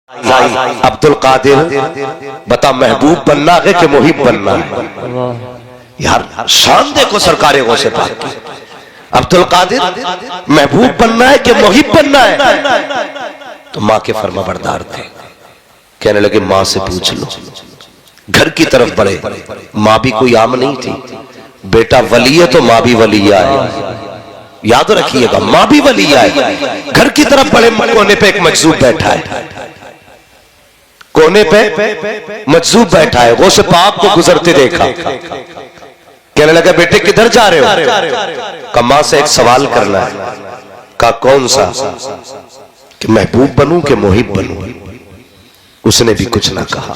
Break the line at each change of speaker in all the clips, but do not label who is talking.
अब्दुल कादिर बता महबूब बनना है कि मुहिब बनना है। यार शान देखो सरकारे गौसे पाक की। अब्दुल कादिर महबूब बनना है कि मुहिब बनना है। तो माँ के फर्माबरदार थे, कहने लगे माँ से पूछ लो। घर की तरफ बढ़े, माँ भी कोई आम नहीं थी। बेटा वली है तो माँ भी वलिया है, याद रखिएगा, माँ भी वलिया है। घर की तरफ बढ़े, कोने पे एक मजजूब बैठा है, कोने पे मजजूब बैठा है। वो से पाक को गुजरते देखा, कहने लगा बेटे किधर जा रहे हो? कहा मां से एक सवाल करना है। कहा कौन सा? कि महबूब बनूं कि मुहिब बनूं? उसने भी कुछ ना कहा।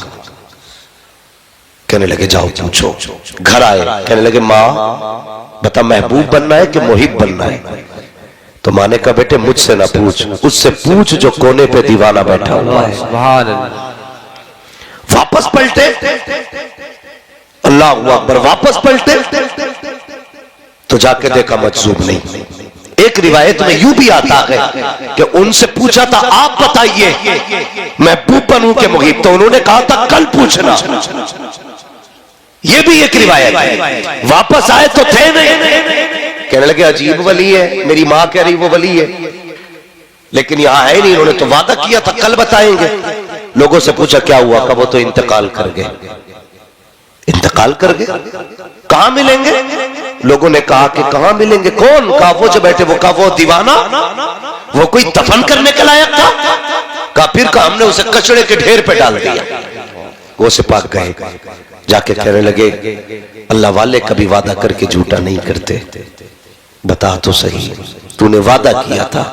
कहने लगे जाओ पूछो। घर आए, कहने लगे मां बता महबूब बनना है कि मुहिब बनना है? तो मां ने कहा बेटे मुझसे ना पूछ, उससे पूछ जो कोने पे दीवाना बैठा हुआ है। वापस पलटे, अल्लाह अकबर, वापस पलटे तो जाके देखा मजजूब नहीं। एक रिवायत में यूं भी आता है कि उनसे पूछा था आप बताइए महबूब बनूं के मुहिब? तो उन्होंने कहा था कल पूछना। यह भी एक रिवायत है। वापस आए तो थे नहीं। कहने लगे अजीब वली है, मेरी मां कह रही वो वली है लेकिन यहां है नहीं। उन्होंने तो वादा किया था कल बताएंगे। लोगों से पूछा क्या हुआ? कहा वो तो इंतकाल कर गए। इंतकाल कर गए? कहां मिलेंगे? लोगों ने कहा कि कहां मिलेंगे? कौन? कहा वो जो बैठे। वो कहा वो दीवाना, वो कोई दफन करने के लायक था? कहा फिर कहा हमने उसे कचड़े के ढेर पे डाल दिया। वो से पाक गए, जाके कहने लगे अल्लाह वाले कभी वादा करके झूठा नहीं करते। बता तो सही, तूने वादा किया था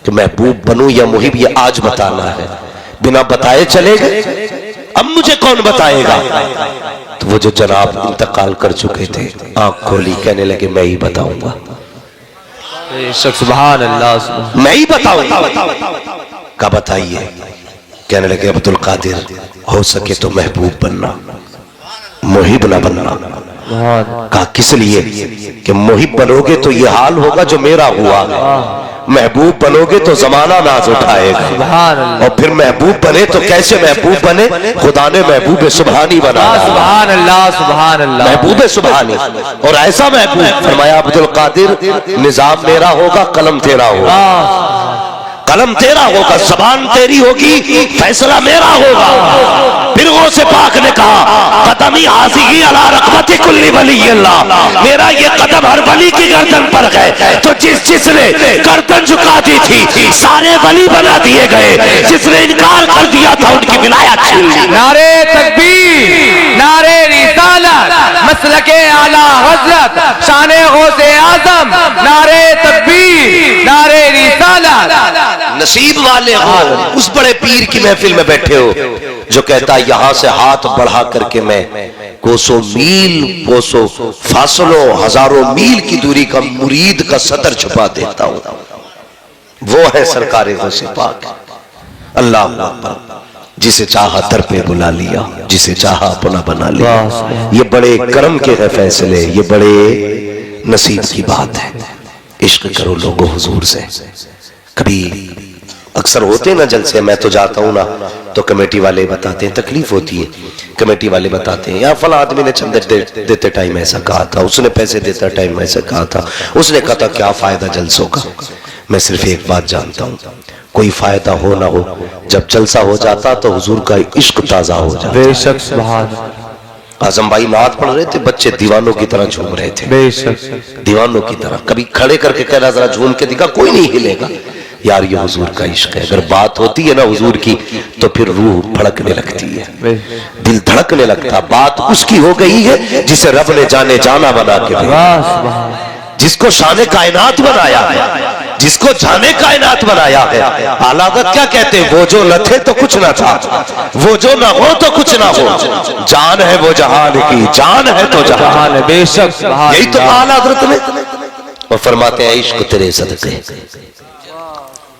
कि महबूब बनूं या मुहिब, ये आज बताना है। बिना बताए चले गए, अब मुझे कौन बताएगा? तो वो जो जनाब इंतकाल कर चुके थे आंख खोली, कहने लगे मैं ही बताऊंगा,
सुभान अल्लाह,
मैं ही बताऊंगा। का बताइए? कहने लगे अब्दुल कादिर हो सके तो महबूब बनना, मुहिब ना बनना। कहा किस लिए? कि मुहिब बनोगे तो ये हाल होगा जो मेरा हुआ, महबूब बनोगे तो जमाना नाज उठाएगा। और फिर महबूब बने तो कैसे महबूब बने? खुदा ने महबूब सुबहानी बनाया,
सुभान अल्लाह, सुभान अल्लाह,
महबूब सुबहानी। और ऐसा महबूब फरमाया अब्दुल कादिर निजाम मेरा होगा, कलम तेरा होगा, कलम तेरा होगा, जबान तेरी होगी, फैसला मेरा होगा। फिर वो से पाक ने कहा कदमी हाज़िही अला रक़बति कुल्ली वली अल्लाह, मेरा ये कदम हर वली की गर्दन पर है। तो जिसने गर्दन झुका दी थी सारे वली बना दिए गए, जिसने इनकार कर दिया था उनकी विलायत छीन ली।
नारे तकबीर, नारे रिसालत, मसलके आला हज़रत, शाने गौसे आज़म, नारे तकबीर, नारे रिसालत।
नसीब वाले हो उस बड़े पीर की महफिल में बैठे हो जो कहता है यहां से हाथ बढ़ा करके मैं कोसों मील, कोसों फासलों, हजारों मील की दूरी का मुरीद का सतर छुपा देता हूं। वो है सरकारे गौसे पाक। अल्लाह अल्लाह, जिसे चाहा दर पे बुला लिया, जिसे चाहा अपना बना लिया। ये बड़े करम के है फैसले, ये बड़े नसीब की बात है। इश्क करो लोगों हुजूर से। कभी अक्सर होते ना जलसे, मैं तो जाता हूँ ना तो कमेटी वाले बताते हैं, तकलीफ होती है, कमेटी वाले बताते हैं यार फला आदमी ने चंदे देते टाइम ऐसा कहा था, उसने पैसे देता टाइम ऐसा कहा था, उसने कहा था क्या फायदा जलसों का। मैं सिर्फ एक बात जानता हूँ, कोई फायदा हो ना हो, जब जलसा हो जाता तो हुजूर का इश्क ताजा हो जाता।
बेशक, सुभान।
आजम भाई नात पढ़ रहे थे, बच्चे दीवानों की तरह झूम रहे थे,
बेशक
दीवानों की तरह। कभी खड़े करके कह रहा जरा झूम के दिखा, कोई नहीं हिलेगा। यार ये हुजूर का इश्क है। अगर बात होती है ना हुजूर की तो फिर रूह भड़कने लगती है, दिल धड़कने लगता। बात उसकी हो गई है जिसे रब ने जाने जाना बना के भेजा, जिसको शाने कायनात बनाया है, जिसको जाने कायनात बनाया है। आला हज़रत क्या कहते हैं? वो जो न थे तो कुछ ना था, वो जो ना हो तो कुछ ना हो, जान है वो जहान की, जान है तो जहान है।
बेशक,
यही तो आला हज़रत ने। और फरमाते हैं इश्क तेरे सदके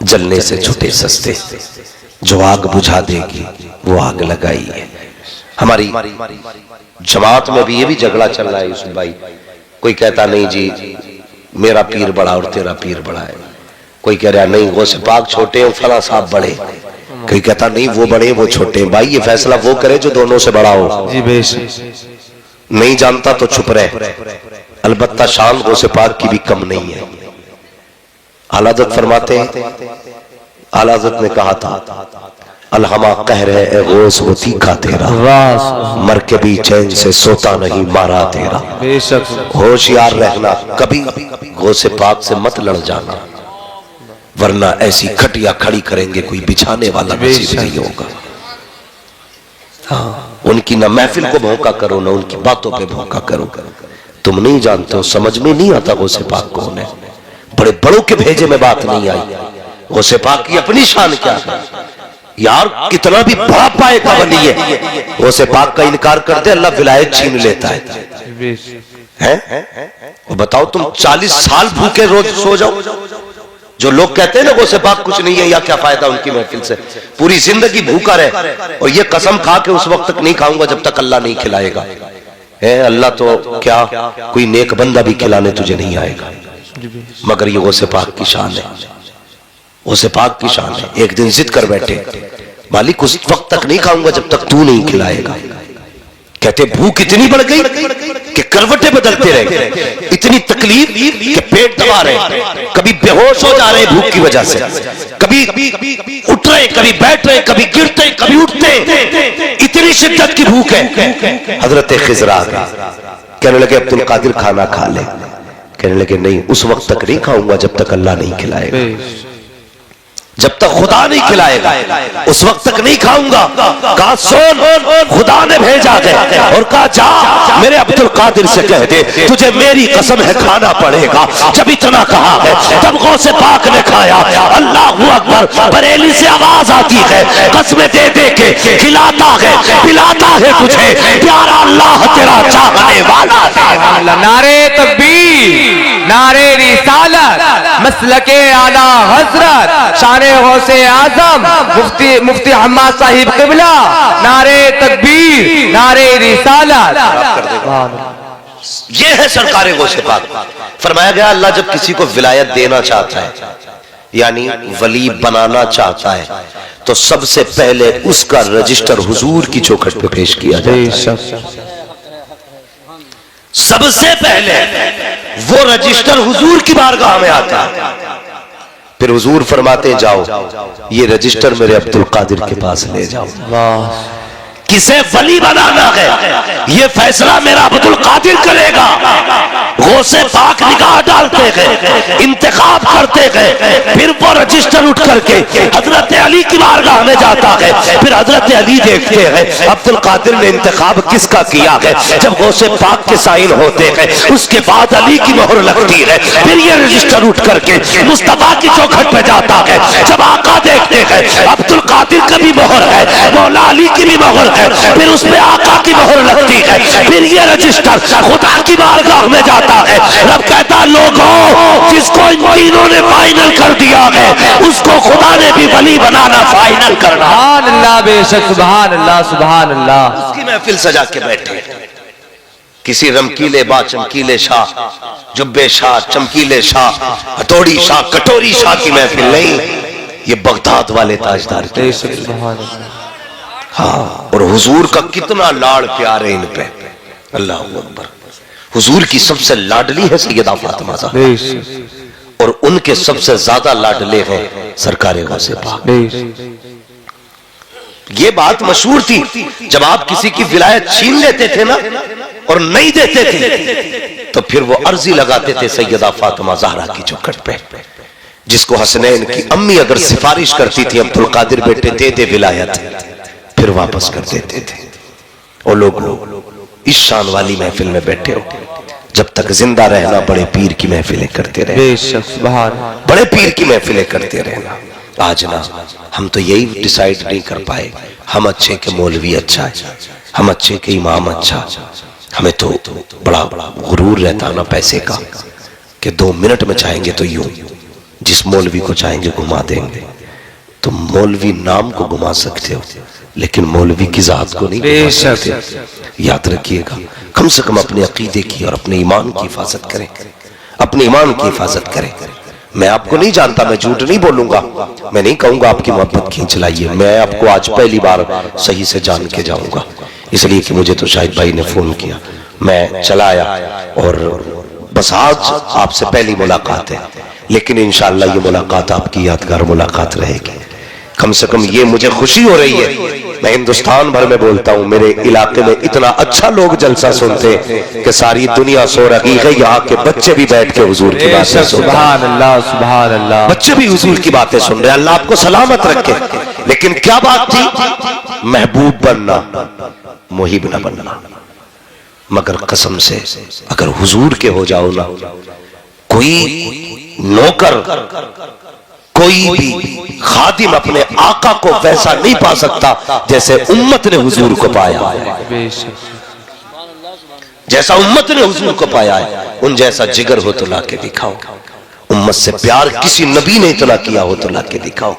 जलने से छूटे सस्ते, जो आग बुझा देगी वो आग लगाई है। हमारी जमात में भी ये भी झगड़ा चल रहा है यूसुफ भाई। कोई कहता नहीं जी मेरा पीर बड़ा और तेरा पीर बड़ा है, कोई कह रहा नहीं गौसे पाक छोटे और फला साहब बड़े, कहीं कहता नहीं वो बड़े वो छोटे, भाई ये फैसला वो करे जो दोनों से बड़ा हो।
जी बेशक।
नहीं जानता तो चुप रहे, अलबत्ता शान गौसे पाक की भी कम नहीं है। आला हज़रत फरमाते हैं, आला हज़रत ने कहा था अलहमा कह रहे ए गौस वो तीखा तेरा, मर के भी चैन से सोता नहीं मारा तेरा।
बेशक।
होशियार रहना, कभी गौसे पाक से मत लड़ जाना, वरना ऐसी खटिया खड़ी करेंगे कोई बिछाने वाला नसीब नहीं होगा। हाँ, उनकी ना महफिल को भौंका करो ना उनकी बातों पे भौंका करो। तुम नहीं जानते हो, समझ में नहीं आता गौसे पाक कौन है। बड़े बड़ों के भेजे में बात नहीं आई, गौसे पाक की अपनी शान क्या है यार। कितना भी बड़ा पाए का वली है, गौसे पाक का इनकार कर दे अल्लाह विलायत छीन लेता है। और बताओ तुम 40 साल भूखे रोज सो जाओ। जो लोग कहते हैं ना गौसे पाक कुछ नहीं है, या क्या फायदा उनकी महफिल से, पूरी जिंदगी भूखा रहे और ये कसम खा के उस वक्त तक नहीं खाऊंगा जब तक अल्लाह नहीं खिलाएगा। अल्लाह तो क्या कोई नेक बंदा भी खिलाने तुझे नहीं आएगा, मगर ये गौसे पाक की शान है, गौसे पाक की शान है। एक दिन जिद कर बैठे, मालिक उस वक्त तक नहीं खाऊंगा जब तक तू नहीं खिलाएगा। कहते भूख इतनी बढ़ गई कि करवटें बदलते रह गए, इतनी तकलीफ कि पेट दबा रहे, कभी बेहोश हो जा रहे भूख की वजह से, कभी उठ रहे, कभी बैठ रहे, कभी गिरते, कभी उठते, इतनी शिद्दत की भूख है। हजरत खिजर आ गए, कहने लगे अब्दुल कादिर खाना खा ले। कहने लगे नहीं, उस वक्त तक नहीं खाऊंगा जब तक अल्लाह नहीं खिलाएगा, जब तक खुदा नहीं खिलाएगा उस वक्त तक नहीं खाऊंगा। कहा सुन, खुदा ने भेजा है और कहा जा मेरे अब्दुल कादिर से कह दे तुझे मेरी कसम है खाना पड़ेगा। जब इतना कहा है तब गौसे पाक ने खाया। अल्लाह अकबर, बरेली से आवाज आती है, कसमें दे दे के खिलाता है पिलाता है तुझे प्यारा अल्लाह तेरा चाहने वाला है।
नारे तकबीर, नारे रिसालत, मसलके आला हजरत, शाने गौसे आजम, मुफ्ती हम्माद साहिब क़िबला, नारे तकबीर, नारे रिसालत।
ये है सरकारे गौसे पाक। फरमाया गया अल्लाह जब किसी को विलायत देना चाहता है, यानी वली बनाना चाहता है, तो सबसे पहले उसका रजिस्टर हुजूर की चौखट पे पेश किया जाता है। सबसे पहले वो रजिस्टर हुजूर की बारगाह में आता है, फिर हुजूर फरमाते जाओ ये रजिस्टर मेरे अब्दुल कादिर के पास ले जाओ। किसे वली बनाना है ये फैसला मेरा अब्दुल कादिर करेगा। गौसे पाक निगाह डालते हैं, इंतखाब करते हैं, फिर वो रजिस्टर उठ करके हजरत अली की बारगाह में जाता है, फिर हजरत अली देखते हैं अब्दुल कादिर ने इंतखाब किसका किया है। जब गौसे पाक के साइन होते हैं उसके बाद अली की मोहर लगती है, फिर ये रजिस्टर उठ करके मुस्तफा की चौखट पे जाता है। जब आका देखते हैं अब्दुल कादिर का भी मोहर है, मौला अली की भी मोहर है, फिर उसमें आका की मोहर लगती है, फिर ये रजिस्टर खुदा की बारगाह में जाता है। रब कहता लोगों जिसको इन तीनों ने फाइनल कर दिया है उसको खुदा ने भी वली बनाना फाइनल करना।
सुभान अल्लाह, बेशक सुभान अल्लाह, सुभान अल्लाह।
उसकी महफिल सजा के बैठे किसी रमकीले बा चमकीले शाह, जुब्बे शाह, चमकीले शाह, हथौड़ी शाह, कटोरी शाह की महफिल नहीं, ये बगदाद वाले ताजदार की। हाँ, और हुजूर का कितना लाड़ प्यार है इन पे, अल्लाह अकबर। हुजूर की सबसे लाडली है सैयदा फातिमा ज़हरा, और उनके सबसे ज्यादा लाडले हैं सरकारे गौसे पाक। ये बात मशहूर थी, जब आप किसी की विलायत छीन लेते थे ना और नहीं देते थे तो फिर वो अर्जी लगाते थे सैयदा फातिमा ज़हरा की चौखट पे, जिसको हसनैन की अम्मी अगर सिफारिश करती थी अब्दुल कादिर बेटे दे दे विलायत, फिर वापस कर देते थे। और लोग इस शान वाली महफिल में बैठे हो, जब तक जिंदा रहना बड़े पीर की महफिलें करते रहे, बड़े पीर की महफिलें करते रहना। आज ना हम तो यही डिसाइड नहीं कर पाए, हम अच्छे के मौलवी अच्छा है, हम अच्छे के इमाम अच्छा, हमें तो बड़ा गुरूर रहता ना पैसे का कि 2 मिनट में चाहेंगे तो यूं, जिस मौलवी को चाहेंगे घुमा देंगे। तुम मौलवी नाम को घुमा सकते हो लेकिन मौलवी की जात को नहीं घुमा सकते। याद रखिएगा, कम से कम अपने अकीदे की और अपने ईमान की हिफाजत करें, अपने ईमान की हिफाजत करें। मैं आपको नहीं जानता, मैं झूठ नहीं बोलूंगा, मैं नहीं कहूंगा आपकी मोहब्बत खींच लाइए, मैं आपको आज पहली बार सही से जान के जाऊंगा, इसलिए कि मुझे तो शाहिद भाई ने फोन किया, मैं चला आया और बस आज आपसे पहली मुलाकात है, लेकिन इंशाअल्लाह ये मुलाकात आपकी यादगार मुलाकात रहेगी। कम से कम ये मुझे खुशी हो रही है, मैं हिंदुस्तान भर में बोलता हूँ, मेरे इलाके में इतना अच्छा लोग जलसा सुनते कि सारी दुनिया सो रही है, यहाँ के बच्चे भी बैठ के हुजूर की बातें सुन रहे हैं।
सुभान अल्लाह, सुभान अल्लाह।
बच्चे भी हुजूर की बातें सुन रहे हैं, अल्लाह आपको सलामत रखे। लेकिन क्या बात थी, महबूब बनना, मुहिब न बनना। मगर कसम से अगर हुजूर के हो जाओ ना, कोई नौकर, कोई भी खादिम अपने आका को वैसा नहीं पा सकता जैसे उम्मत ने हुजूर को पाया है, जैसा उम्मत ने हुजूर को पाया है। उन जैसा जिगर हो तो ला के दिखाओ, उम्मत से प्यार किसी नबी ने इतना किया हो तो ला के दिखाओ।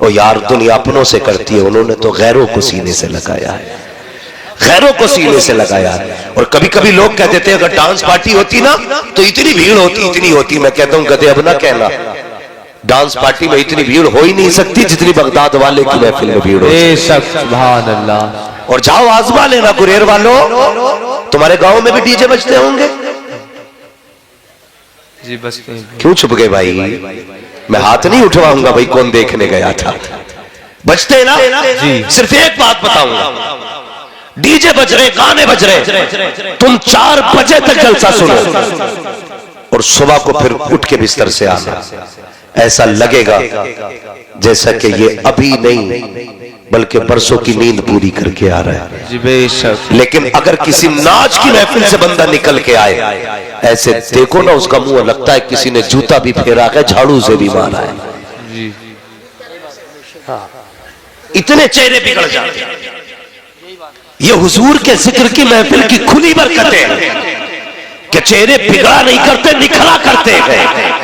और यार दुनिया अपनों से करती है, उन्होंने तो गैरों को सीने से लगाया है, गैरों को सीने से लगाया है। और कभी कभी लोग कहते थे अगर डांस पार्टी होती ना तो इतनी भीड़ होती, इतनी होती। मैं कहता हूं गधे अब ना कहना, डांस पार्टी में इतनी भीड़ हो ही नहीं सकती जितनी बगदाद वाले की महफिल में भीड़ होती।
सुभान अल्लाह।
और जाओ आजमा लेना गुरेर वालों, तुम्हारे गांव में भी डीजे बजते होंगे
जी, बजते हैं।
क्यों छुप गए भाई? मैं हाथ नहीं उठवाऊंगा भाई कौन देखने गया था, बजते ना जी। सिर्फ एक बात बताऊंगा, डीजे बज रहे, गाने बज रहे, तुम 4 बजे तक जलसा सुनो और सुबह को फिर उठ के बिस्तर से आना, ऐसा लगेगा जैसा कि ये अभी नहीं बल्कि बरसों की नींद पूरी करके आ रहा है
जी, बेशक।
लेकिन अगर किसी नाच की महफिल से बंदा निकल के आए, ऐसे देखो ना उसका मुंह लगता है किसी ने जूता भी फेरा है, झाड़ू से भी मारा है
जी।
इतने चेहरे बिगड़ जाते हैं। ये हुजूर के जिक्र की महफिल की खुली बरकतें हैं कि चेहरे बिगड़ा नहीं करते, निखरा करते हैं।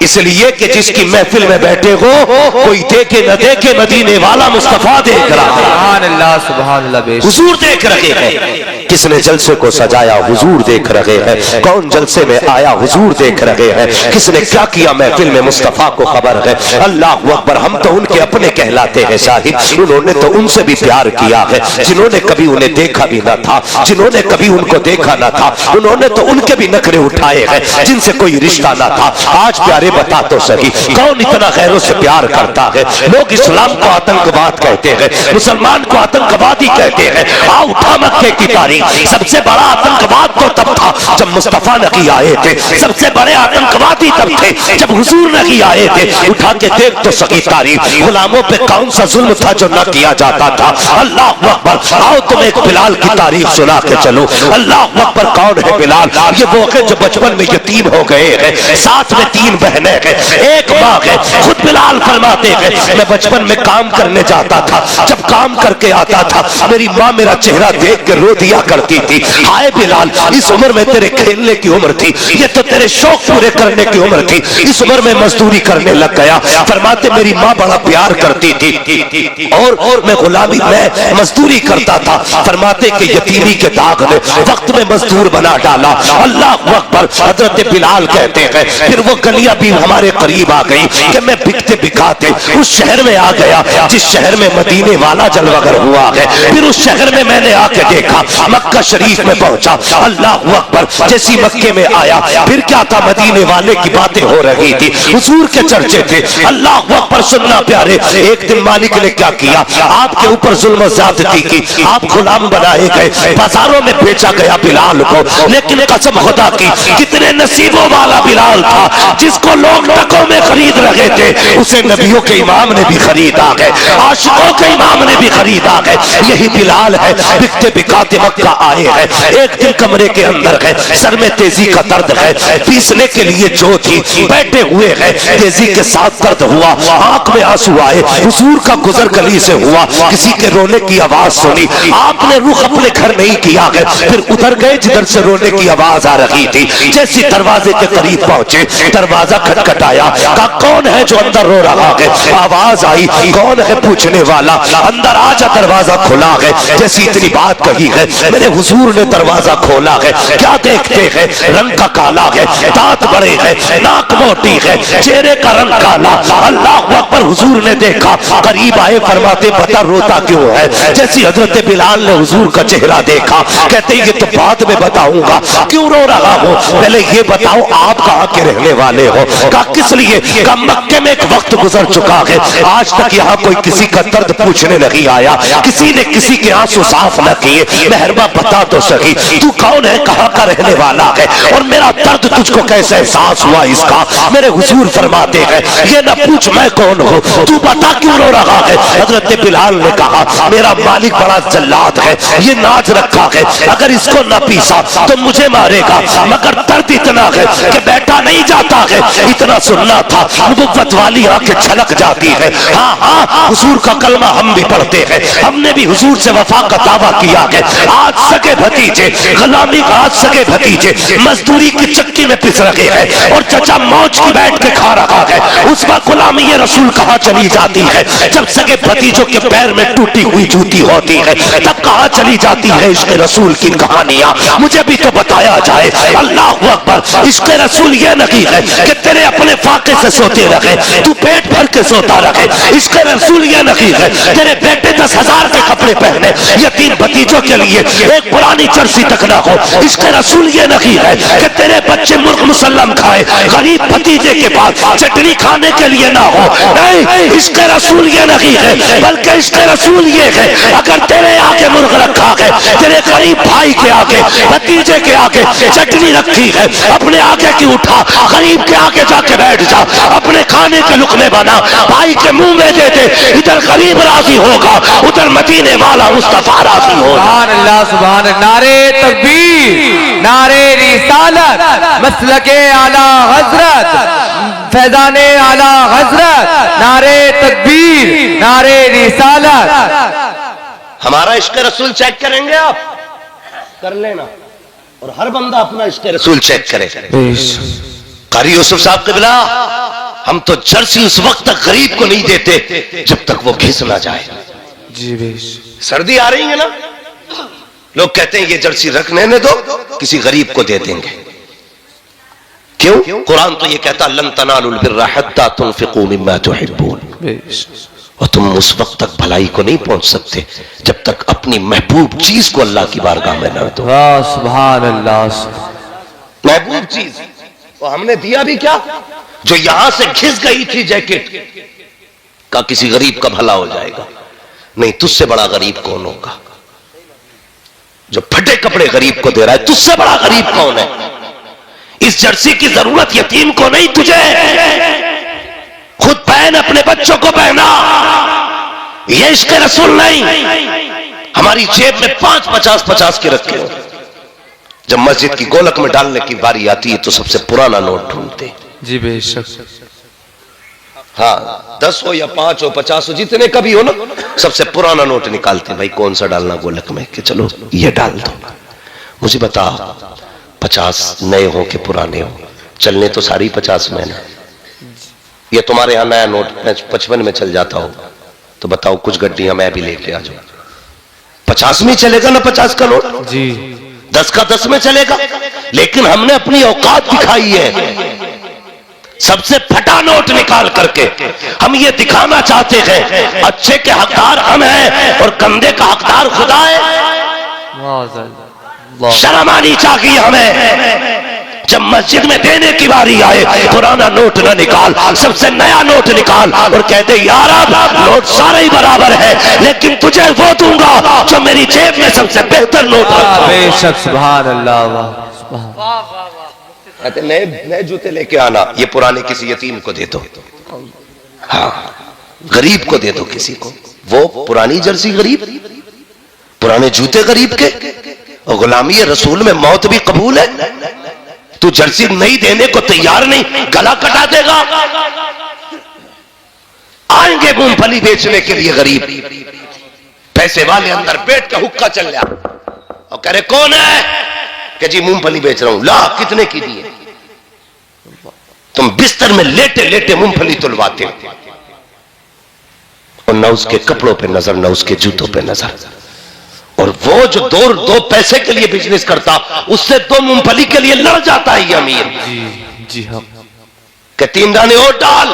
इसलिए कि जिसकी महफिल में बैठे हो, कोई देखे न देखे, मदीने वाला मुस्तफा देख रहा है।
सुभान अल्लाह, सुभान अल्लाह। बेशक
हुजूर देख रहे हैं। किसने जलसे को सजाया, हुजूर देख रहे हैं। कौन जलसे में आया, हुजूर देख रहे हैं। किसने क्या किया महफिल में, मुस्तफा को खबर है। अल्लाह अकबर। हम तो उनके अपने कहलाते हैं शाहिद, उन्होंने तो उनसे भी प्यार किया है जिन्होंने कभी उन्हें देखा भी ना था, जिन्होंने कभी उनको देखा ना था। उन्होंने तो उनके भी नखरे उठाए हैं जिनसे कोई रिश्ता ना था। आज प्यारे बता तो सही, कौन इतना गैरों से प्यार करता है? लोग इस्लाम को आतंकवाद कहते हैं, मुसलमान को आतंकवादी कहते हैं। आओ उठा मक्के की तारीख, सबसे बड़ा आतंकवाद तो तब था जब मुस्तफा नबी आए थे, सबसे बड़े आतंकवादी तब थे जब हुजूर नबी आए थे। उठा के देख तो सही तारीख, गुलामों पे कौन सा जुल्म था जो न किया जाता था। अल्लाह अकबर। आओ तुम एक बिलाल की तारीख सुना के चलो। अल्लाह अकबर। कौन है बिलाल? ये वो है जो बचपन में यतीम हो गए हैं, साथ में 3 बहनें हैं, एक माँ है। खुद बिलाल फरमाते हैं मैं बचपन में काम करने जाता था, जब काम करके आता था मेरी माँ मेरा चेहरा देख के रो दिया करती थी, हाय बिलाल इस उम्र में तेरे खेलने की उम्र थी, ये तो तेरे शौक पूरे करने की उम्र थी, इस उम्र में मजदूरी करने लग गया। फरमाते मेरी माँ बड़ा प्यार करती थी और मैं गुलामी में मजदूरी करता था। फरमाते कि यतीमी के दाग ने वक्त में मजदूर बना डाला। अल्लाह अकबर। हजरत बिलाल कहते हैं फिर वो गलियां भी हमारे करीब आ गई कि मैं बिकते बिकाते उस शहर में आ गया जिस शहर में मदीने वाला जलवागर हुआ है। फिर उस शहर में मैंने आके देखा, मक्का शरीफ में पहुंचा। अल्लाह अकबर। जैसी मक्के में आया फिर क्या था, मदीने वाले की बातें हो रही थी, हुजूर के चर्चे थे। अल्लाह अकबर। सुनना प्यारे, एक दिन मालिक ने क्या किया, आपके ऊपर जुल्म ज्यादती की, आप गुलाम बनाए गए, बाजारों में बेचा गया बिलाल को। लेकिन कसम खुदा की कितने नसीबों वाला बिलाल था जिसको लोग टकों में खरीद रहे थे, उसे नबियों के इमाम ने भी खरीदा है, आशिकों के इमाम ने भी खरीदा है। यही बिलाल है, बिकते बिकाते मक्का आए हैं। एक दिन कमरे के अंदर है, सर में तेजी का दर्द है, पीसने के लिए जो थी बैठे हुए हैं, तेजी के साथ दर्द हुआ, आंख में आंसू आए। हुजूर का गुजर गली से हुआ, किसी के रोने की आवाज सुनी, आपने रुख अपने घर नहीं किया है, फिर उधर गए जिधर से रोने की आवाज आ रही थी। जैसे दरवाजे के करीब पहुंचे, दरवाजा खटखटाया, कहा कौन है जो अंदर रो रहा है? आवाज आई, कौन है पूछने वाला? अंदर दराजा दरवाजा खुला है, जैसी इतनी बात कही है, मेरे हुजूर ने दरवाजा खोला है। क्या देखते हैं? रंग का काला है, दांत बड़े हैं, नाक मोटी है, चेहरे का रंग काला। अल्लाह अकबर। हुजूर ने देखा, करीब आए, फरमाते बता रोता क्यों है? जैसी हजरत बिलाल ने हुजूर का चेहरा देखा, कहते ये तो बाद में बताऊंगा, क्यों रो रहा हो, पहले ये बताओ आप कहाँ के रहने वाले हो? कहा किस लिए? कहा मक्के में एक वक्त गुजर चुका है, आज तक यहाँ कोई किसी का दर्द पूछने नहीं आया, किसी ने किसी के आंसू साफ न किए, मेहरबा बता तो सही तू कौन है, कहाँ का रहने वाला है, और मेरा दर्द तुझको कैसे एहसास हुआ इसका? मेरे हुजूर फरमाते हैं ये न पूछ मैं कौन हूँ, तू बता क्यों रो रहा है? हजरत बिलाल ने कहा मेरा मालिक बड़ा जल्लाद है, ये नाच रखा है, अगर इसको न पीसा तो मुझे मारेगा, मगर दर्द इतना है कि बैठा नहीं जाता है। इतना सुनना था, नबुव्वत वाली आंखें छलक जाती है। हाँ हाँ, हुजूर का कलमा हम भी पढ़ते हैं, हमने भी हुजूर से वफा का दावा किया है। आज सगे भतीजे गुलामी का, आज सगे भतीजे मजदूरी की चक्की में पिस रहे हैं और चचा मौज की बैठ के खा रहा है। उस वक्त गुलामी ये रसूल कहाँ चली जाती है? जब सगे भतीजों के पैर में टूटी हुई जूती होती है, तब कहाँ चली जाती है इश्क रसूल की कहानियां? मुझे भी तो बताया जाए। अल्लाह अकबर। इश्क रसूल ये नहीं है कि तेरे अपने फाके से सोते रहे, तू पेट भर के सोता रहे। इश्क रसूल ये नहीं है तेरे बेटे 10,000 के कपड़े पहने, यतीम भतीजों के लिए एक पुरानी जर्सी तक ना हो। इश्क रसूल ये नहीं है कि तेरे बच्चे मुर्ग मुसल्लम खाए, गरीब भतीजे के पास चटनी खाने के लिए ना हो। नहीं, इश्क रसूल ये नहीं है, बल्कि इश्क रसूल ये है अगर तेरे आगे मुर्ग रखा है, तेरे गरीब भाई के आगे, भतीजे के आगे चटनी रखी है, अपने आगे की उठा, गरीब के आगे जाके बैठ जा, अपने खाने के लुकमे बना, भाई के मुंह में दे दे, इधर गरीब राजी होगा, उधर मदीने वाला मुस्तफा राजी होगा।
सुभान अल्लाह, सुभान। नारे तकबीर, नारे रिसालत, मसलके आला हजरत, फैजाने आला हजरत, नारे तकबीर, नारे रिसालत।
हमारा इश्क रसूल चेक करेंगे आप? कर लेना, और हर बंदा अपना इश्क रसूल चेक करे। कारी यूसुफ साहब कबिला, हम तो जर्सी उस वक्त तक गरीब को नहीं देते जब तक वो घिस ना जाए।
जी बेश।
सर्दी आ रही है ना, लोग कहते हैं ये जर्सी रखने दो, किसी गरीब को दे देंगे। क्यों? कुरान तो ये कहता लन तनालुल बिर्रा हत्ता तुनफिकू मिम्मा तुहिब्बून, और तुम उस वक्त तक भलाई को नहीं पहुंच सकते जब तक अपनी महबूब चीज को अल्लाह की बारगाह में न दो।
सुभान अल्लाह।
महबूब चीज तो हमने दिया भी क्या? जो यहां से घिस गई थी जैकेट का, किसी गरीब का भला हो जाएगा। नहीं, तुझसे बड़ा गरीब कौन होगा? जो फटे कपड़े गरीब को दे रहा है, तुझसे बड़ा गरीब कौन है? इस जर्सी की जरूरत यतीम को नहीं, तुझे। खुद पहन, अपने बच्चों को पहना। ये इश्क रसूल नहीं। हमारी जेब में 5 50 के रखे हो, जब मस्जिद की गोलक में डालने की बारी आती है तो सबसे पुराना नोट ढूंढते।
जी बेशक।
हाँ, 10 हो या 5 हो 50 हो, जितने का भी हो ना, सबसे पुराना नोट निकालते। भाई कौन सा डालना गोलक में? कि चलो ये डाल दो। मुझे बता, 50 नए हो कि पुराने हो? चलने तो सारी 50 में ना। ये तुम्हारे यहाँ नया नोट 55 में चल जाता हो तो बताओ, कुछ गड्डियां मैं भी लेके आ जाऊं। 50 में चलेगा ना 50 का नोट?
जी।
10 का 10 में चलेगा। लेकिन हमने अपनी औकात दिखाई है। सबसे फटा नोट निकाल करके हम ये दिखाना चाहते हैं अच्छे के हकदार हम हैं और कंधे का हकदार खुदा है। शर्म आनी चाहिए हमें। जब मस्जिद में देने की बारी आए, पुराना नोट न निकाल, सबसे नया नोट निकाल और कहते यार अब नोट सारे ही बराबर है, लेकिन तुझे वो दूंगा जो मेरी जेब में सबसे बेहतर नोट रखा।
बेशक। सुभान अल्लाह।
कहते नए जूते लेके आना, ये पुराने किसी यतीम को दे दो। हाँ, गरीब को दे दो किसी को। वो पुरानी जर्सी गरीब, पुराने जूते गरीब के, और गुलामी रसूल में मौत भी कबूल है। तू जर्सी नहीं देने को तैयार नहीं, गला कटा देगा। आएंगे मूंगफली बेचने के लिए गरीब, पैसे वाले अंदर बैठ के हुक्का चल रहा और कह रहे कौन है? कि जी मूंगफली बेच रहा हूं। ला, कितने की दी है? तुम बिस्तर में लेटे लेटे मूंगफली तुलवाते हो। और न उसके कपड़ों पे नजर, न उसके जूतों पे नजर। और वो जो दो पैसे के लिए बिजनेस करता, उससे 2 मूंगफली के लिए लड़ जाता है ये अमीर।
जी हाँ।
कि 3 दाने और डाल,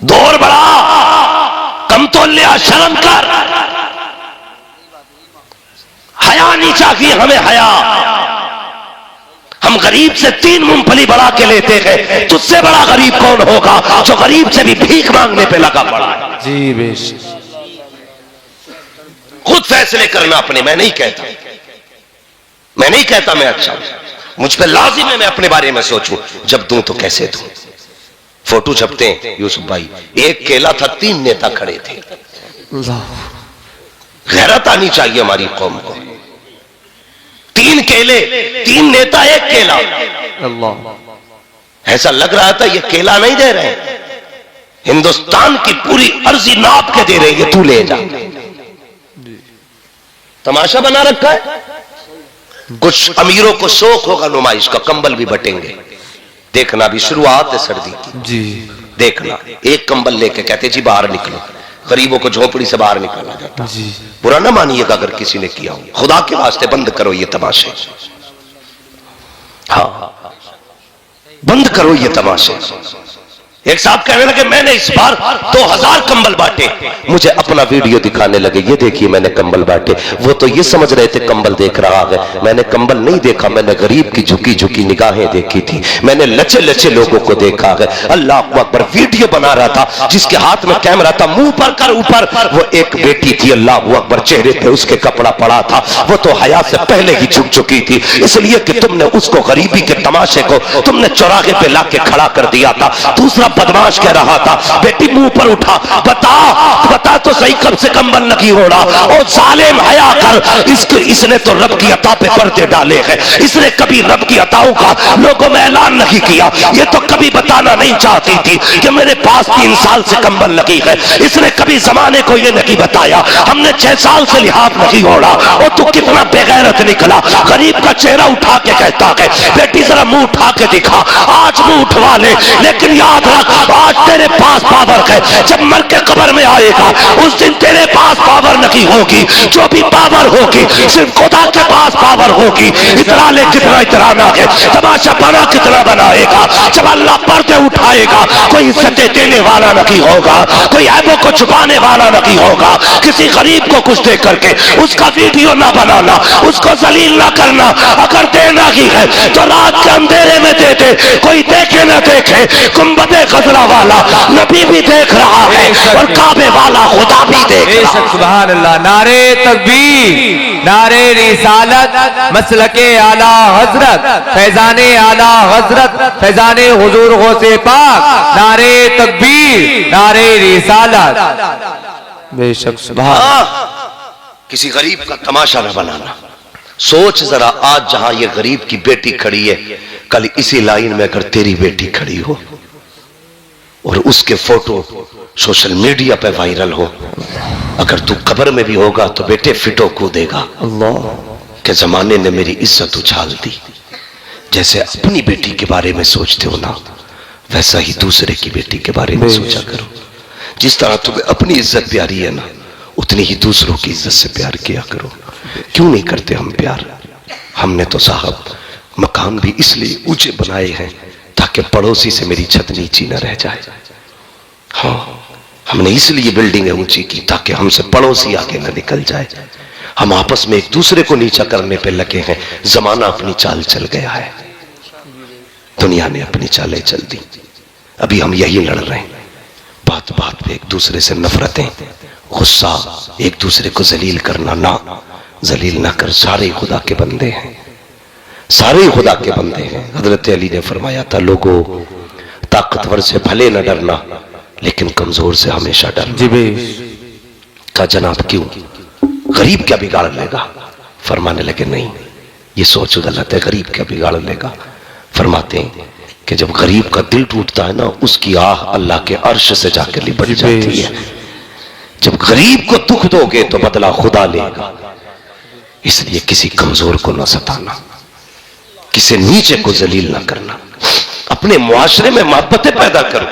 2 और बढ़ा, कम तो लिया, शर्म कर, हया नहीं चाहिए हमें, हया। हम गरीब से 3 मूंगफली बढ़ा के लेते हैं, तुझसे बड़ा गरीब कौन होगा जो गरीब से भी भीख मांगने पे लगा पड़ा है।
जी बेशक।
खुद फैसले करना अपने। मैं नहीं कहता मैं अच्छा हूं, मुझ पे लाजिम है मैं अपने बारे में सोचूं। जब दूं तो कैसे दूं। फोटो छपते हैं यूसुफ भाई, 1 केला था, 3 नेता खड़े थे। गैरत आनी चाहिए हमारी कौम को। 3 केले, 3 नेता, 1 केला।
अल्लाह।
ऐसा लग रहा था ये केला नहीं दे रहे, हिंदुस्तान की पूरी अर्जी नाप के दे रहे हैं, तू ले जा। तमाशा बना रखा है। कुछ अमीरों को शौक होगा नुमाइश का, कंबल भी बटेंगे। देखना, अभी शुरुआत है सर्दी की।
जी।
देखना, 1 कंबल लेके कहते जी बाहर निकलो। गरीबों को झोपड़ी से बाहर निकाला जाता।
जी।
बुरा ना मानिएगा अगर किसी ने किया हो, खुदा के वास्ते बंद करो ये तमाशे। हाँ, बंद करो ये तमाशे। एक साहब कहने लगे मैंने इस बार 2000 कंबल बांटे। मुझे अपना वीडियो दिखाने लगे, ये देखिए मैंने कंबल बांटे। वो तो ये समझ रहे थे कंबल देख रहा है, मैंने कंबल नहीं देखा, मैंने गरीब की झुकी झुकी निगाहें देखी थी, मैंने लचे लचे लोगों को देखा है। अल्लाह अकबर, वीडियो बना रहा था, जिसके हाथ में कैमरा था, मुंह पर कर ऊपर, वो एक बेटी थी। अल्लाह अकबर, चेहरे पे उसके कपड़ा पड़ा था, वो तो हया से पहले ही झुक चुकी थी, इसलिए कि तुमने उसको गरीबी के तमाशे को तुमने चौराहे पे लाके खड़ा कर दिया था। दूसरा बदमाश कह रहा था, बेटी मुंह पर उठा, बता तो सही कब से कंबल नहीं हो रहा। और जालिम, हया कर, इसने तो रब की अता पे पर्दे डाले हैं, इसने कभी रब की अताओं का लोगों में ऐलान नहीं किया। ये तो कभी बताना नहीं चाहती थी कि मेरे पास 3 साल से कंबल लगी है, इसने कभी जमाने को ये नहीं बताया। हमने 6 साल से लिहाज नहीं ओढ़ा। और तू कितना बेगैरत निकला। गरीब का चेहरा उठा के कहता है, बेटी जरा मुंह उठा के दिखा। आज मुंह उठवा ले, लेकिन याद रख आज तेरे पास पावर है। जब मर के कब्र में आएगा उस दिन तेरे पास पावर नहीं होगी, जो भी पावर होगी सिर्फ खुदा के पास पावर होगी। इतना ले कितना इतराना है, तमाशा बना कितना बनाएगा। जब अल्लाह पर्दे उठाएगा कोई इज्जतें देने वाला नहीं होगा, कोई ऐबों को छुपाने वाला नहीं होगा। किसी गरीब को कुछ दे करके उसका वीडियो ना बनाना, उसको जलील ना करना। अगर देना ही है तो रात के अंधेरे में दे दे, कोई देखे ना देखे। गुंबदे खजरा वाला नबी भी देख रहा है और काबे वाला खुदा भी देख रहा है।
सुभान अल्लाह। नारे तकबीर, नारे रिसालत, मसलके आला हजरत, फैजाने आला हजरत, फैजाने हुजूर गौसे पाक। नारे तकबीर, नारे रिसालत। बेशक सुभान।
किसी गरीब का तमाशा न बनाना। सोच जरा, आज जहां ये गरीब की बेटी खड़ी है, कल इसी लाइन में अगर तेरी बेटी खड़ी हो और उसके फोटो सोशल मीडिया पे वायरल हो, अगर तू कब्र में भी होगा तो बेटे फिटो कूदेगा।
अल्लाह
के जमाने ने मेरी इज्जत उछाल दी। जैसे अपनी बेटी के बारे में सोचते हो ना, वैसा ही दूसरे की बेटी के बारे में सोचा करो। जिस तरह तुम्हें अपनी इज्जत प्यारी है ना, उतनी ही दूसरों की इज्जत से प्यार किया करो। क्यों नहीं करते हम प्यार? हमने तो साहब मकान भी इसलिए ऊंचे बनाए हैं ताकि पड़ोसी से मेरी छत नीची न रह जाए। हाँ, हमने इसलिए बिल्डिंगें ऊंची की ताकि हमसे पड़ोसी आगे न निकल जाए। हम आपस में एक दूसरे को नीचा करने पे लगे हैं। जमाना अपनी चाल चल गया है, दुनिया ने अपनी चालें चल दी। अभी हम यही लड़ रहे हैं, बात बात पे एक दूसरे से नफरतें, गुस्सा, एक दूसरे को जलील करना। ना, जलील ना कर, सारे खुदा के बंदे हैं, सारे खुदा के बंदे हैं। हजरत अली ने फरमाया था, लोगों ताकतवर से भले न डरना लेकिन कमजोर से हमेशा डरना।
जी
का जनाब क्यों, गरीब क्या बिगाड़ लेगा? फरमाने लगे नहीं, ये सोच गलत है, गरीब क्या बिगाड़ लेगा। फरमाते हैं कि जब गरीब का दिल टूटता है ना, उसकी आह अल्लाह के अर्श से जाकर लिपट जाती है। जब गरीब को दुख दोगे तो बदला खुदा लेगा। इसलिए किसी कमजोर को न सताना, किसी नीचे को जलील न करना। अपने मुआशरे में मोहब्बतें पैदा करो,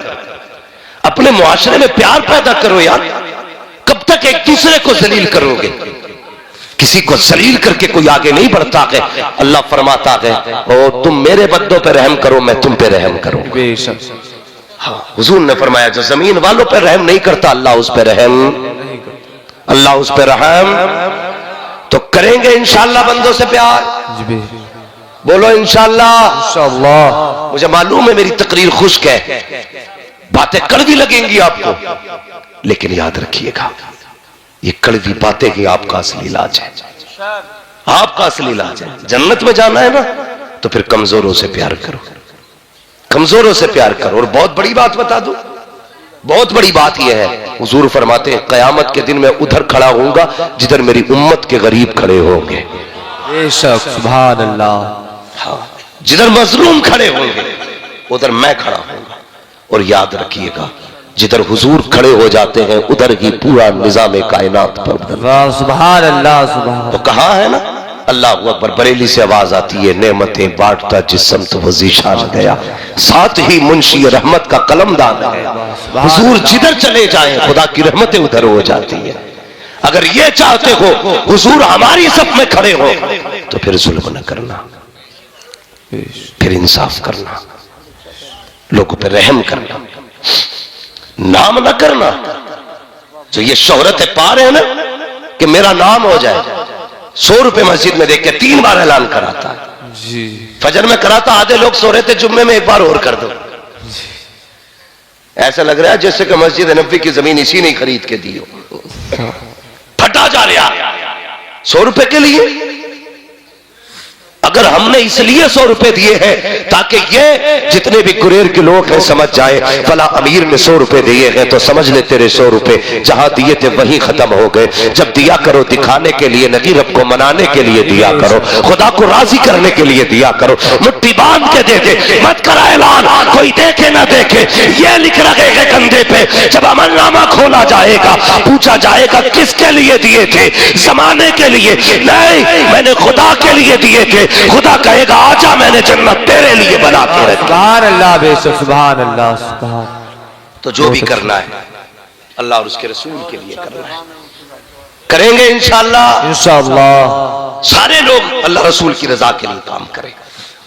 अपने मुआशरे में प्यार पैदा करो यार। कब तक एक दूसरे को जलील करोगे? किसी को जलील करके कोई आगे नहीं बढ़ता है। अल्लाह फरमाता है ओ तुम मेरे बंदों पे रहम करो, मैं तुम पे रहम करूं। हाँ, हुजूर ने फरमाया जो जमीन वालों पे रहम नहीं करता अल्लाह उस पे रहम, अल्लाह उस पे रहम तो करेंगे इंशाअल्लाह बंदों से प्यार। बोलो इंशाअल्लाह। मुझे मालूम है मेरी तकरीर खुश्क है, बातें कड़वी लगेंगी आपको, लेकिन याद रखिएगा ये कड़वी बातें ही आपका असली इलाज है, आपका असली इलाज है। जन्नत में जाना है ना तो फिर कमजोरों से प्यार करो, कमजोरों से प्यार करो। और बहुत बड़ी बात बता दूं, बहुत बड़ी बात यह है, हुजूर फरमाते हैं क़यामत के दिन मैं उधर खड़ा होऊंगा जिधर मेरी उम्मत के गरीब खड़े होंगे।
बेशक, सुभान अल्लाह।
हाँ, जिधर मजलूम खड़े होंगे उधर मैं खड़ा होऊंगा। और याद रखिएगा जिधर हुजूर खड़े हो जाते हैं उधर ही पूरा निजाम कायनात पर।
सुभान अल्लाह, सुभान।
तो कहा है ना अल्लाह अकबर, बरेली से आवाज आती है नेमतें बांटता जिस्म तो वजीशान गया, साथ ही मुंशी रहमत का कलमदान है। हुजूर जिधर चले जाएं खुदा की रहमतें उधर हो जाती है। अगर ये चाहते हो हुजूर हमारी सफ में खड़े हो तो फिर जुल्म न करना, फिर इंसाफ करना, लोगों पे रहम करना, नाम न करना। जो ये शोहरत पा रहे हैं ना कि मेरा नाम हो जाए, 100 रुपए मस्जिद में देख के 3 बार ऐलान कराता है जी। फजर में कराता, आधे लोग सो रहे थे, जुम्मे में 1 बार और कर दो। ऐसा लग रहा है जैसे कि मस्जिद नबी की जमीन इसी ने खरीद के दी हो। फटा जा रहा 100 रुपए के लिए। अगर हमने इसलिए 100 रुपए दिए हैं ताकि ये जितने भी गुरेर के लोग हैं समझ जाए फला अमीर ने 100 रुपए दिए हैं तो समझ ले तेरे 100 रुपए जहां दिए थे वहीं खत्म हो गए। जब दिया करो दिखाने के लिए, नबी रब को मनाने के लिए दिया करो, खुदा को राजी करने के लिए दिया करो। मुट्ठी बांध के दे दे, मत करा ऐलान, कोई देखे ना देखे। ये लिख रखे हैं कंधे पे, जब अमलनामा खोला जाएगा पूछा जाएगा किसके लिए दिए थे? जमाने के लिए नहीं, मैंने खुदा के लिए दिए थे। खुदा कहेगा आजा मैंने जन्नत तेरे लिए बना के रखी।
सुभान अल्लाह, बेशक, सुभान अल्लाह, सुभान।
तो जो भी करना है अल्लाह और उसके रसूल के लिए करना है, करेंगे इंशाअल्लाह।
इंशाअल्लाह
सारे लोग अल्लाह रसूल की रजा के लिए काम करें।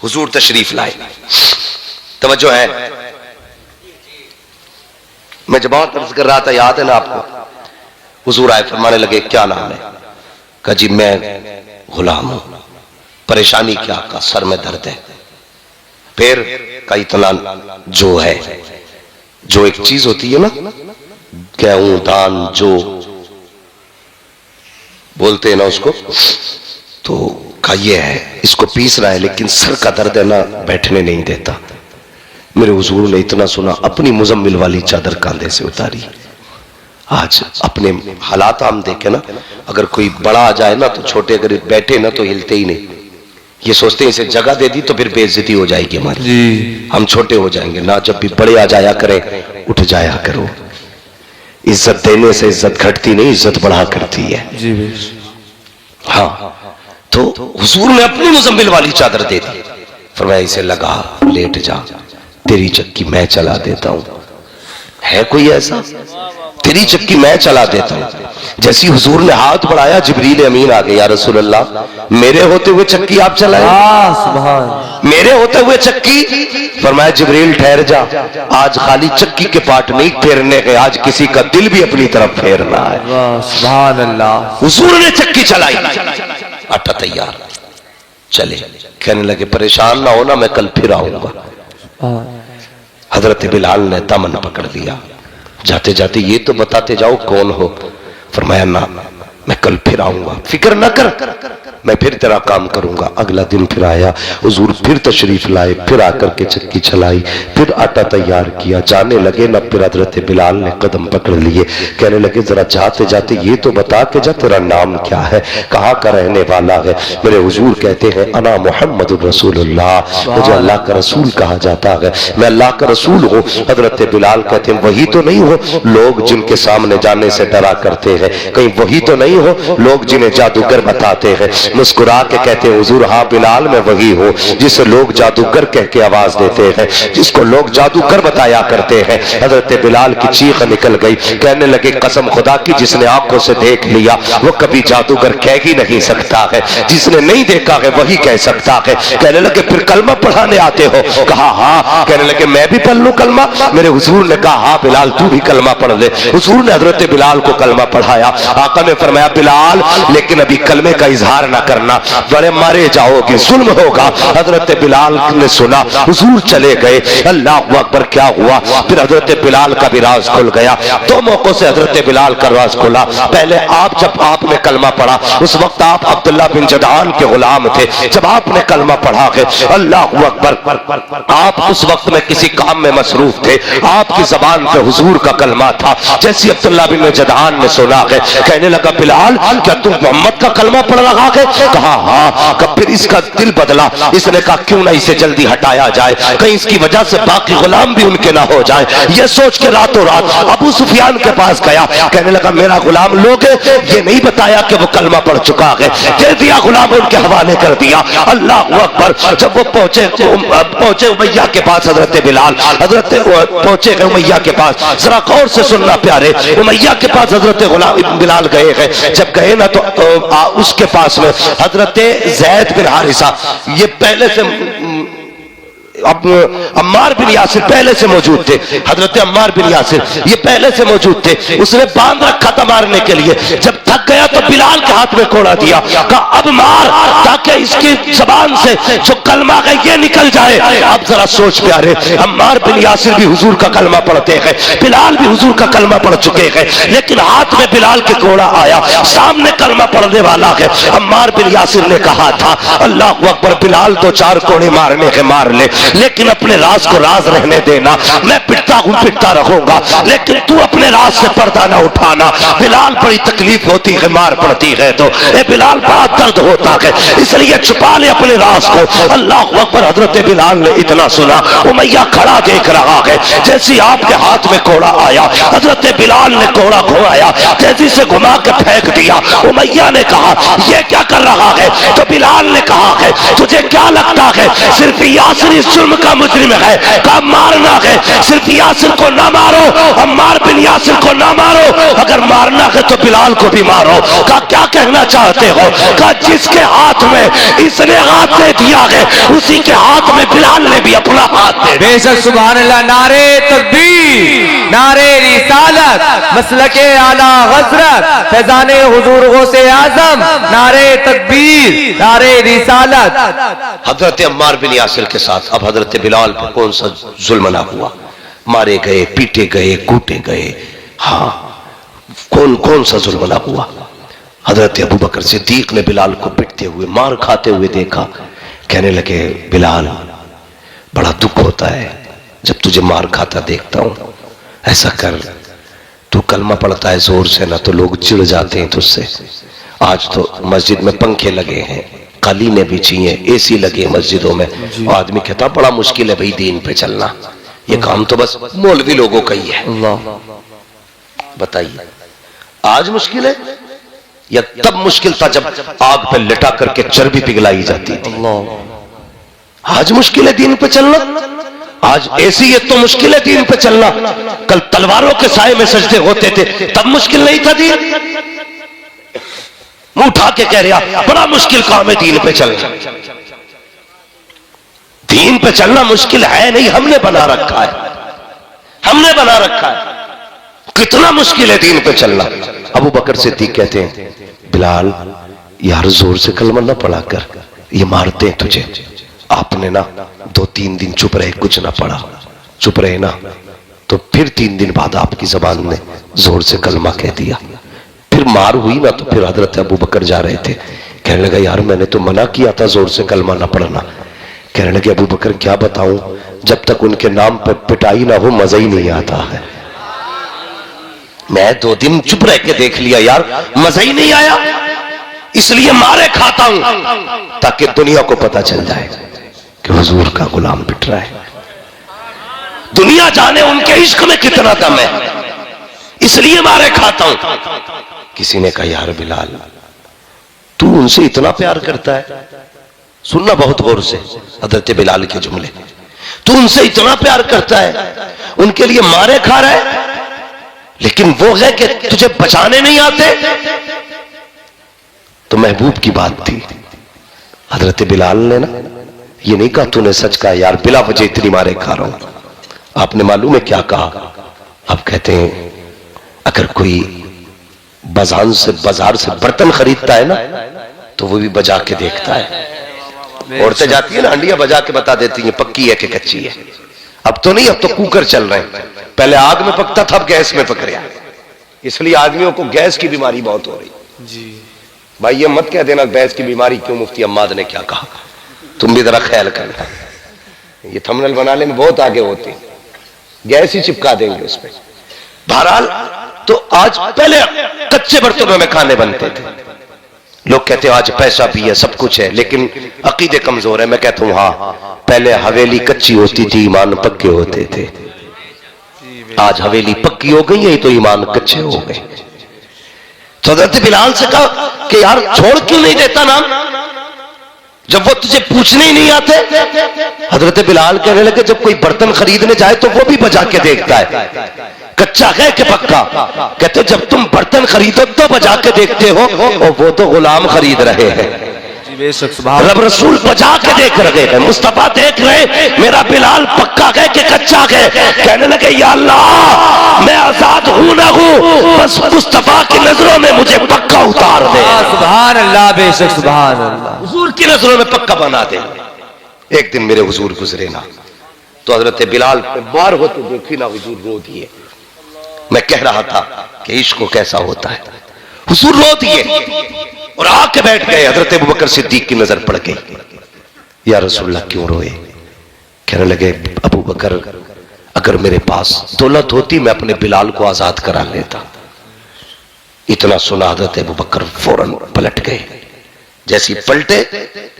हुजूर तशरीफ लाए, तवज्जो है। मैं जब बहुत अर्ज कर रहा था, याद है ना आपको, हुजूर आए फरमाने लगे क्या नाम है? कहा जी मैं गुलाम हूं। परेशानी क्या? का सर में दर्द है। फिर का इतना जो है, जो एक चीज होती है ना, गेहूं दान जो बोलते हैं ना उसको, तो का ये है इसको पीस रहा है लेकिन सर का दर्द है ना बैठने नहीं देता। मेरे हुजूर ने इतना सुना, अपनी मुजम्मिल वाली चादर कांधे से उतारी। आज अपने हालात हम देखे ना, अगर कोई बड़ा आ जाए ना तो छोटे अगर बैठे ना तो हिलते ही नहीं। ये सोचते हैं इसे जगह दे दी तो फिर बेइज्जती हो जाएगी हमारी जी, हम छोटे हो जाएंगे ना। जब भी बड़े आ जाया करें उठ जाया करो। इज्जत देने से इज्जत घटती नहीं, इज्जत बढ़ा करती है जी। हाँ, तो हुजूर ने अपनी मुजम्मिल वाली चादर दे दी, फरमाया इसे लगा, लेट जा, तेरी चक्की मैं चला देता हूं। है कोई ऐसा? तेरी चक्की मैं चला देता हूं। जैसी हुजूर ने हाथ बढ़ाया जिब्रील अमीन आ गए, या रसूल अल्लाह मेरे होते हुए चक्की आप चलाए? सुभान, मेरे होते हुए चक्की? फरमाया जिब्रील ठहर जा, आज खाली चक्की के पार्ट नहीं फेरने के, आज किसी का दिल भी अपनी तरफ फेरना है।
सुभान अल्लाह।
हुजूर ने चक्की चलाई, आटा तैयार, चले। कहने लगे परेशान ना होना, मैं कल फिर आऊंगा। हजरत बिलाल ने दामन पकड़ लिया, जाते जाते ये तो बताते जाओ कौन हो। फरमाया ना, मैं कल फिर आऊंगा, फिक्र न कर, मैं फिर तेरा काम करूंगा। अगला दिन फिर आया, हुजूर फिर तशरीफ लाए, फिर आकर के चक्की चलाई, फिर आटा तैयार किया। जाने लगे ना, फिर हजरत बिलाल ने कदम पकड़ लिए, कहने लगे जरा जाते जाते ये तो बता के जा तेरा नाम क्या है, कहाँ का रहने वाला है? मेरे हुजूर कहते हैं अना मुहम्मद रसूलुल्लाह, मुझे अल्लाह का रसूल कहा जाता है, मैं अल्लाह का रसूल हूँ। हजरत बिलाल कहते हैं वही तो नहीं हो लोग जिनके सामने जाने से डरा करते हैं, कहीं वही तो नहीं हो लोग जिन्हें जादूगर बताते हैं, मुस्कुरा के कहते हैं हुजूर हाँ बिलाल मैं वही हूँ जिसे लोग जादूगर कह के आवाज देते हैं, जिसको लोग जादूगर बताया करते हैं। हजरत बिलाल की चीख निकल गई, कहने लगे कसम खुदा की जिसने आंखों से देख लिया वो कभी जादूगर कह ही नहीं सकता है, जिसने नहीं देखा है वही कह सकता है। कहने लगे फिर कलमा पढ़ाने आते हो? कहा हाँ। कहने लगे मैं भी पढ़ लूं कलमा? मेरे हुजूर ने कहा हाँ बिलाल तू भी कलमा पढ़ ले। हुजूर ने हजरत बिलाल को कलमा पढ़ाया। आका ने फरमाया बिलाल लेकिन अभी कलमे का इजहार ना करना, बड़े मारे जाओगे, जुल्म होगा। हजरत बिलाल ने सुना, हुजूर चले गए। अल्लाह अकबर, क्या हुआ? फिर हजरत बिलाल का भी राज खुल गया। दो मौकों से हजरत बिलाल का राज खुला। पहले जब आपने कलमा पढ़ा उस वक्त आप अब्दुल्ला बिन जदआन के गुलाम थे। जब आपने कलमा पढ़ा है अल्लाह अकबर, आप उस वक्त में किसी काम में मसरूफ थे, आपकी जबान पे हुजूर का कलमा था। जैसे अब्दुल्ला बिन जदआन ने सुना है, कहने लगा बिलाल क्या तुम मोहम्मद का कलमा पढ़ रहा है? कहा हाँ। कब फिर इसका दिल बदला, इसने कहा क्यों ना इसे जल्दी हटाया जाए, कहीं इसकी वजह से बाकी गुलाम भी उनके ना हो जाए। ये सोच के रातों रात अबू सुफियान के पास गया। कहने लगा मेरा गुलाम लोगे? ये नहीं बताया कि वो कलमा पढ़ चुका है, दे दिया गुलाम उनके हवाले कर दिया। अल्लाह अकबर। जब वो पहुंचे उमैया के पास हजरत बिलाल, हजरत पहुंचे गए उमैया के पास। जरा गौर से सुनना प्यारे, उमैया के पास हजरत बिलाल गए हैं। जब गए ना तो उसके पास में हजरत ज़ैद बिन हारिसा, ये पहले से अब अम्मार बिन यासिर पहले से मौजूद थे। हजरत अम्मार बिन यासिर ये पहले से मौजूद थे। उसने बांध रखा था मारने के लिए। जब थक गया तो बिलाल के हाथ में कोड़ा दिया, कहा अब मार ताकि इसकी जबान से जो कलमा है ये निकल जाए। अब जरा सोच प्यारे, अम्मार बिन यासिर भी हुजूर का कलमा पढ़ते हैं, बिलाल भी हुजूर का कलमा पढ़ चुके हैं, लेकिन हाथ में बिलाल के कोड़ा आया, सामने कलमा पढ़ने वाला है। अम्मार बिन यासिर ने कहा था अल्लाह अकबर बिलाल दो चार कोड़े मारने के मार ले, लेकिन अपने राज को राज रहने देना। मैं पिटता हूं पिटता रहूंगा, लेकिन तू अपने राज से पर्दा ना उठाना। बिलाल बड़ी तकलीफ होती है मार पड़ती है तो, ए बिलाल बड़ा दर्द होता है, इसलिए छुपा ले अपने राज को। अल्लाह अकबर। हजरत बिलाल ने इतना सुना, उमैया खड़ा देख रहा है। जैसे आपके हाथ में कोड़ा आया, हजरत बिलाल ने कोड़ा घुमाया, तेजी से घुमा के फेंक दिया। उमैया ने कहा ये क्या कर रहा है? तो बिलाल ने कहा है तुझे क्या लगता है सिर्फ यासिर जुल्म का मुजरिम है, का मारना है, सिर्फ यासिर को ना मारो, अम्मार बिन यासिर को ना मारो, अगर मारना है तो बिलाल को भी मारो। का क्या कहना चाहते हो? का जिसके हाथ में इसने हाथ दे दिया है उसी के हाथ में बिलाल ने भी अपना हाथ दे।
बेशक सुभान अल्लाह। नारे तकबीर, नारे रिसालत, मसलके आला हजरत, फैजाने हुजूर गौसे आजम, नारे तकबीर, नारे रिसालत।
हजरत अम्मार बिन यासिर के साथ अब हजरत बिलाल पर कौन सा जुल्म ना हुआ? मारे गए, पीटे गए, कूटे गए। हाँ, कौन कौन सा जुल्म ना हुआ? हजरत अबू बकर सिद्दीक ने बिलाल को पिटते हुए मार खाते हुए देखा। कहने लगे बिलाल बड़ा दुख होता है जब तुझे मार खाता देखता हूं। ऐसा कर, तू कलमा पढ़ता है जोर से ना तो लोग चिढ़ जाते हैं तुझसे। आज तो मस्जिद में पंखे लगे हैं, कालीने बिछी हैं, एसी लगे मस्जिदों में, आदमी कहता बड़ा मुश्किल है भाई दीन पे चलना, ये काम तो बस मौलवी लोगों का ही है। बताइए आज मुश्किल है या तब मुश्किल था जब आग पे लिटा करके चर्बी पिघलाई जाती थी? आज मुश्किल है दीन पे चलना। आज ऐसी है तो मुश्किल है दीन पे चलना। कल तलवारों के साए में सजदे होते थे तब मुश्किल नहीं था दीन। मुंह उठा के कह रहा बड़ा मुश्किल काम है दीन पे चलना। दीन पे चलना मुश्किल है नहीं, हमने बना रखा है, हमने बना रखा है। कितना मुश्किल है दीन पे चलना। अबू बकर सिद्दीक कहते हैं बिलाल यार जोर से कलमा ना पढ़ा कर, ये मारते हैं तुझे। आपने ना 2-3 दिन चुप रहे, कुछ ना पढ़ा, चुप रहे ना, तो फिर 3 दिन बाद आपकी जबान ने जोर से कलमा कह दिया। फिर मार हुई ना तो फिर हजरत अबू बकर जा रहे थे, कहने लगा यार मैंने तो मना किया था जोर से कलमा ना पढ़ना। कहने लगे अबू बकर क्या बताऊं, जब तक उनके नाम पर पिटाई ना हो मजा ही नहीं आता है। मैं 2 दिन चुप रह के देख लिया यार, मजा ही नहीं आया, इसलिए मारे खाता हूं ताकि दुनिया को पता चल जाए कि हुजूर का गुलाम पिट रहा है, दुनिया जाने उनके इश्क में कितना दम है, इसलिए मारे खाता हूं। किसी ने कहा यार बिलाल तू उनसे इतना प्यार करता है। सुनना बहुत गौर से हजरत बिलाल के जुमले। तू उनसे इतना प्यार करता है, उनके लिए मारे खा रहा है, लेकिन वो है कि तुझे बचाने नहीं आते। तो महबूब की बात थी। हजरत बिलाल ने ना ये नहीं कहा तूने सच कहा यार, बिला वजह इतनी मारे खा रहा हूं। आपने मालूम है क्या कहा? आप कहते हैं अगर कोई बाजार से बर्तन खरीदता है ना, तो वो भी बजा के देखता है। औरतें जाती है ना, हंडियां बजा के बता देती हैं पक्की है कि कच्ची है। अब तो नहीं, अब तो कुकर चल रहे हैं। पहले आग में पकता था, अब गैस में पक रहा है। इसलिए आदमियों को गैस की बीमारी बहुत हो रही जी। भाई ये मत कह देना गैस की बीमारी क्यों, मुफ्ती अम्माद ने क्या कहा, तुम भी जरा ख्याल करना। ये थंबनेल बनाने में बहुत आगे होते, गैस ही चिपका देंगे उस पर। बहरहाल तो आज पहले कच्चे बर्तनों में खाने बनते थे। लोग कहते हैं आज पैसा भी है, सब कुछ है, लेकिन अकीदे कमजोर है। मैं कहता हूं हाँ, पहले हवेली कच्ची होती थी, ईमान पक्के होते थे। आज हवेली पक्की हो गई है तो ईमान कच्चे हो गए। तो हजरत बिलाल से कहा कि यार छोड़ क्यों नहीं देता नाम, जब वो तुझे पूछने ही नहीं आते। हजरत बिलाल कहने लगे जब कोई बर्तन खरीदने जाए तो वो भी बजा के देखता है कच्चा है कि पक्का। कहते जब तुम बर्तन खरीदो तो बजा के देखते हो, और वो तो गुलाम खरीद रहे हैं। रब रसूल बजा के देख रहे हैं, मुस्तफा देख रहे मेरा बिलाल पक्का है कि कच्चा है। कहने लगे या अल्लाह मैं आजाद हूं ना हूं, बस मुस्तफा की नजरों में मुझे पक्का उतार दे।
सुभान अल्लाह, बेशक सुभान अल्लाह,
हुजूर की नजरों में पक्का बना दे। एक दिन मेरे हुजूर गुजरे ना, तो हजरत बिलाल पे बार होते देखी ना, हुजूर रो दिए। मैं कह रहा था कि इश्क कैसा होता है, हुजूर रो दिए और आके बैठ गए। हजरत अबू बकर सिद्दीक की नजर पड़ गई, या रसूलल्लाह क्यों रोए? कहने लगे अबू बकर अगर मेरे पास दौलत होती मैं अपने बिलाल को आजाद करा लेता। इतना सुना हजरत अबू बकर फौरन पलट गए। जैसे पलटे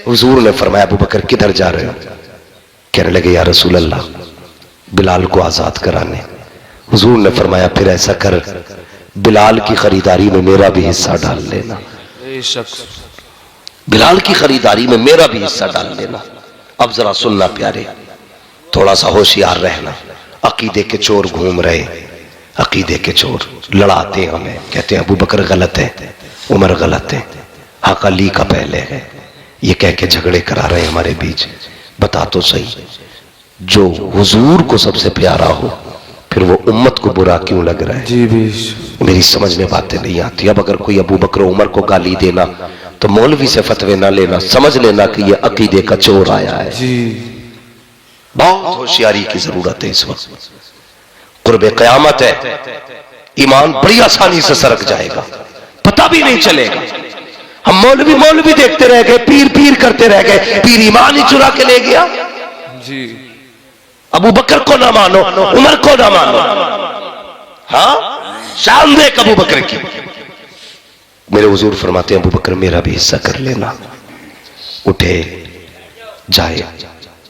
हुजूर ने फरमाया अबू बकर किधर जा रहे हो? कहने लगे या रसूलल्लाह बिलाल को आजाद कराने। हुजूर ने फरमाया फिर ऐसा कर, बिलाल की खरीदारी में मेरा भी हिस्सा डाल लेना। बिलाल की खरीदारी में मेरा भी हिस्सा डाल लेना। अब जरा सुनना प्यारे, थोड़ा सा होशियार रहना। अकीदे के चोर घूम रहे, अकीदे के चोर लड़ाते हमें, कहते हैं अबू बकर गलत है, उमर गलत है, हक अली का पहले है, ये कह के झगड़े करा रहे हैं हमारे बीच। बता तो सही, जो हुजूर को सबसे प्यारा हो फिर वो उम्मत को बुरा क्यों लग रहा है?
जी भी
मेरी समझ में बातें नहीं आती। अब अगर कोई अबू बकर उमर को गाली देना तो मौलवी से फतवे ना लेना, समझ लेना कि ये अकीदे का चोर आया है जी। बहुत होशियारी की जरूरत है इस वक्त, कुर्बे क़यामत है, ईमान बड़ी आसानी से सरक जाएगा, पता भी नहीं चलेगा। हम मौलवी देखते रह गए, पीर पीर करते रह गए, पीर ईमान ही चुरा के ले गया जी। अबू बकर को ना मानो, उमर को ना मानो। हाँ शान देख अबू बकर की। मेरे हुजूर फरमाते हैं अबू बकर मेरा भी हिस्सा कर लेना। उठे जाए,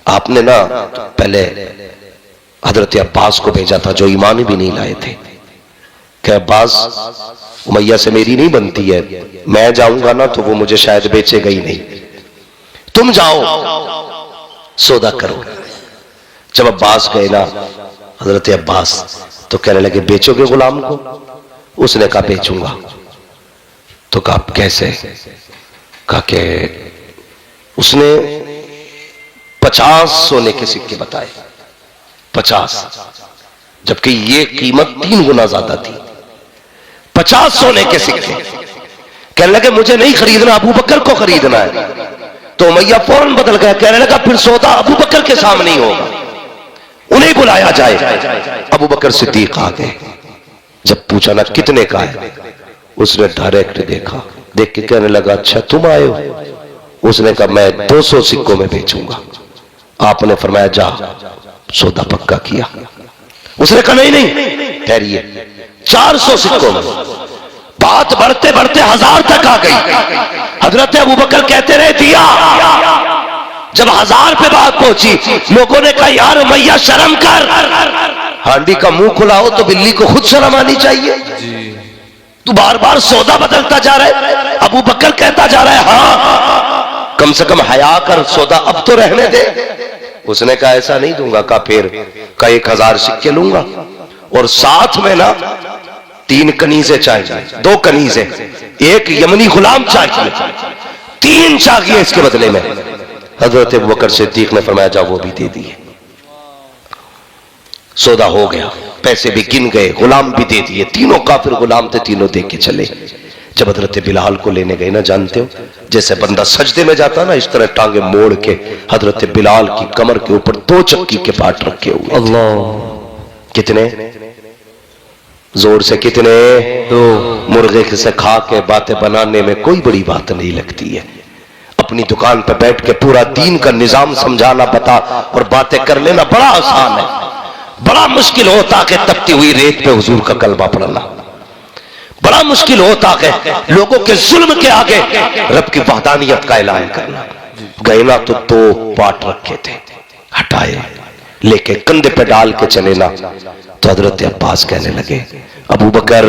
आपने ना पहले हजरत अब्बास को भेजा था जो ईमान भी नहीं लाए थे। क्या अब्बास उमैया से मेरी नहीं बनती है, मैं जाऊंगा ना तो वो मुझे शायद बेचेगा ही नहीं, तुम जाओ सौदा करो। जब अब्बास गए ना हजरत अब्बास तो कहने लगे बेचोगे गुलाम को? उसने कहा बेचूंगा। तो कहा कैसे? कहा कि उसने 50 सोने के सिक्के बताए, 50, जबकि ये कीमत 3 गुना ज्यादा थी। 50 सोने के सिक्के। कहने लगे मुझे नहीं खरीदना, अबू बकर को खरीदना है। तो उमैया फौरन बदल गया, कहने लगा फिर सौदा अबू बकर के सामने ही होगा, उन्हें बुलाया जाए। अबू बकर सिद्दीक आ गए। जब पूछा ना कितने का है, उसने डायरेक्ट देखा, देख के कहने लगा अच्छा तुम आए हो? उसने कहा मैं 200 सिक्कों में बेचूंगा। आपने फरमाया जा, सौदा पक्का किया। उसने कहा नहीं नहीं ठहरिए, 400 सिक्कों में। बात बढ़ते बढ़ते 1000 तक आ गई। हजरत अबू बकर कहते रहे दिया। जब 1000 पे बात पहुंची, लोगों ने कहा यार मैया शर्म कर, हांडी का मुंह खुला हो तो बिल्ली को खुद शर्म आनी चाहिए। तू बार बार सौदा बदलता जा रहा है। अबू बकर कहता जा रहा है हाँ कम से कम हया कर, सौदा अब तो रहने दे। उसने कहा ऐसा नहीं दूंगा। कहा फिर का 1000 सिक्के लूंगा और साथ में ना 3 कनीजे चाहिए, 2 कनीजे, 1 यमनी गुलाम चाहिए, 3 चाहिए इसके बदले में। हजरत अबू बकर सिद्दीक ने फरमाया जाओ वो भी दे दिए। सौदा हो गया, पैसे भी गिन गए, गुलाम भी दे दिए। तीनों काफिर गुलाम थे, तीनों दे के चले। जब हजरत बिलाल को लेने गए ना, जानते हो जैसे बंदा सजदे में जाता ना, इस तरह टांगे मोड़ के हजरत बिलाल की कमर के ऊपर 2 चक्की के पाट रखे हुए। अल्लाह, कितने जोर से, कितने? 2। मुर्गे से खा के बातें बनाने में कोई बड़ी बात नहीं लगती है। अपनी दुकान पर बैठ के पूरा दीन का निजाम समझाना बता और बातें कर लेना बड़ा आसान है। बड़ा मुश्किल होता है तपती हुई रेत पे हुजूर का कलमा पढ़ना। बड़ा मुश्किल होता है लोगों के जुल्म के आगे रब की वहदानियत का ऐलान करना। गए ना तो 2 पाट रखे थे, हटाए, लेके कंधे पे डाल के चले ना। तो हजरत अब्बास कहने लगे अबू बकर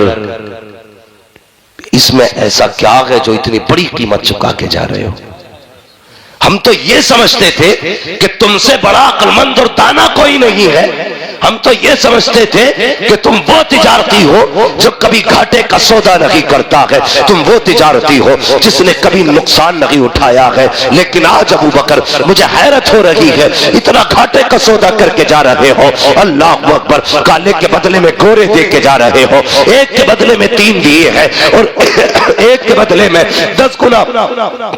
इसमें ऐसा क्या है जो इतनी बड़ी कीमत चुका के जा रहे हो? हम तो ये समझते थे कि तुमसे बड़ा अक्लमंद और दाना कोई नहीं है। हम तो ये समझते थे कि तुम वो तिजारती हो जो कभी घाटे का सौदा नहीं करता है, तुम वो तिजारती हो जिसने कभी नुकसान नहीं उठाया है। लेकिन आज अबू बकर मुझे हैरत हो रही है, इतना घाटे का सौदा करके जा रहे हो। अल्लाह अकबर, काले के बदले में गोरे दे के जा रहे हो, 1 के बदले में 3 दिए हैं और 1 के बदले में 10 गुना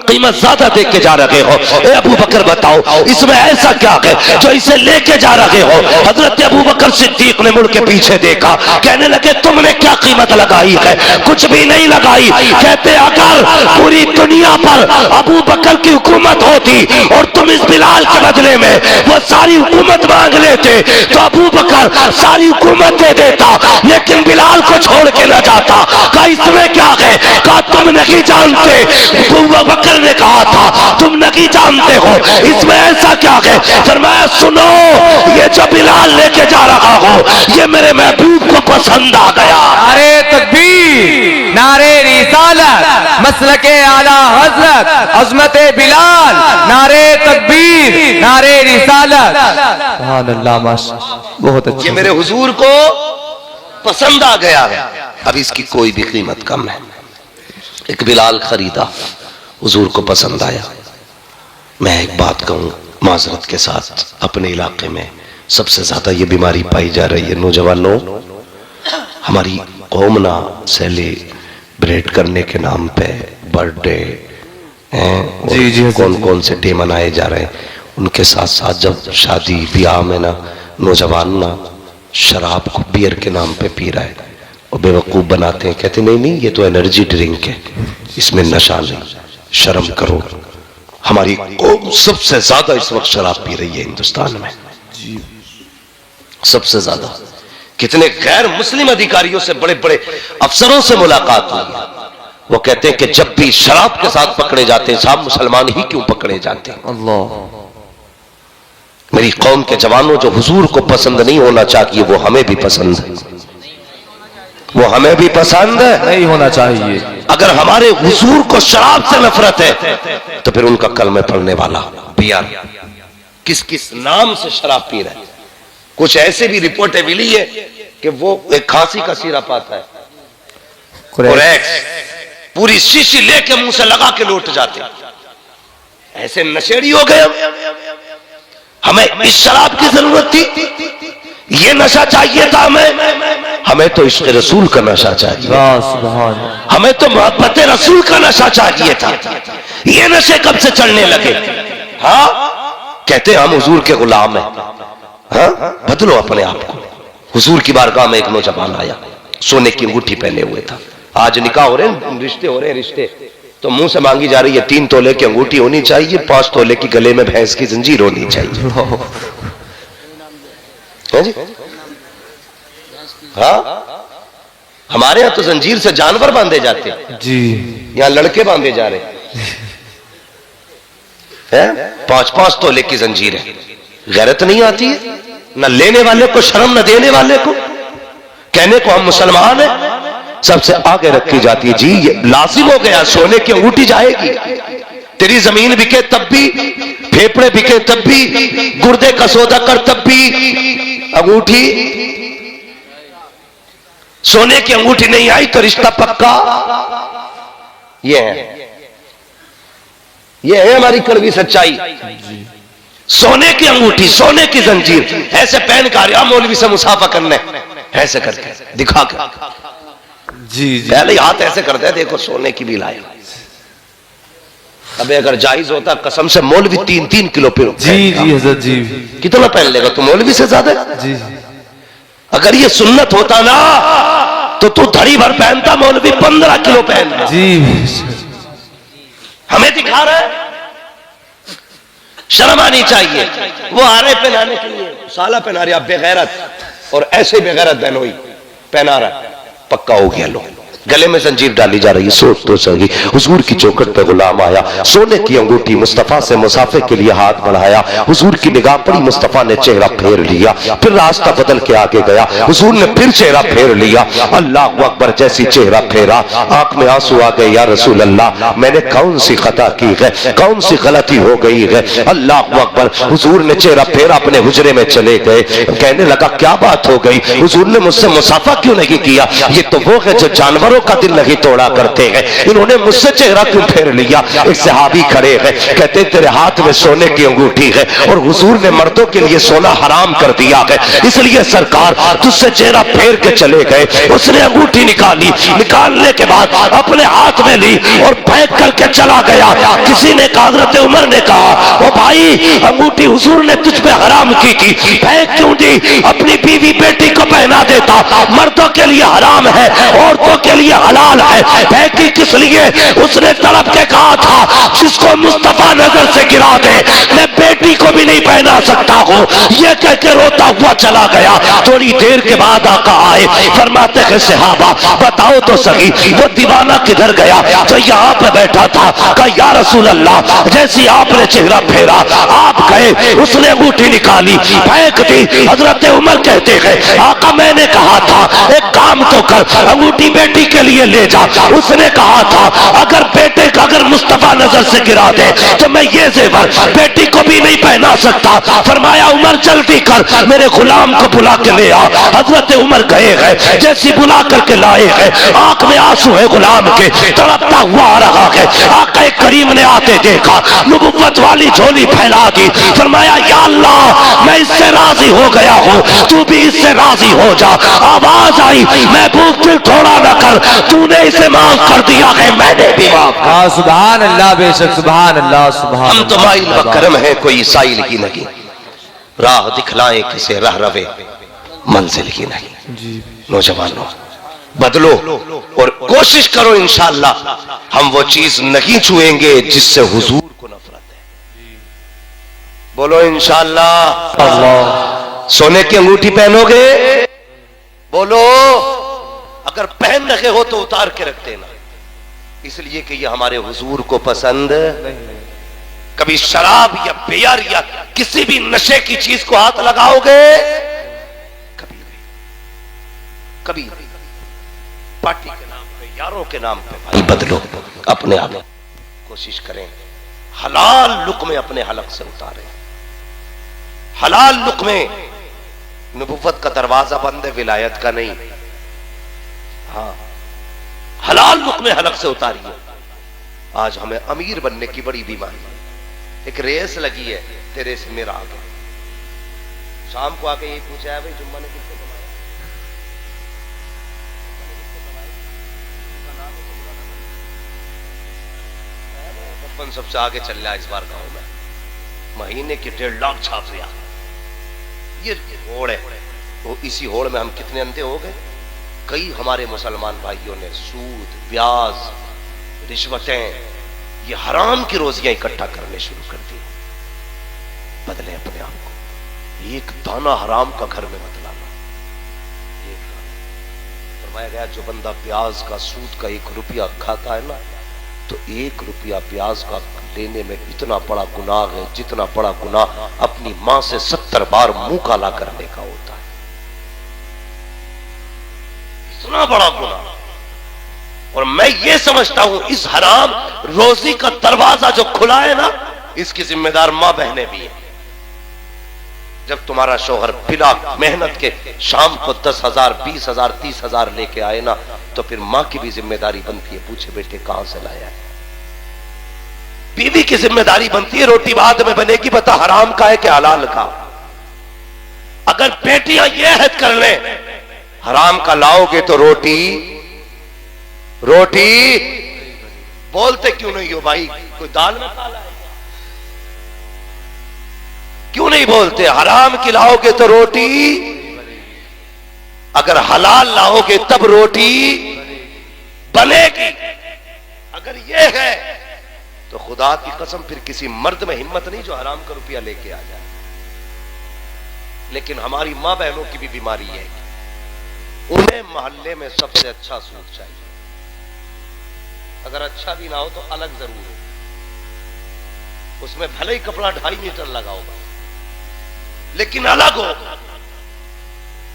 कीमत ज्यादा दे के जा रहे हो। ए अबू बकर बताओ इसमें ऐसा क्या है जो इसे लेके जा रहे हो? हजरत अबू बकर सिद्दीक ने मुड़ के पीछे देखा, कहने लगे तुमने क्या कीमत लगाई है? कुछ भी नहीं लगाई। कहते अगर पूरी दुनिया पर अबू बकर की हुकूमत होती और तुम इस बिलाल के बदले में वो सारी हुकूमत मांग लेते तो अबू बकर सारी हुकूमत दे देता, लेकिन बिलाल को छोड़ के न जाता। कहा इसमें क्या है? कहा तुम नहीं जानते। अबू बकर ने कहा था तुम नहीं जानते हो, इसमें ऐसा क्या है? फरमाया सुनो, ये जो बिलाल लेके जा रहा हो ये मेरे महबूब को पसंद आ गया।
नारे तकबीर, नारे रिसालत, मसलके आला हजरत, अज़मते बिलाल, नारे तकबीर, नारे रिसालत। सुभान अल्लाह, माशाअल्लाह, बहुत अच्छा।
ये मेरे हुजूर को पसंद आ गया है। अब इसकी कोई भी कीमत कम है। एक बिलाल खरीदा, हुजूर को पसंद आया। मैं एक बात कहूं माजरत के साथ, अपने इलाके में सबसे ज्यादा ये बीमारी पाई जा रही है। नौजवानों, हमारी कौम ना सेलिब्रेट करने के नाम पे बर्थडे हैं, कौन कौन से डे मनाए जा रहे हैं, उनके साथ साथ जब शादी ब्याह में ना नौजवान ना शराब को बियर के नाम पे पी रहा है और बेवकूफ बनाते हैं, कहते नहीं नहीं ये तो एनर्जी ड्रिंक है, इसमें नशा नहीं, शर्म करो। हमारी कौम सबसे ज्यादा इस वक्त शराब पी रही है हिंदुस्तान में, सबसे ज्यादा। कितने गैर मुस्लिम अधिकारियों से, बड़े बड़े अफसरों से मुलाकात हुई है, वो कहते हैं कि जब भी शराब के साथ पकड़े जाते हैं साहब मुसलमान ही क्यों पकड़े जाते हैं। अल्लाह, मेरी कौम के जवानों, जो हुजूर को पसंद नहीं होना चाहिए वो हमें भी पसंद है, वो हमें भी पसंद है,
नहीं होना चाहिए।
अगर हमारे हुजूर को शराब से नफरत है तो फिर उनका कलमे पढ़ने वाला बियार किस किस नाम से शराब पी रहा है। कुछ ऐसे भी रिपोर्टें मिली है कि वो एक खांसी का सिरप आता है, कोरेक्स, पूरी शीशी लेके मुंह से लगा के लौट जाते। ऐसे नशेड़ी हो गए हमें इस शराब की जरूरत थी, ये नशा चाहिए था हमें तो इश्क़ रसूल का नशा चाहिए, हमें तो मोहब्बत रसूल का नशा चाहिए था। ये नशे कब से चढ़ने लगे? हाँ, कहते हम हुजूर के गुलाम हैं। हाँ, बदलो अपने आप को। हुजूर की बारगाह में एक नौजवान आया, सोने की अंगूठी पहने हुए था। आज निकाह हो रहे हैं, रिश्ते हो रहे हैं, रिश्ते तो मुंह से मांगी जा रही है 3 तोले की अंगूठी होनी चाहिए, 5 तोले की गले में भैंस की जंजीर होनी चाहिए। है जी? हाँ, हमारे यहाँ तो जंजीर से जानवर बांधे जाते हैं
जी,
यहाँ लड़के बांधे जा रहे हैं। 5-5 तोले की जंजीर है। गैरत नहीं आती है न लेने वाले को शर्म, न देने वाले को। कहने को हम मुसलमान हैं, सबसे आगे रखी जाती है। जी ये लाजिम हो गया, सोने की अंगूठी जाएगी। तेरी जमीन बिके तब भी, फेफड़े बिके तब भी, गुर्दे का सौदा कर तब भी, अंगूठी, सोने की अंगूठी नहीं आई तो रिश्ता पक्का। ये है हमारी कड़वी सच्चाई। सोने की अंगूठी, सोने की जंजीर, ऐसे पहन कर मौलवी से मुसाफा करने, ऐसे करके दिखा कर,
जी जी
पहले हाथ ऐसे करते हैं, देखो सोने की भी लाए। अबे अगर जायज होता कसम से मौलवी 3-3 किलो पे
जी जी हजरत जी
कितना पहन लेगा तू मौलवी से ज्यादा।
जी
अगर ये सुन्नत होता ना तो तू धड़ी भर पहनता, मौलवी 15 किलो पहन।
जी
हमें दिखा रहा है, शर्म आनी चाहिए। वो आ रहे पहनाने के लिए, साला पहना रही, आप बेगैरत, और ऐसे बेगैरत बहनोई पहना रहा, पक्का हो गया। लो गले में जंजीर डाली जा रही है, सोच तो सही। हुजूर की चौखट पे गुलाम आया, सोने की अंगूठी, मुस्तफा से मुसाफे के लिए हाथ बढ़ाया। हुजूर की निगाह पड़ी, मुस्तफा ने चेहरा फेर लिया, फिर रास्ता बदल के आगे गया। हुजूर ने फिर चेहरा फेर लिया, अल्लाह अकबर, जैसी चेहरा फेरा आंख में आंसू आ गए। या रसूल अल्लाह, मैंने कौन सी खता की है, कौन सी गलती हो गई है। अल्लाह अकबर, हुजूर ने चेहरा फेरा, अपने हुजरे में चले गए। कहने लगा क्या बात हो गई, हुजूर ने मुझसे मुसाफा क्यों नहीं किया। ये तो वो है जो जानवर का दिल नहीं तोड़ा करते हैं, इन्होंने मुझसे चेहरा क्यों फेर लिया। एक सहाबी खड़े हैं, कहते तेरे हाथ में सोने की अंगूठी है और हुजूर ने मर्दों के लिए सोना हराम कर दिया है, इसलिए सरकार तुझसे चेहरा फेर के चले गए। उसने अंगूठी निकाली, निकालने के बाद अपने हाथ में ली और फेंक करके चला गया। किसी ने कहा, हज़रत उमर ने कहा, ओ भाई अंगूठी हुजूर ने तुझ पे हराम की थी, फेंक क्यों दी, अपनी बीवी बेटी को पहना देता। मर्दों के लिए हराम है, औरतों के लिए हलाल है, फेंकी किस लिए। उसने तड़प के कहा था, जिसको मुस्तफा नजर से गिरा दे मैं बेटी को भी नहीं पहना सकता हूँ। ये कह के रोता हुआ चला गया। थोड़ी देर के बाद आका आए, फरमाते हैं सहाबा बताओ तो सही वो दीवाना किधर गया जो यहाँ पे बैठा था। कहा या रसूल अल्लाह, जैसी आपने चेहरा फेरा आप गए, उसने अंगूठी निकाली फेंक दी। हजरत उमर कहते हैं आका मैंने कहा था एक काम तो कर, अंगूठी बेटी के लिए ले जा। उसने कहा था अगर बेटे का अगर मुस्तफा नजर से गिरा दे तो मैं ये जेवर बेटी को भी नहीं पहना सकता। फरमाया उमर जल्दी कर, मेरे गुलाम को बुला के ले आ। हजरत उमर गए हैं, जैसी बुला करके लाए हैं, आंख में आंसू है गुलाम के, तड़पता हुआ आ रहा है। आका करीम ने आते देखा, नबुव्वत वाली झोली फैला दी। फरमाया या अल्लाह मैं इससे राजी हो गया हूँ, तू भी इससे राजी हो जा। आवाज आई, महबूब दिल थोड़ा न कर, तूने इसे माफ कर दिया है, मैंने भी माफ कर।
हाँ सुभान अल्लाह, बेशक सुभान अल्लाह सुभान।
हम तो माइल बकरम है, कोई साइल की नहीं, राह दिखलाए किसे रह रवे मंजिल की नहीं। नौजवानों बदलो और कोशिश करो, इंशाअल्लाह हम वो चीज नहीं छुएंगे जिससे हुजूर को नफरत है। बोलो इंशाअल्लाह। सोने की अंगूठी पहनोगे, बोलो अगर पहन रखे हो तो उतार के रख देना, इसलिए कि ये हमारे हुजूर को पसंद। कभी शराब या बियर या किसी भी नशे की चीज को हाथ लगाओगे, कभी नहीं, कभी नहीं। पार्टी के नाम पे, यारों के नाम पे भाई बदलो, अपने आप कोशिश करें हलाल लुक्मे अपने हलक से उतारें। हलाल लुक्मे, नबुव्वत का दरवाजा बंद है, विलायत का नहीं। हाँ हलाल लुक्मे हलक से उतारिए। आज हमें अमीर बनने की बड़ी बीमारी है, एक रेस लगी है, तेरे से मेरा आ गया। शाम को आके ये पूछा है भाई जुम्मा ने कितने कमाया, बचपन सबसे आगे चल रहा है इस बार गांव में, महीने के 1.5 लाख छाप लिया। ये होड़ है, तो इसी होड़ में हम कितने अंधे हो गए। कई हमारे मुसलमान भाइयों ने सूद, ब्याज, रिश्वतें, ये हराम की रोजियां इकट्ठा करने शुरू कर दी। बदले अपने आप को, एक दाना हराम का घर में मत लाना। फरमाया गया जो बंदा ब्याज का, सूद का 1 रुपया खाता है ना, तो 1 रुपया ब्याज का लेने में इतना बड़ा गुनाह है जितना बड़ा गुनाह अपनी मां से 70 बार मुंह काला करने का होता है। इतना बड़ा गुनाह। और मैं ये समझता हूं इस हराम रोजी का दरवाजा जो खुला है ना, इसकी जिम्मेदार मां बहनें भी हैं। जब तुम्हारा शौहर बिना मेहनत के शाम को 10,000, 20,000, 30,000 लेके आए ना, तो फिर मां की भी जिम्मेदारी बनती है, पूछे बेटे कहां से लाया है। बीवी की जिम्मेदारी बनती है, रोटी बाद में बनेगी, बता हराम का है कि हलाल का। अगर बेटियां ये हद कर ले हराम का लाओगे तो रोटी बोलते क्यों नहीं हो भाई, कोई दाल में काला है क्यों नहीं बोलते। हराम की लाओगे तो रोटी, अगर हलाल लाओगे तब रोटी बनेगी। अगर ये है तो खुदा की कसम फिर किसी मर्द में हिम्मत नहीं जो हराम का रुपया लेके आ जाए। लेकिन हमारी मां बहनों की भी बीमारी है, उन्हें मोहल्ले में सबसे अच्छा सूट चाहिए। अगर अच्छा भी ना हो तो अलग जरूर हो, उसमें भले ही कपड़ा 2.5 मीटर लगा होगा, लेकिन अलग हो।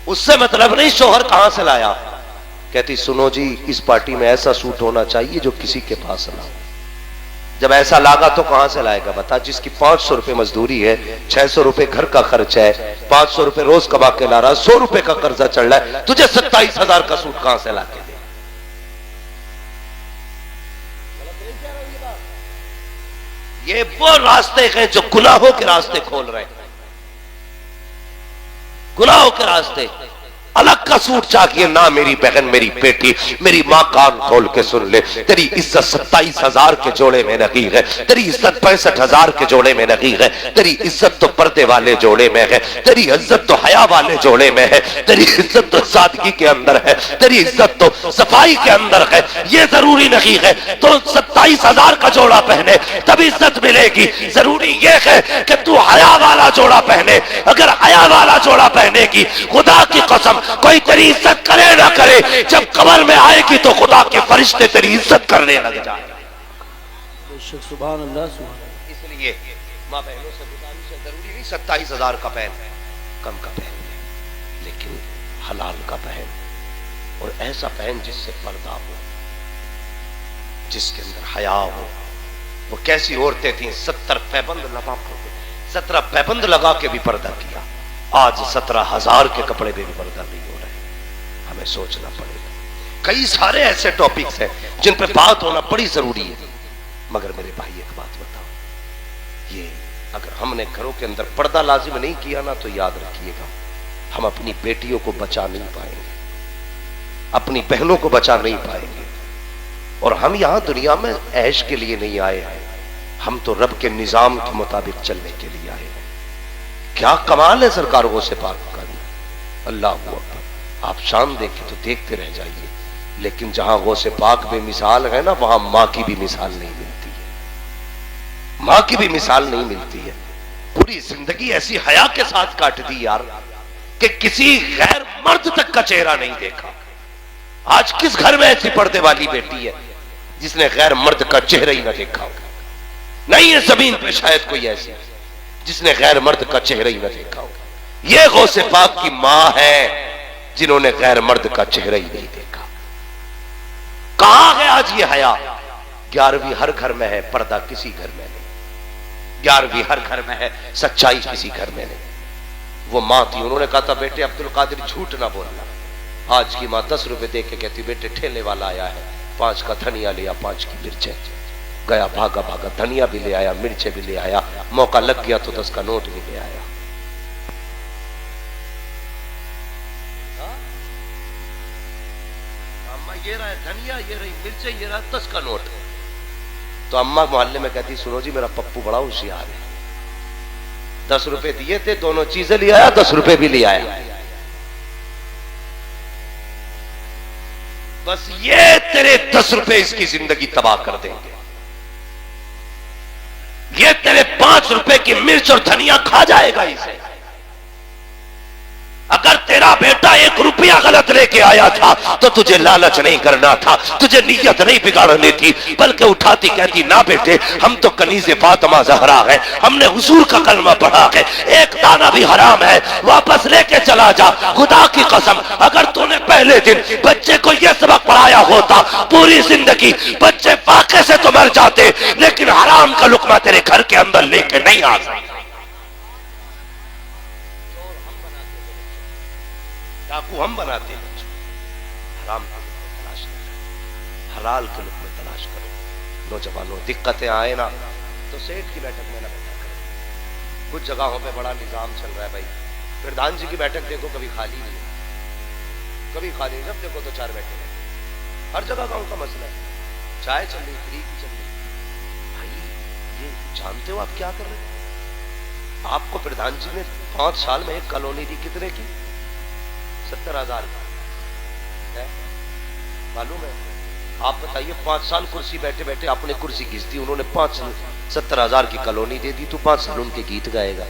उससे मतलब नहीं शोहर कहां से लाया। कहती सुनो जी, इस पार्टी में ऐसा सूट होना चाहिए जो किसी के पास ना हो। जब ऐसा लागा तो कहां से लाएगा बता। जिसकी 500 रुपए मजदूरी है, 600 रुपए घर का खर्च है, 500 रुपए रोज कमा के ला रहा, 100 रुपए का कर्जा चढ़ रहा है, तुझे 27,000 का सूट कहां से ला के दे। ये वो रास्ते हैं जो गुनाहों के रास्ते खोल रहे हैं, गुनाहों के रास्ते। अलग का सूट चाहिए ना मेरी बहन, मेरी बेटी, मेरी मां कान खोल के सुन ले। तेरी इज्जत 27,000 के जोड़े में नहीं है, तेरी इज्जत 65,000 के जोड़े में नहीं है, तेरी इज्जत तो पर्दे वाले जोड़े में है, तेरी इज्जत तो हया वाले जोड़े में है, तेरी इज्जत तो सादगी के अंदर है, तेरी इज्जत तो सफाई के अंदर है। ये जरूरी नहीं है तो 27,000 का जोड़ा पहने तब इज्जत मिलेगी। जरूरी ये है कि तू हया वाला जोड़ा पहने। अगर हया वाला जोड़ा पहनेगी, खुदा की कसम कोई तेरी इज्जत करे ना करे, जब कब्र में आएगी तो खुदा के फरिश्ते तेरी इज्जत करने लग जाए।
सुभान अल्लाह, सुभान।
इसलिए मां बहनों से गुजारिश है, जरूरी नहीं 27,000 का पहन, कम का पहन, लेकिन हलाल का पहन, और ऐसा पहन जिससे पर्दा हो, जिसके अंदर हया हो। वो कैसी औरतें थी, 70 पैबंद लगा, 17 पैबंद लगा के भी पर्दा किया। आज 17,000 के कपड़े में भी पर्दा नहीं हो रहे। हमें सोचना पड़ेगा। कई सारे ऐसे टॉपिक्स हैं जिन पे बात होना बड़ी जरूरी है। मगर मेरे भाई एक बात बताओ, ये अगर हमने घरों के अंदर पर्दा लाजिम नहीं किया ना, तो याद रखिएगा हम अपनी बेटियों को बचा नहीं पाएंगे, अपनी बहनों को बचा नहीं पाएंगे। और हम यहां दुनिया में ऐश के लिए नहीं आए हैं, हम तो रब के निजाम के मुताबिक चलने के लिए आए हैं। क्या कमाल है सरकारों से पाक का, अल्लाह अकबर। आप शान देखे तो देखते रह जाइए। लेकिन जहां गौ से पाक बेमिसाल है ना, वहां मां की भी मिसाल नहीं मिलती है, मां की भी मिसाल नहीं मिलती है। पूरी जिंदगी ऐसी हया के साथ काट दी यार कि किसी गैर मर्द तक का चेहरा नहीं देखा। आज किस घर में ऐसी पर्दे वाली बेटी है जिसने गैर मर्द का चेहरा ही ना देखा होगा? नहीं है जमीन पे शायद कोई ऐसी जिसने गैर मर्द का चेहरा ही ना देखा होगा। ये गौसे पाक की मां है जिन्होंने गैर मर्द का चेहरा ही नहीं देखा। कहां है आज ये हया? 11वीं हर घर में है, पर्दा किसी घर में नहीं। 11वीं हर घर में है, सच्चाई किसी घर में नहीं। वो मां थी, उन्होंने कहा था बेटे अब्दुल कादिर झूठ ना बोलना। आज की मां 10 रुपए दे के कहती बेटे ठेले वाला आया है, 5 का धनिया लिया, 5 की मिर्चें। गया भागा भागा, धनिया भी ले आया, मिर्चें भी ले आया, मौका लग गया तो 10 का नोट भी ले आया। अम्मा ये रहा धनिया, ये रही मिर्चें, ये रहा 10 का नोट। तो अम्मा मोहल्ले में कहती सुनो जी मेरा पप्पू बड़ा होशियार है, 10 रुपए दिए थे, दोनों चीजें ले आया, 10 रुपए भी ले आया। बस ये तेरे 10 रुपए इसकी जिंदगी तबाह कर देंगे। ये तेरे 5 रुपए की मिर्च और धनिया खा जाएगा इसे। अगर तेरा बेटा 1 रुपया गलत लेके आया था तो तुझे लालच नहीं करना था, तुझे नीयत नहीं बिगाड़नी थी, बल्कि उठाती कहती ना बेटे हम तो कनीज़े फातिमा ज़हरा है, हमने हुजूर का कलमा पढ़ा है, एक दाना भी हराम है, वापस लेके चला जा। खुदा की कसम अगर तूने पहले दिन बच्चे को यह सबक पढ़ाया होता, पूरी जिंदगी बच्चे फाके से तो मर जाते, लेकिन हराम का लुकमा तेरे घर के अंदर लेके नहीं आ सकता। डाकू हम बनाते हैं बच्चों, हराम के लुक़्मे तलाश करो, हलाल के लुक़्मे तलाश करो। नौजवानों दिक्कतें आए ना तो सेठ की बैठक में ना बैठा करो। कुछ जगहों पे बड़ा निजाम चल रहा है भाई, प्रधान जी की बैठक देखो कभी खाली नहीं है, कभी खाली, जब देखो तो 4 बैठे हैं, हर जगह गांव का मसला है, चाय चल रही, फ्री की चल रही। भाई ये जानते हो आप क्या कर रहे हो? आपको प्रधान जी ने 5 साल में एक कॉलोनी दी, कितने की? 70,000 है, मालूम है? आप बताइए 5 साल कुर्सी बैठे बैठे आपने कुर्सी घिस दी, उन्होंने 70,000 की कॉलोनी दे दी, तू 5 साल उनके गीत गाएगा?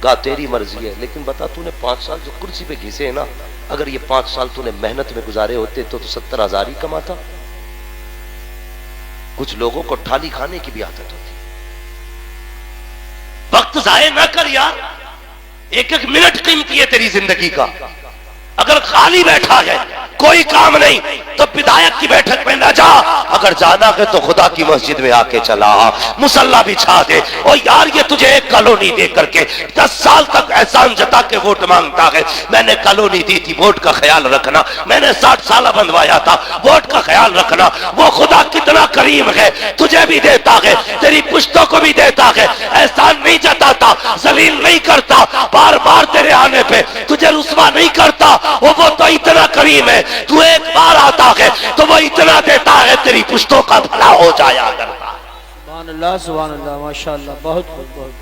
गा तेरी मर्जी है, लेकिन बता तूने 5 साल जो कुर्सी पे घिसे है ना, अगर ये 5 साल तूने मेहनत में गुजारे होते तो 70,000 ही कमाता। कुछ लोगों को थाली खाने की भी आदत होती है। वक्त जाया ना कर यार, 1-1 मिनट कीमती है तेरी जिंदगी का। अगर खाली बैठा है कोई काम नहीं तो विधायक की बैठक में न जा, अगर जाना है तो खुदा की मस्जिद में आके चला, मुसल्ला बिछा दे। और यार ये तुझे एक कॉलोनी दे करके 10 साल तक एहसान जता के वोट मांगता है, मैंने कॉलोनी दी थी, वोट का ख्याल रखना, मैंने 60 साल बनवाया था, वोट का ख्याल रखना। वो खुदा कितना करीम है, तुझे भी देता है, तेरी पुश्तों को भी देता है, एहसान नहीं जताता, जलील नहीं करता, बार बार तेरे आने पे तुझे रुस्वा नहीं करता। वो तो इतना करीम है, तू एक बार आता है तो वो इतना देता है, तेरी पुश्तों का भला हो जाया करता।
सुभान अल्लाह, माशाअल्लाह, बहुत बहुत बहुत।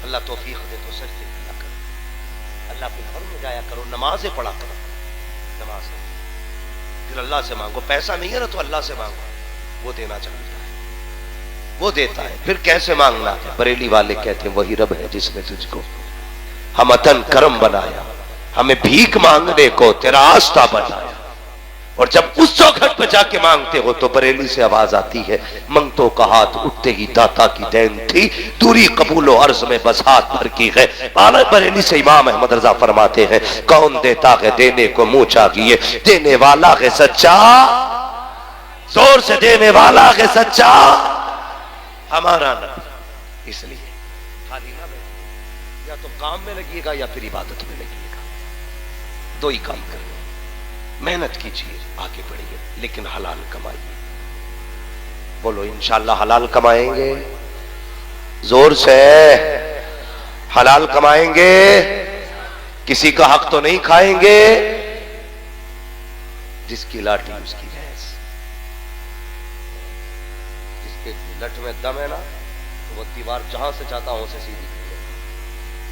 अल्लाह तौफीक दे तो सजदे किया करो, अल्लाह के घर में जाया करो, नमाजें पढ़ा करो, नमाज फिर अल्लाह से मांगो। पैसा नहीं है ना तो अल्लाह से मांगो, वो देना चाहता है, वो देता है। फिर कैसे मांगना है? बरेली वाले कहते हैं वही रब है जिसने तुझको हमतन करम बनाया, हमें भीख मांगने को तेरा आस्था बनाया। और जब उस चौखट पे जाके मांगते हो तो बरेली से आवाज आती है, मंगतों का हाथ उठते ही दाता की देन थी, दूरी कबूलो अर्ज में बस हाथ भर की है। आला बरेली से इमाम अहमद रजा फरमाते हैं, कौन देता है देने को मुंह चाहिए, देने वाला है सच्चा, जोर से देने वाला है सच्चा, हमारा ना। इसलिए खाली ना बैठो, या तो काम में लगिएगा या फिर इबादत में लगिएगा, 2 ही काम करिए। मेहनत कीजिए, आगे बढ़िए, लेकिन हलाल कमाइए। बोलो इंशाल्लाह हलाल कमाएंगे, जोर से हलाल कमाएंगे, किसी का हक तो नहीं खाएंगे। जिसकी लाठी उसकी भैंस, जिसके लठ में दम है ना तो वो दीवार जहां से चाहता हो से सीधी कर ले।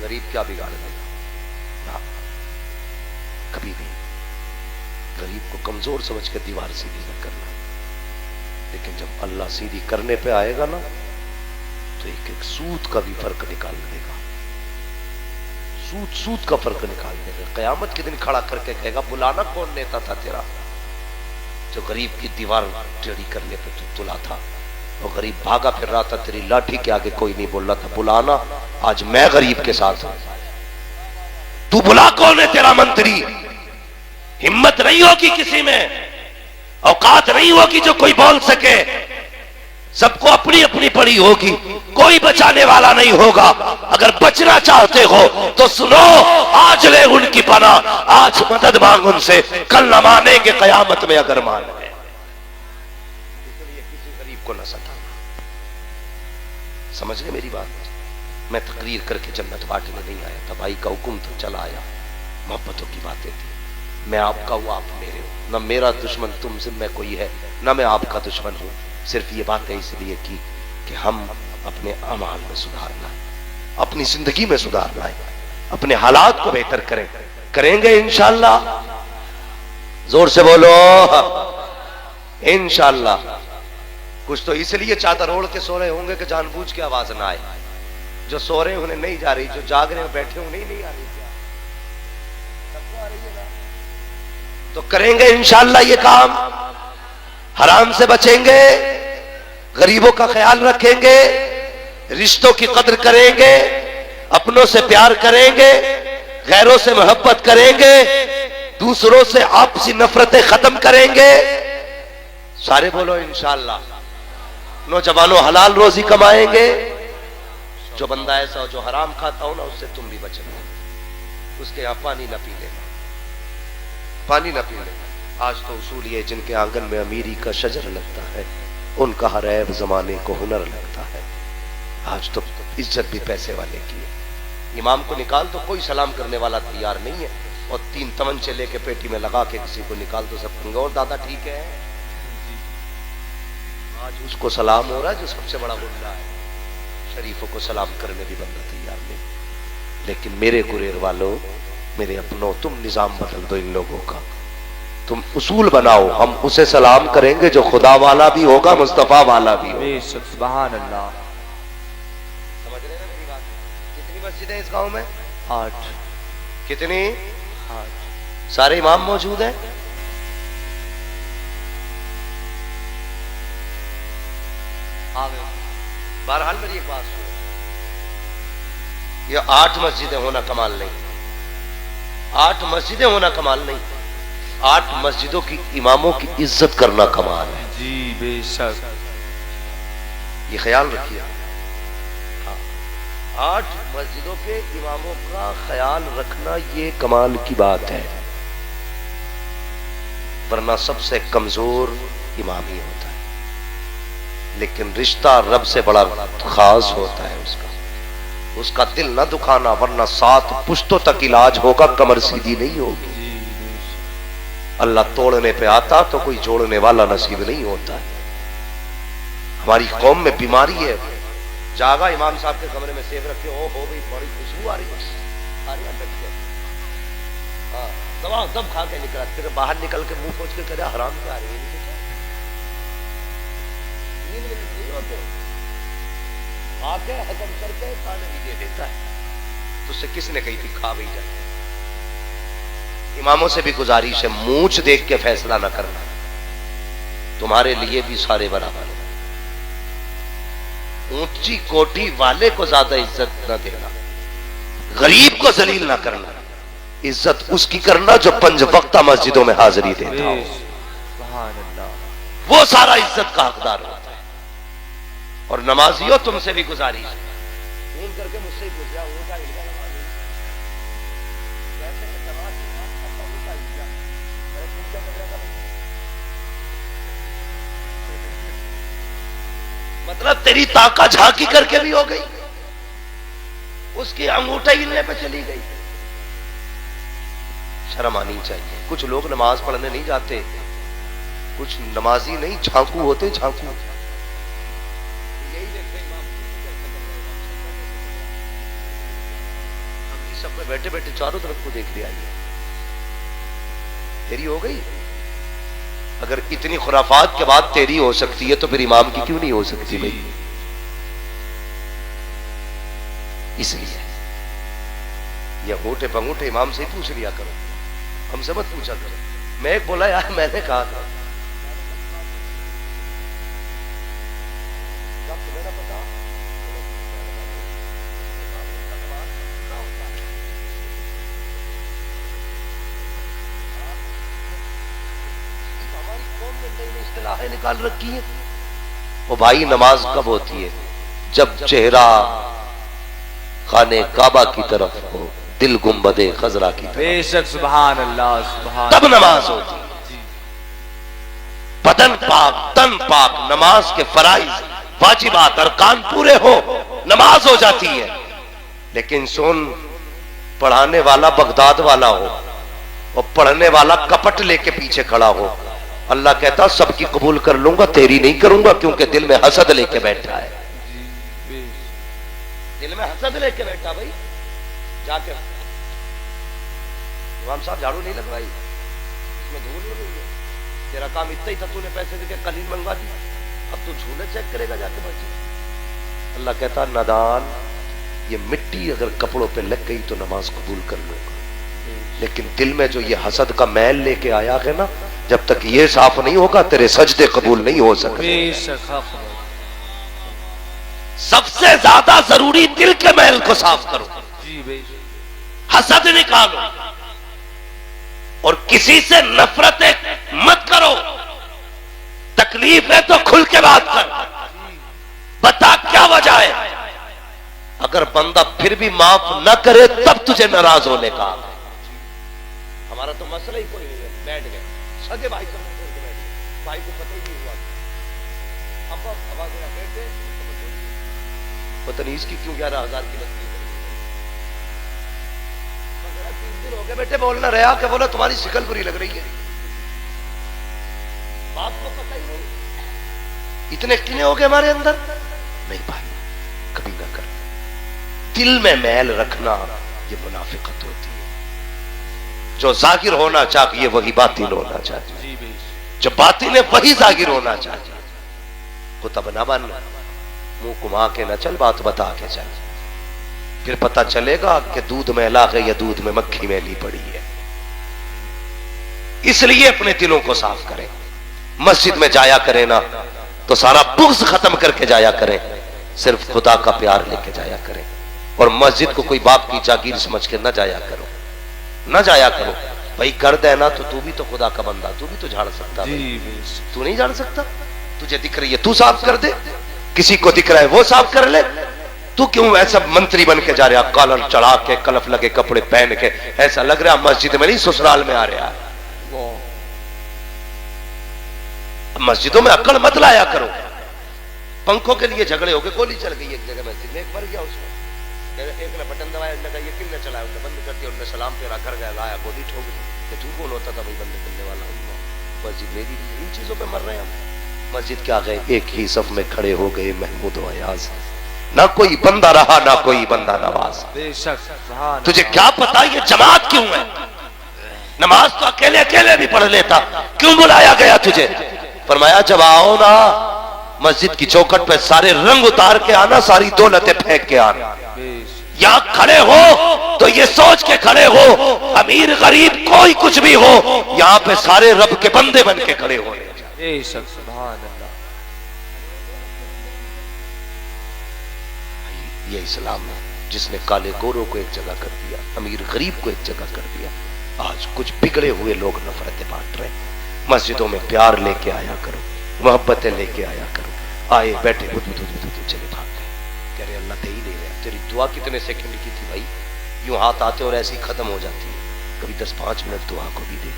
गरीब क्या बिगाड़ देगा ना, कभी भी गरीब को कमजोर समझ कर दीवार सीधी न करना। लेकिन जब अल्लाह सीधी करने पे आएगा ना तो एक एक सूद का भी फर्क निकाल देगा, सूद का फर्क निकाल देगा। कयामत के दिन खड़ा करके कहेगा, बुलाना कौन नेता था तेरा जो गरीब की दीवार टेढ़ी करने पे तू तुला था, और गरीब भागा फिर रहा था, तेरी लाठी के आगे कोई नहीं बोल रहा था, बुलाना, आज मैं गरीब के साथ हूं, तू बुला कौन है तेरा मंत्री। हिम्मत नहीं होगी किसी में, औकात नहीं होगी जो कोई बोल सके, सबको अपनी अपनी पड़ी होगी, कोई बचाने वाला नहीं होगा। अगर बचना चाहते हो तो सुनो, आज ले उनकी पना, आज मदद मांग उनसे, कल न मानेंगे कयामत में अगर मान गए। इसलिए किसी गरीब को न सताना, समझ गए मेरी बात। मैं तकरीर करके जन्नत बांटने नहीं आया था, भाई का हुक्म तो चला आया, मोहब्बतों की बातें थी। मैं आपका हूं, आप मेरे हो, न मेरा दुश्मन तुमसे में कोई है, न मैं आपका दुश्मन हूं। सिर्फ ये बात है इसलिए की कि हम अपने अमाल में सुधारना है, अपनी जिंदगी में सुधारना है, अपने हालात को बेहतर करेंगे इंशाअल्लाह। जोर से बोलो इंशाअल्लाह। कुछ तो इसलिए चादर ओढ़ के सो रहे होंगे कि जानबूझ के आवाज ना आए, जो सो रहे हैं उन्हें नहीं जा रही, जो जाग रहे हैं बैठे उन्हें नहीं आ रही, क्या सबको आ रही है ना? तो करेंगे इंशाअल्लाह ये काम, हराम से बचेंगे, गरीबों का ख्याल रखेंगे, रिश्तों की कदर करेंगे, अपनों से प्यार करेंगे, गैरों से मोहब्बत करेंगे, दूसरों से आपसी नफरतें खत्म करेंगे। सारे बोलो इंशाअल्लाह। नौजवानों हलाल रोजी कमाएंगे। जो बंदा ऐसा हो जो हराम खाता हो ना, उससे तुम भी बचना, उसके यहां पानी ना पी लेना, पानी ना पी लेना। आज तो उसूल ये, जिनके आंगन में अमीरी का शजर लगता है उनका हर ऐब जमाने को हुनर लगता है। आज तो इज्जत भी पैसे वाले की है। इमाम को निकाल तो कोई सलाम करने वाला तैयार नहीं है, और 3 तमंचे लेके पेटी में लगा के किसी को निकाल तो सब कहेंगे और दादा ठीक है। आज उसको सलाम हो रहा है जो सबसे बड़ा गुंडा है, शरीफों को सलाम करने भी बंदा तैयार नहीं। लेकिन मेरे गुरेर वालों, मेरे अपनों, तुम निजाम बदल दो इन लोगों का, तुम उसूल बनाओ। हम उसे सलाम करेंगे जो खुदा वाला भी होगा, मुस्तफा वाला भी होगा।
सुभान अल्लाह।
समझ रहे ना मेरी बात? कितनी मस्जिदें इस गांव में?
8।
कितनी?
8।
सारे इमाम मौजूद हैं? बहरहाल मेरी एक बात सुनो, ये 8 मस्जिदें होना कमाल नहीं, 8 मस्जिदें होना कमाल नहीं, 8 मस्जिदों की इमामों की इज्जत करना कमाल है।
जी बेशक,
ये ख्याल रखिए। हाँ, 8 मस्जिदों के इमामों का ख्याल रखना ये कमाल की बात है, वरना सबसे कमजोर इमाम ही होता है। लेकिन रिश्ता रब से बड़ा खास होता है उसका दिल ना दुखाना, वरना 7 पुश्तों तक इलाज होगा, कमर सीधी नहीं होगी। अल्लाह तोड़ने पे आता तो कोई जोड़ने वाला नसीब नहीं होता है। हमारी कौम में बीमारी है, जागा इमाम साहब के कमरे में सेब रखे, ओ हो गई बड़ी खुशबू आ रही है, हाँ दवा दम खा के निकला, फिर बाहर निकल के मुंह खोज के करे हराम क्या आ रही है, आके हजम करके खाने भी दे देता है, तो उससे किसने कही थी खा भी जाए। इमामों से भी गुजारिश है, मूंछ देख के फैसला ना करना, तुम्हारे लिए भी सारे बराबर हैं। ऊंची कोठी वाले को ज्यादा इज्जत न देना, गरीब को जलील ना करना, इज्जत उसकी करना जो 5 वक्ता मस्जिदों में हाजिरी देता हो, वो सारा इज्जत का हकदार होता है। और नमाजियों तुमसे भी गुजारिश है, फोन करके मुझसे पूछ रहा उनका मतलब तेरी ताका झांकी करके भी हो गई, उसकी अंगूठा हिलने पे चली गई। शर्म आनी चाहिए। कुछ लोग नमाज पढ़ने नहीं जाते, कुछ नमाजी नहीं झांकू होते, झांकू। सब में बैठे बैठे चारों तरफ को देख लिया, तेरी हो गई। अगर इतनी खुराफात के बाद तेरी हो सकती है तो फिर इमाम की क्यों नहीं हो सकती भाई? इसलिए ये अंगूठे पंगूठे इमाम से ही पूछ लिया करो, हमसे मत पूछा करो। मैं एक बोला यार, मैंने कहा था निकाल रखी है। वो भाई नमाज कब होती है? जब चेहरा खाने काबा की तरफ हो, दिल गुंबदे खजरा की तरफ।
बेशक, सुभान अल्लाह, सुभान।
तब नमाज होती है। बदन पाक, तन पाक, नमाज के फराइज, वाजिबात, अरकान पूरे हो, नमाज हो जाती है। लेकिन सुन, पढ़ाने वाला बगदाद वाला हो और पढ़ने वाला कपट लेके पीछे खड़ा हो, अल्लाह कहता सबकी कबूल कर लूंगा, तेरी नहीं करूंगा, क्योंकि दिल में हसद लेके बैठा है। दिल में हसद लेके बैठा भाई। जाके इमाम साहब झाड़ू नहीं लगवाई, इसमें धूल हो गई है, तेरा काम इतना ही था, तूने पैसे देके कलीन मंगवा दी, अब तू झूले चेक करेगा जाके बच्चे। अल्लाह कहता नादान, ये मिट्टी अगर कपड़ों पे लग गई तो नमाज कबूल कर लूंगा, लेकिन दिल में जो ये हसद का मैल लेके आया है ना, जब तक ये साफ नहीं होगा तेरे सजदे कबूल नहीं हो सकते। सबसे ज्यादा जरूरी दिल के मैल को साफ करो, हसद निकालो और किसी से नफरत मत करो। तकलीफ है तो खुल के बात कर, बता क्या वजह है। अगर बंदा फिर भी माफ न करे तब तुझे नाराज होने का। हमारा तो मसला ही कोई नहीं है, बैठ गए सगे भाई को बैठ गए, भाई को पता ही नहीं हुआ। अब आवाज बैठे पता नहीं इसकी क्यों 11,000 की लगती है। 3 दिन हो गए बेटे बोलना रहा क्या, बोला तुम्हारी शिकल बुरी लग रही है। बाप को पता ही नहीं, इतने कीने हो गए हमारे अंदर। नहीं भाई कभी ना कर, दिल में मैल रखना ये मुनाफिकत होती है। जो जाहिर होना चाहिए वही बातिन होना चाहिए, जो बातिन है वही जाहिर होना चाहिए। कुतब ना बन, मुंह घुमा के न चल, बात बता के चल, फिर पता चलेगा कि दूध मैला है या दूध में मक्खी मैली पड़ी है। इसलिए अपने दिलों को साफ करें। मस्जिद में जाया करें ना तो सारा बुग़्ज़ खत्म करके जाया करें, सिर्फ खुदा का प्यार लेके जाया करें। और मस्जिद को कोई बाप की जागीर समझ के न जाया करो, न जाया करो। भाई गर्द है ना तो तू भी तो खुदा का बंदा, तू भी तो झाड़ सकता है। तू नहीं झाड़ सकता, तुझे दिख रही है तू साफ कर दे, किसी को दिख रहा है वो साफ कर ले। तू क्यों ऐसा मंत्री बन के जा रहा, कॉलर चढ़ा के कलफ लगे कपड़े पहन के, ऐसा लग रहा मस्जिद में नहीं ससुराल में आ रहा है। मस्जिदों में अक्ल मत लाया करो। पंखों के लिए झगड़े हो गए, गोली चल गई एक जगह मस्जिद में, एक मर गया उसमें, एक ने बटन दबाया, ये किसने चलाया, उसने बंद कर दिया, उन्होंने सलाम फेरा, घर गया, लाया, गोली ठोक दी। तू कौन होता था भाई बंद करने वाला? मस्जिद मेरी। इन चीजों पे मर रहे हैं हम। मस्जिद क्या गए, एक ही सफ में खड़े हो गए महमूद व अयाज, ना कोई बंदा रहा ना कोई बंदा नवाज। तुझे क्या पता ये जमात क्यों है? नमाज तो अकेले अकेले भी पढ़ लेता, क्यों बुलाया गया तुझे? फरमाया जब आओ ना मस्जिद की चौखट पे सारे रंग उतार के आना, सारी दौलतें फेंक के आना। यहां खड़े हो तो ये सोच के खड़े हो, अमीर गरीब कोई कुछ भी हो, यहां पे सारे रब के बंदे बन के खड़े हो। ये इस्लाम है जिसने काले गोरों को एक जगह कर दिया, अमीर गरीब को एक जगह कर दिया। आज कुछ बिगड़े हुए लोग नफरतें बांट रहे हैं। मस्जिदों में प्यार लेके आया करो, मोहब्बतें लेके आया करो। आए बैठे चले भाग गए, कह रहे अल्लाह दे ही नहीं रहा। तेरी दुआ कितने सेकंड की थी भाई, यूं हाथ आते और ऐसी खत्म हो जाती है। कभी 10-5 मिनट दुआ को भी दे,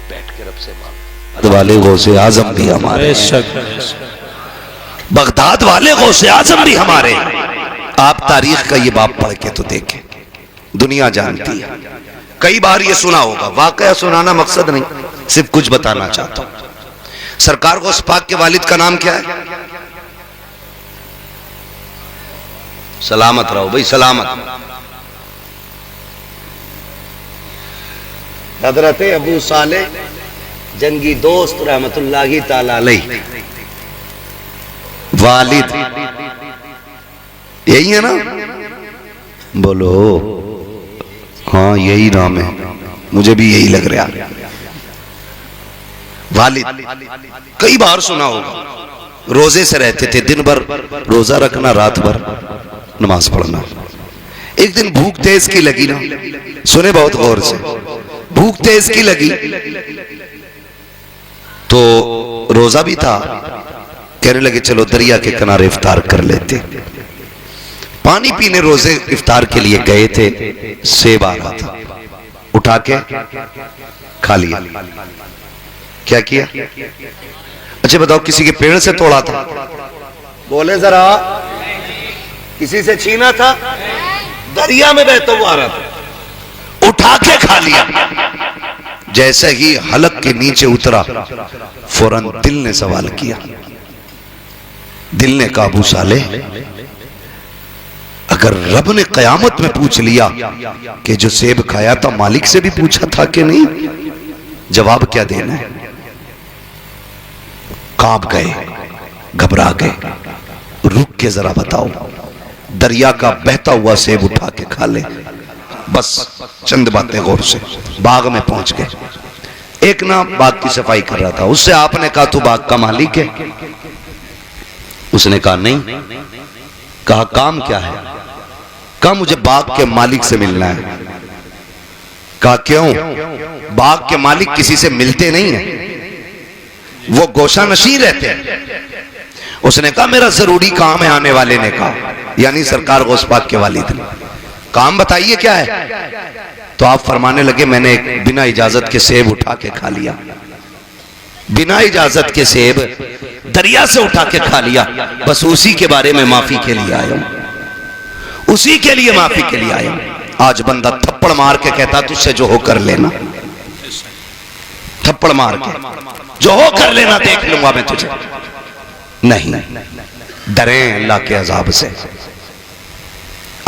बैठ के रब से मांग। वाले गौसे आजम भी हमारे, बगदाद वाले गौसे आजम भी हमारे। आप तारीख का ये बाप पढ़ के तो देखें, दुनिया जानती है। कई बार ये सुना होगा, वाकया सुनाना मकसद नहीं, सिर्फ कुछ बताना चाहता हूं। सरकार गौस पाक के वालिद का नाम क्या है? सलामत रहो भाई, सलामत। हजरत अबू साले जंगी दोस्त रहमतुल्लाहि ताला अलैह वालिद, यही है ना? बोलो हाँ यही नाम है, मुझे भी यही लग रहा। वालिद कई बार सुना होगा, रोजे से रहते थे, दिन भर रोजा रखना, रात भर नमाज पढ़ना। एक दिन भूख तेज की लगी ना, सुने बहुत गौर से, भूख तेज की लगी तो रोजा भी था, कहने लगे चलो दरिया के किनारे इफ्तार कर लेते। पानी पीने रोजे इफ्तार के लिए गए थे, सेब आ रहा था, उठा के खा लिया। क्या किया? अच्छा बताओ, किसी के पेड़ से तोड़ा था? बोले जरा, किसी से छीना था? दरिया में बहता हुआ आ रहा था, उठा के खा लिया। जैसे ही हलक के नीचे उतरा, फौरन दिल ने सवाल किया। दिल ने कहा अबू साले, अगर रब ने कयामत में पूछ लिया कि जो सेब खाया था मालिक से भी पूछा था कि नहीं, जवाब क्या देना है? कांप गए, घबरा गए, रुक के जरा बताओ, दरिया का बहता हुआ सेब उठा के खा ले। बस चंद बातें गौर से। बाग में पहुंच गए। एक ना बाग की सफाई कर रहा था, उससे आपने कहा तू बाग का मालिक है? उसने कहा नहीं। कहा काम क्या है? कहा मुझे बाग के मालिक से मिलना है। कहा क्यों? बाग के मालिक किसी से मिलते नहीं है, वो गोशा नशीं रहते हैं। उसने कहा मेरा जरूरी काम है। आने वाले ने कहा, यानी सरकार गौस पाक के वालिद ने। काम बताइए क्या है? तो आप फरमाने लगे मैंने एक बिना इजाजत के सेब उठा के खा लिया। बिना इजाजत के सेब दरिया से उठा के खा लिया। बस उसी के बारे में माफी के लिए आया हूं, उसी के लिए माफी के लिए आया हूं। आज बंदा थप्पड़ मार के कहता तुझसे जो हो कर लेना, थप्पड़ मार के जो हो कर लेना, देख लूंगा मैं तुझे। नहीं, डरे अल्लाह के अजाब से।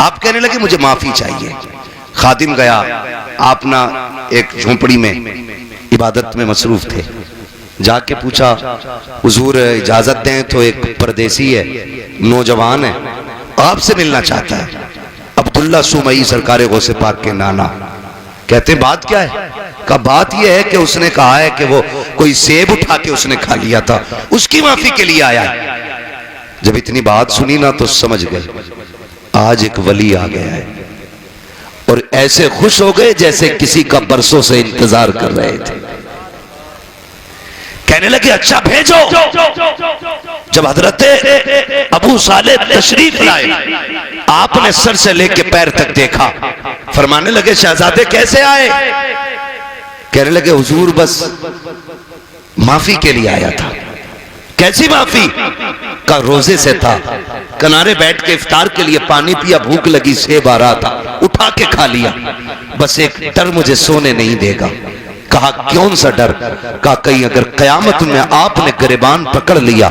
आप कहने लगे मुझे माफी चाहिए। खादिम गया, आप ना एक झोंपड़ी में इबादत में मसरूफ थे। जाके पूछा हुजूर इजाजत दें तो एक परदेसी है, नौजवान है, आपसे मिलना चाहता है। अब्दुल्ला सुमई सरकार गौसे पाक के नाना कहते बात क्या है? का बात यह है कि उसने कहा है कि वो कोई सेब उठा के उसने खा लिया था, उसकी माफी के लिए आया है। जब इतनी बात सुनी ना तो समझ गए आज एक वली आ गया है, और ऐसे खुश हो गए जैसे किसी का बरसों से इंतजार कर रहे थे। कहने लगे अच्छा भेजो। जब हजरत अबू सालेह तशरीफ लाए, आपने सर से लेके पैर तक देखा। फरमाने लगे शहजादे कैसे आए? कहने लगे हुजूर बस माफी के लिए आया था। कैसी माफी? का रोजे से था, किनारे बैठ के इफ्तार के लिए पानी पिया, भूख लगी, सेब आ रहा था, उठा के खा लिया। बस एक डर मुझे सोने नहीं देगा। कहा कौन सा डर? कहा कहीं अगर कयामत में आपने गिरबान पकड़ लिया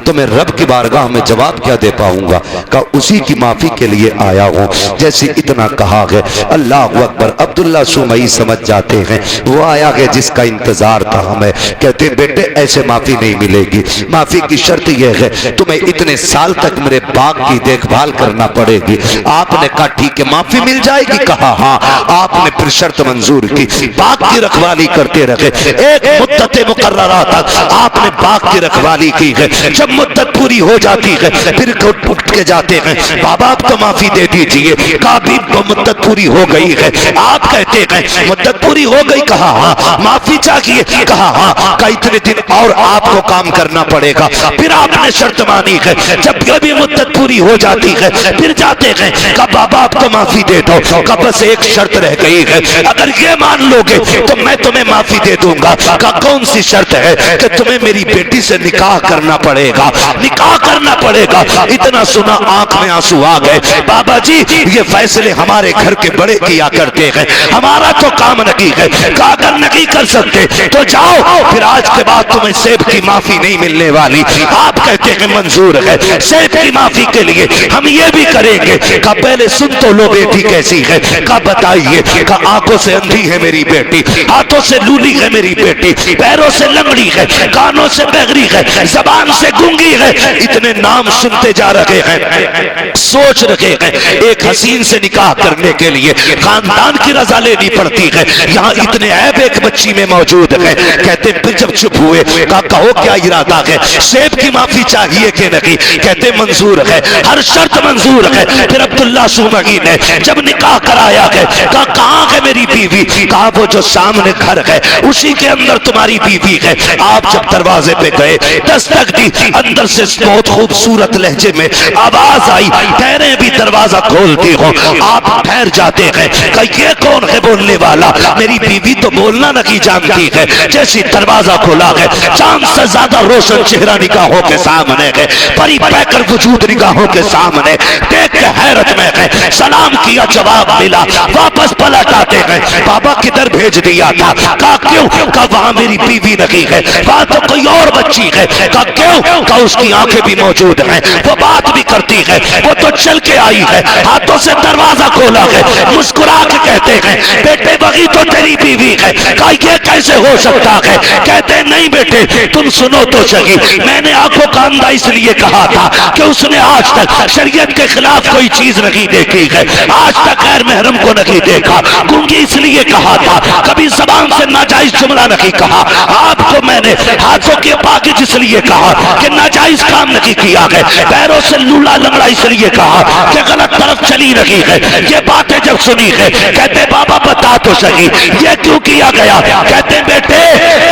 तो मैं रब की बारगाह में जवाब क्या दे पाऊंगा? कहा उसी की माफी के लिए आया हूं। जैसे इतना कहा है अल्लाह अकबर, अब्दुल्ला सुमई समझ जाते हैं वो आया है जिसका इंतजार था हमें। कहते बेटे ऐसे माफी नहीं मिलेगी, माफी की शर्त यह है तुम्हें इतने साल तक मेरे बाग की देखभाल करना पड़ेगी। आपने कहा ठीक है माफी मिल जाएगी? कहा हाँ। आपने फिर शर्त मंजूर की, बाग की रखवाली करते रहे। एक मुद्दत मुकर्ररा तक आपने बाग की रखवाली की है। जब मुद्दत पूरी हो जाती है फिर उठ के जाते हैं बाबा आप तो माफी दे दीजिए। कहा भी मुद्दत पूरी हो गई है। आप कहते हैं मुद्दत पूरी हो गई? कहा हाँ। माफी चाहिए? कहा हाँ। कहा इतने दिन और आपको काम करना पड़ेगा। फिर आपने शर्त मानी है। जब भी मुद्दत पूरी हो जाती है फिर जाते हैं कहा बाबा आप तो माफी दे दो। कहा बस एक शर्त रह गई है, अगर ये मान लोगे तो मैं तुम्हें माफी दे दूंगा। का कौन सी शर्त है? कि तुम्हें मेरी बेटी से निकाह करना पड़ेगा, निकाह करना पड़ेगा। इतना सुना आंख में आंसू आ गए। बाबा जी ये फैसले हमारे घर के बड़े किया करते हैं, हमारा तो काम नहीं है। अगर नहीं कर सकते तो जाओ, फिर आज के बाद तुम्हें सेब की माफी नहीं मिलने वाली। आप कहते हैं मंजूर है, सेब की माफी के लिए हम ये भी करेंगे। का पहले सुन तो लो बेटी कैसी है? का बताइए। का आंखों से अंधी है मेरी बेटी, हाथों से लूली है मेरी बेटी, पैरों से लंगड़ी है, कानों से बहरी है, जबान से गूंगी है। इतने नाम सुनते जा रहे हैं, सोच रहे हैं एक हसीन से निकाह करने के लिए खानदान की रजा लेनी पड़ती है। यहाँ इतने ऐब एक बच्ची में मौजूद है। कहते फिर जब चुप हुए कहा कहो क्या इरादा है? सेब की माफी चाहिए कि नहीं? कहते मंजूर है, हर शर्त मंजूर है। फिर अब्दुल्ला सुमई ने जब निकाह कराया है कहा कहाँ है मेरी बीवी? कहा वो जो सामने घर है उसी के अंदर तुम्हारी बीवी है। आप जब दरवाजे पे गए दस्तक दी, अंदर से बहुत खूबसूरत लहजे में आवाज आई, कह रहे भी दरवाजा खोलती हो। आप ठहर जाते हैं, ये कौन है बोलने वाला? मेरी बीवी तो बोलना नहीं जानती है। जैसे दरवाजा खोला है चांद से ज्यादा रोशन चेहरा निगाहों के सामने है, परी पैकर वजूद निगाहों के सामने, देख के हैरत में है। सलाम किया, जवाब मिला, वापस पलट आते हैं। बाबा किधर भेज दिया था? कहा क्यों? कहा वहां मेरी बीवी नहीं है, वहां तो कोई और बच्ची है। कहा क्यों? कहा उसकी आंखें भी मौजूद हैं, वो बात भी करती है, वो तो चल के आई है, हाथों से दरवाजा खोला है, मुस्कुरा के कहते हैं बेटे वही तो तेरी बीवी है। कहा ये कैसे हो सकता है? कहते नहीं बेटे तुम सुनो तो सही, मैंने आंखों का अंधा इसलिए कहा था कि उसने आज तक शरीयत के खिलाफ कोई चीज नहीं देखी है, आज तक गैर महरम को नहीं देखा। गूंगी इसलिए कहा था, कभी जबान से नाजायज जुमला नहीं कहा। आपको मैंने हाथों के पाकिज इसलिए कहा कि नाजायज काम नहीं किया है। पैरों से लूला लंगड़ा इसलिए कहा कि गलत तरफ चली रही है। ये बातें जब सुनी है, कहते बाबा बता तो सही ये क्यों किया गया। कहते बेटे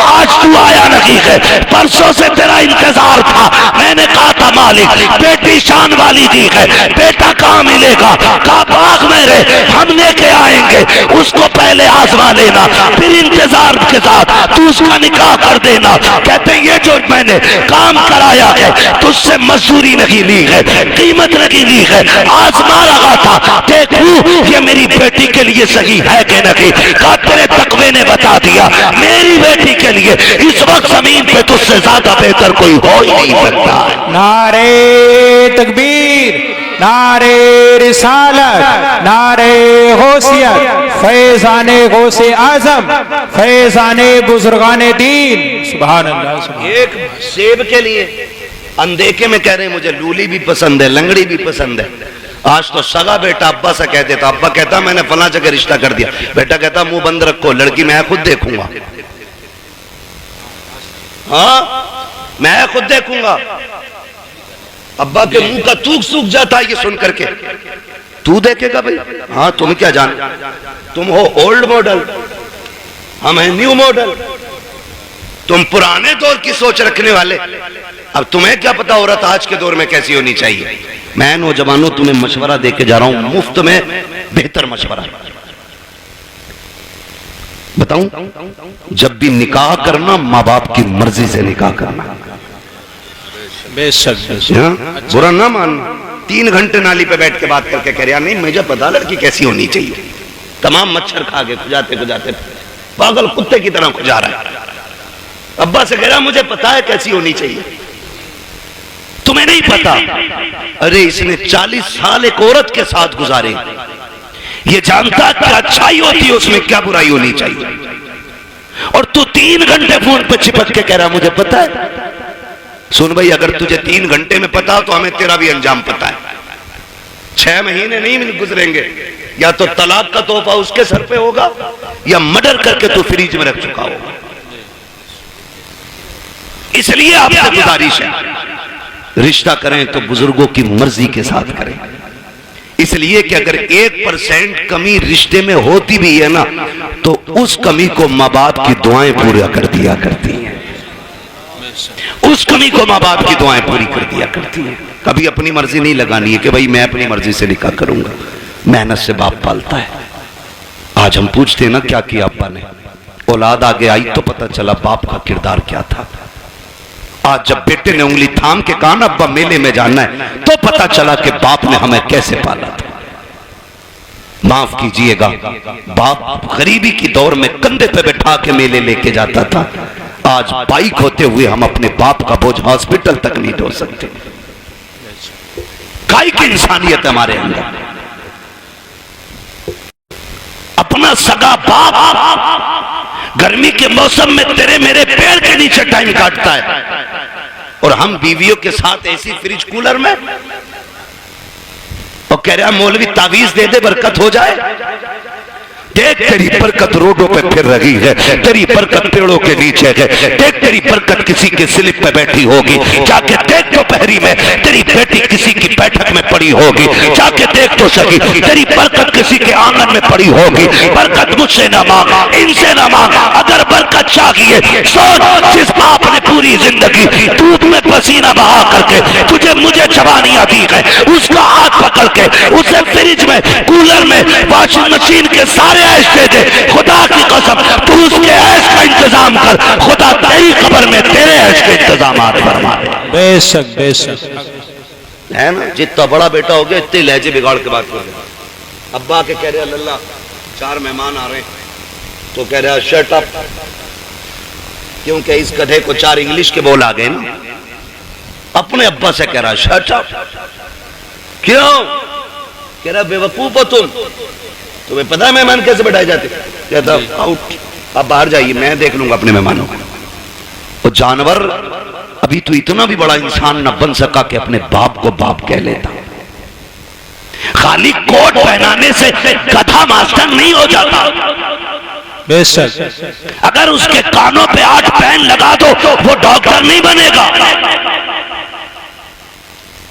आज तू आया नहीं है, परसों से तेरा इंतजार था। मैंने कहा था मालिक बेटी शान वाली दी है, बेटा कहाँ मिलेगा। कहा बाग मेरे हम लेके आएंगे, उसको पहले आजमा लेना, फिर इंतजार के साथ तू उसका निकाह कर देना। कहते ये जो मैंने काम कराया है तुझसे मजदूरी नहीं ली है, कीमत नहीं ली है, आजमा रहा था देखूं ये मेरी बेटी के लिए सही है कि नहीं। कहा तेरे तकवे ने बता दिया मेरी बेटी के लिए इस वक्त जमीन पे तुझसे ज्यादा बेहतर कोई हो ही नहीं सकता।
नारे तकबीर, नारे रिसालत, नारे गौसियत, फैज़ाने गौसे आजम, फैज़ाने बुजुर्गाने दीन। सुभान अल्लाह, सुभान।
एक सेब के लिए अनदेखे में कह रहे हैं मुझे लूली भी पसंद है, लंगड़ी भी पसंद है। आज तो सगा बेटा अब्बा से कहते था, अब्बा कहता मैंने फला जगह रिश्ता कर दिया, बेटा कहता मुंह बंद रखो, लड़की मैं खुद देखूंगा। हाँ मैं खुद देखूंगा। अब्बा के मुंह का तूक सूख जाता है ये सुन करके। तू देखेगा भाई? हाँ तुम क्या जान, तुम हो ओल्ड मॉडल, हम हैं न्यू मॉडल, तुम पुराने दौर की सोच रखने वाले। अब तुम्हें क्या पता औरत आज के दौर में कैसी होनी चाहिए। मैं नौजवानों तुम्हें मशवरा देके जा रहा हूं, मुफ्त में बेहतर मशवरा। बताऊं, जब भी निकाह करना माँ बाप की मर्जी से निकाह करना,
बेशक
बुरा ना मानना। 3 घंटे नाली पे बैठ के बात करके कह रहा नहीं मुझे पता लड़की कैसी होनी चाहिए। तमाम मच्छर खा के खुजाते खुजाते पागल कुत्ते की तरह खुजा रहा है। अब्बा से कह रहा मुझे पता है कैसी होनी चाहिए, तुम्हें नहीं पता। अरे इसने 40 साल एक औरत के साथ गुजारे, ये जानता क्या अच्छाई होती है उसमें, क्या बुराई होनी चाहिए। और तू 3 घंटे फोन पे चिपक के कह रहा मुझे पता है। सुन भाई, अगर तुझे 3 घंटे में पता तो हमें तेरा भी अंजाम पता है। 6 महीने नहीं गुजरेंगे, या तो तलाक का तोहफा उसके सर पे होगा या मर्डर करके तू फ्रिज में रख चुका होगा। इसलिए आपसे गुजारिश है, रिश्ता करें तो बुजुर्गों की मर्जी के साथ करें। इसलिए कि अगर 1% कमी रिश्ते में होती भी है ना, तो उस कमी को माँ बाप की दुआएं पूरा कर दिया करती हैं। उस कमी को माँ बाप की दुआएं पूरी कर दिया करती हैं। कभी अपनी मर्जी नहीं लगानी है कि भाई मैं अपनी मर्जी से निकाह करूंगा। मेहनत से बाप पालता है। आज हम पूछते हैं ना क्या किया अब्बा ने, औलाद आगे आई तो पता चला बाप का किरदार क्या था। आज जब बेटे ने उंगली थाम के कहा ना अब्बा मेले में जाना है, तो पता चला कि बाप ने हमें कैसे पाला था। माफ कीजिएगा, बाप गरीबी की दौर में कंधे पे बैठा के मेले लेके जाता था। आज बाइक होते हुए हम अपने बाप का बोझ हॉस्पिटल तक नहीं ढो सकते। काय की इंसानियत हमारे अंदर। अपना सगा बाप गर्मी के मौसम में तेरे मेरे पैर के नीचे टाइम काटता है, और हम बीवियों के साथ ऐसी फ्रिज कूलर में, और कह रहा मौलवी तावीज दे दे बरकत हो जाए। देख तेरी बरकत रोडों पे फिर रही है, तेरी बरकत पेड़ों के नीचे है। देख तेरी बरकत किसी के स्लिप पे बैठी होगी, जाके देख तो पहरी में तेरी बेटी किसी की बैठक में पड़ी होगी, जाके देख तो सही तेरी बरकत किसी के आंगन में पड़ी होगी। बरकत मुझसे ना मांग, इनसे ना मांग, अगर बरकत चाहिए सोच जिस बाप ने पूरी जिंदगी दूध में पसीना बहा करके तुझे मुझे जवानियां दी है, उसका हाथ पकड़ के उसे फ्रिज में कूलर में वॉशिंग मशीन के सारे ऐश दे दे। खुदा की कसम तू उसके ऐश का इंतजाम कर, खुदा तेरी खबर में तेरे ऐश के इंतजाम फरमा दे।
बेशक बेशक
है ना, जितना बड़ा बेटा हो गया इतने लहजे बिगाड़ के बात कर रहे। अब्बा के कह रहे अल्लाह 4 मेहमान आ रहे हैं, तो कह रहा शट अप, क्योंकि इस गधे को 4 इंग्लिश के बोल आ गए ना। अपने अब्बा से कह रहा शट अप, क्यों? कह रहा बेवकूफ हो तुम, तुम्हें पता है मेहमान कैसे बैठाए जाते? कहता आउट, आप बाहर जाइए, मैं देख लूंगा अपने मेहमानों को। वो जानवर अभी तो इतना भी बड़ा इंसान न बन सका कि अपने बाप को बाप कह लेता। खाली कोट पहनाने से गधा मास्टर नहीं हो जाता।
बेशक।
अगर उसके कानों पे 8 पेन लगा दो वो डॉक्टर नहीं बनेगा।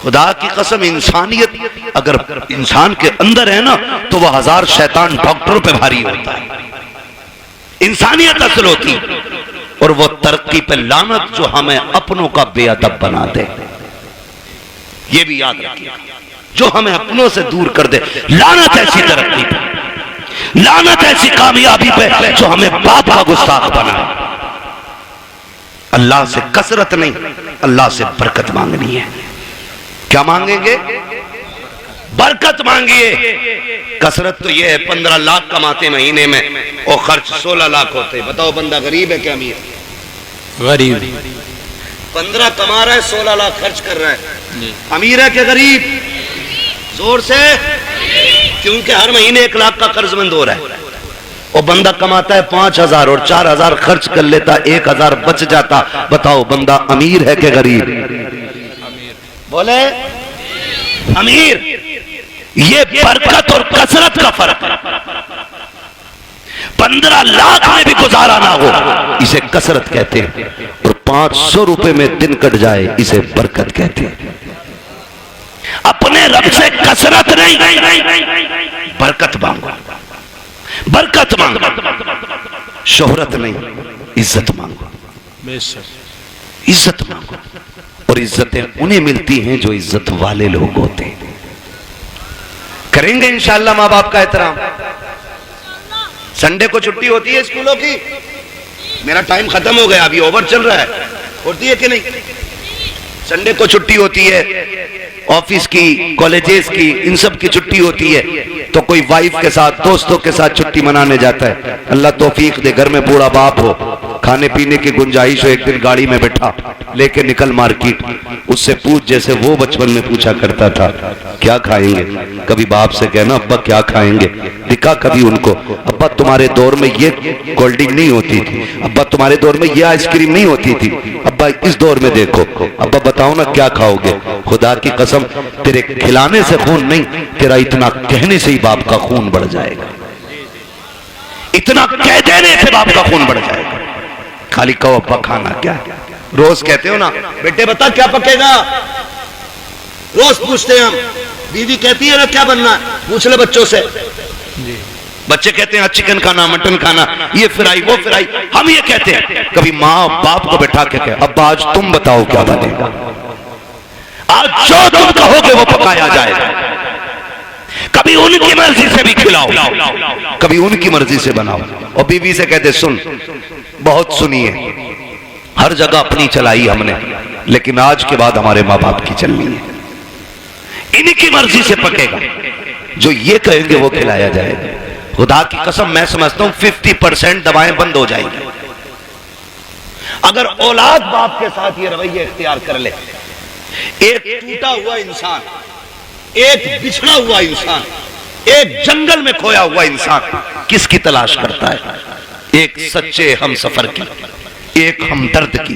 खुदा की कसम, इंसानियत अगर इंसान के अंदर है ना तो वह 1000 शैतान डॉक्टरों पे भारी होता है। इंसानियत असल होती, और वो तरक्की पे लानत जो हमें अपनों का बेअदब बना दे। ये भी याद रखिए, जो हमें अपनों से दूर कर दे। लानत ऐसी तरक्की पे, लानत ऐसी कामयाबी पे जो हमें बाप का गुस्ताख बनाए। अल्लाह से कसरत नहीं, अल्लाह से बरकत मांगनी है। क्या मांगेंगे? बरकत मांगिए। कसरत तो ये है 15 लाख कमाते महीने में और खर्च 16 लाख होते। बताओ बंदा गरीब है क्या अमीर?
गरीब।
15 कमा रहा है, 16 लाख खर्च कर रहा है। अमीर है क्या गरीब? जोर से। क्योंकि हर महीने 1 लाख का कर्जमंद हो रहा है। और बंदा कमाता है 5000 और 4000 खर्च कर लेता, 1000 बच जाता। बताओ बंदा अमीर है क्या गरीब? बोले अमीर। ये बरकत और कसरत का फर्क है। 15 लाख में भी गुजारा ना हो इसे कसरत कहते हैं, और 500 रुपए में दिन कट जाए इसे बरकत कहते हैं। अपने रब से कसरत नहीं, बरकत मांगो। बरकत मांगो, शोहरत नहीं, इज्जत मांगो। इज्जत मांगो, और इज्जतें उन्हें मिलती हैं जो इज्जत वाले लोग होते हैं। करेंगे इंशाअल्लाह माँ बाप का एहतराम। संडे को छुट्टी होती है स्कूलों की। मेरा टाइम खत्म हो गया, अभी ओवर चल रहा है। होती है कि नहीं? संडे को छुट्टी होती है, ऑफिस की, कॉलेजेस की, इन सब की छुट्टी होती है। तो कोई वाइफ के साथ, दोस्तों के साथ छुट्टी मनाने जाता है। अल्लाह तौफीक दे, घर में बूढ़ा बाप हो, खाने पीने की गुंजाइश हो, एक दिन गाड़ी में बैठा, लेके निकल मार्केट। उससे पूछ जैसे वो बचपन में पूछा करता था, क्या खाएंगे? कभी बाप से कहना अब्बा क्या खाएंगे? दिखा कभी उनको, अब्बा तुम्हारे दौर में ये कोल्ड ड्रिंक नहीं होती थी, अब्बा तुम्हारे दौर में ये आइसक्रीम नहीं होती थी, अब्बा इस दौर में देखो, अब्बा बताओ ना क्या खाओगे? खुदा की कसम, तेरे खिलाने से खून नहीं, तेरा इतना कहने से ही बाप का खून बढ़ जाएगा। इतना कह देने से बाप का खून बढ़ जाएगा। खाली कहो अब्बा खाना क्या है? रोज कहते हो ना बेटे बता क्या पकेगा? रोज पूछते हैं हम। बीवी कहती है ना क्या बनना है, पूछ ले बच्चों से। बच्चे कहते हैं चिकन खाना, मटन खाना, ये फ्राई वो फ्राई। हम ये कहते हैं। कभी माँ बाप को बैठा के कहे अब्बा आज तुम बताओ क्या बनेगा? आज जो तुम कहोगे वो पकाया जाएगा। कभी उनकी मर्जी से भी खिलाओ, कभी उनकी मर्जी से बनाओ। और बीवी से कहते सुन, बहुत सुनिए, हर जगह अपनी चलाई हमने, लेकिन आज के बाद हमारे माँ बाप की चलनी है। इनकी मर्जी से पकेगा, जो ये कहेंगे वो खिलाया जाएगा। खुदा की कसम मैं समझता हूं 50% दवाएं बंद हो जाएंगी अगर औलाद बाप के साथ ये रवैया इख्तियार कर ले। एक टूटा हुआ इंसान, एक बिछड़ा हुआ इंसान, एक जंगल में खोया हुआ इंसान किसकी तलाश करता है? एक सच्चे हम सफर की, एक हमदर्द की,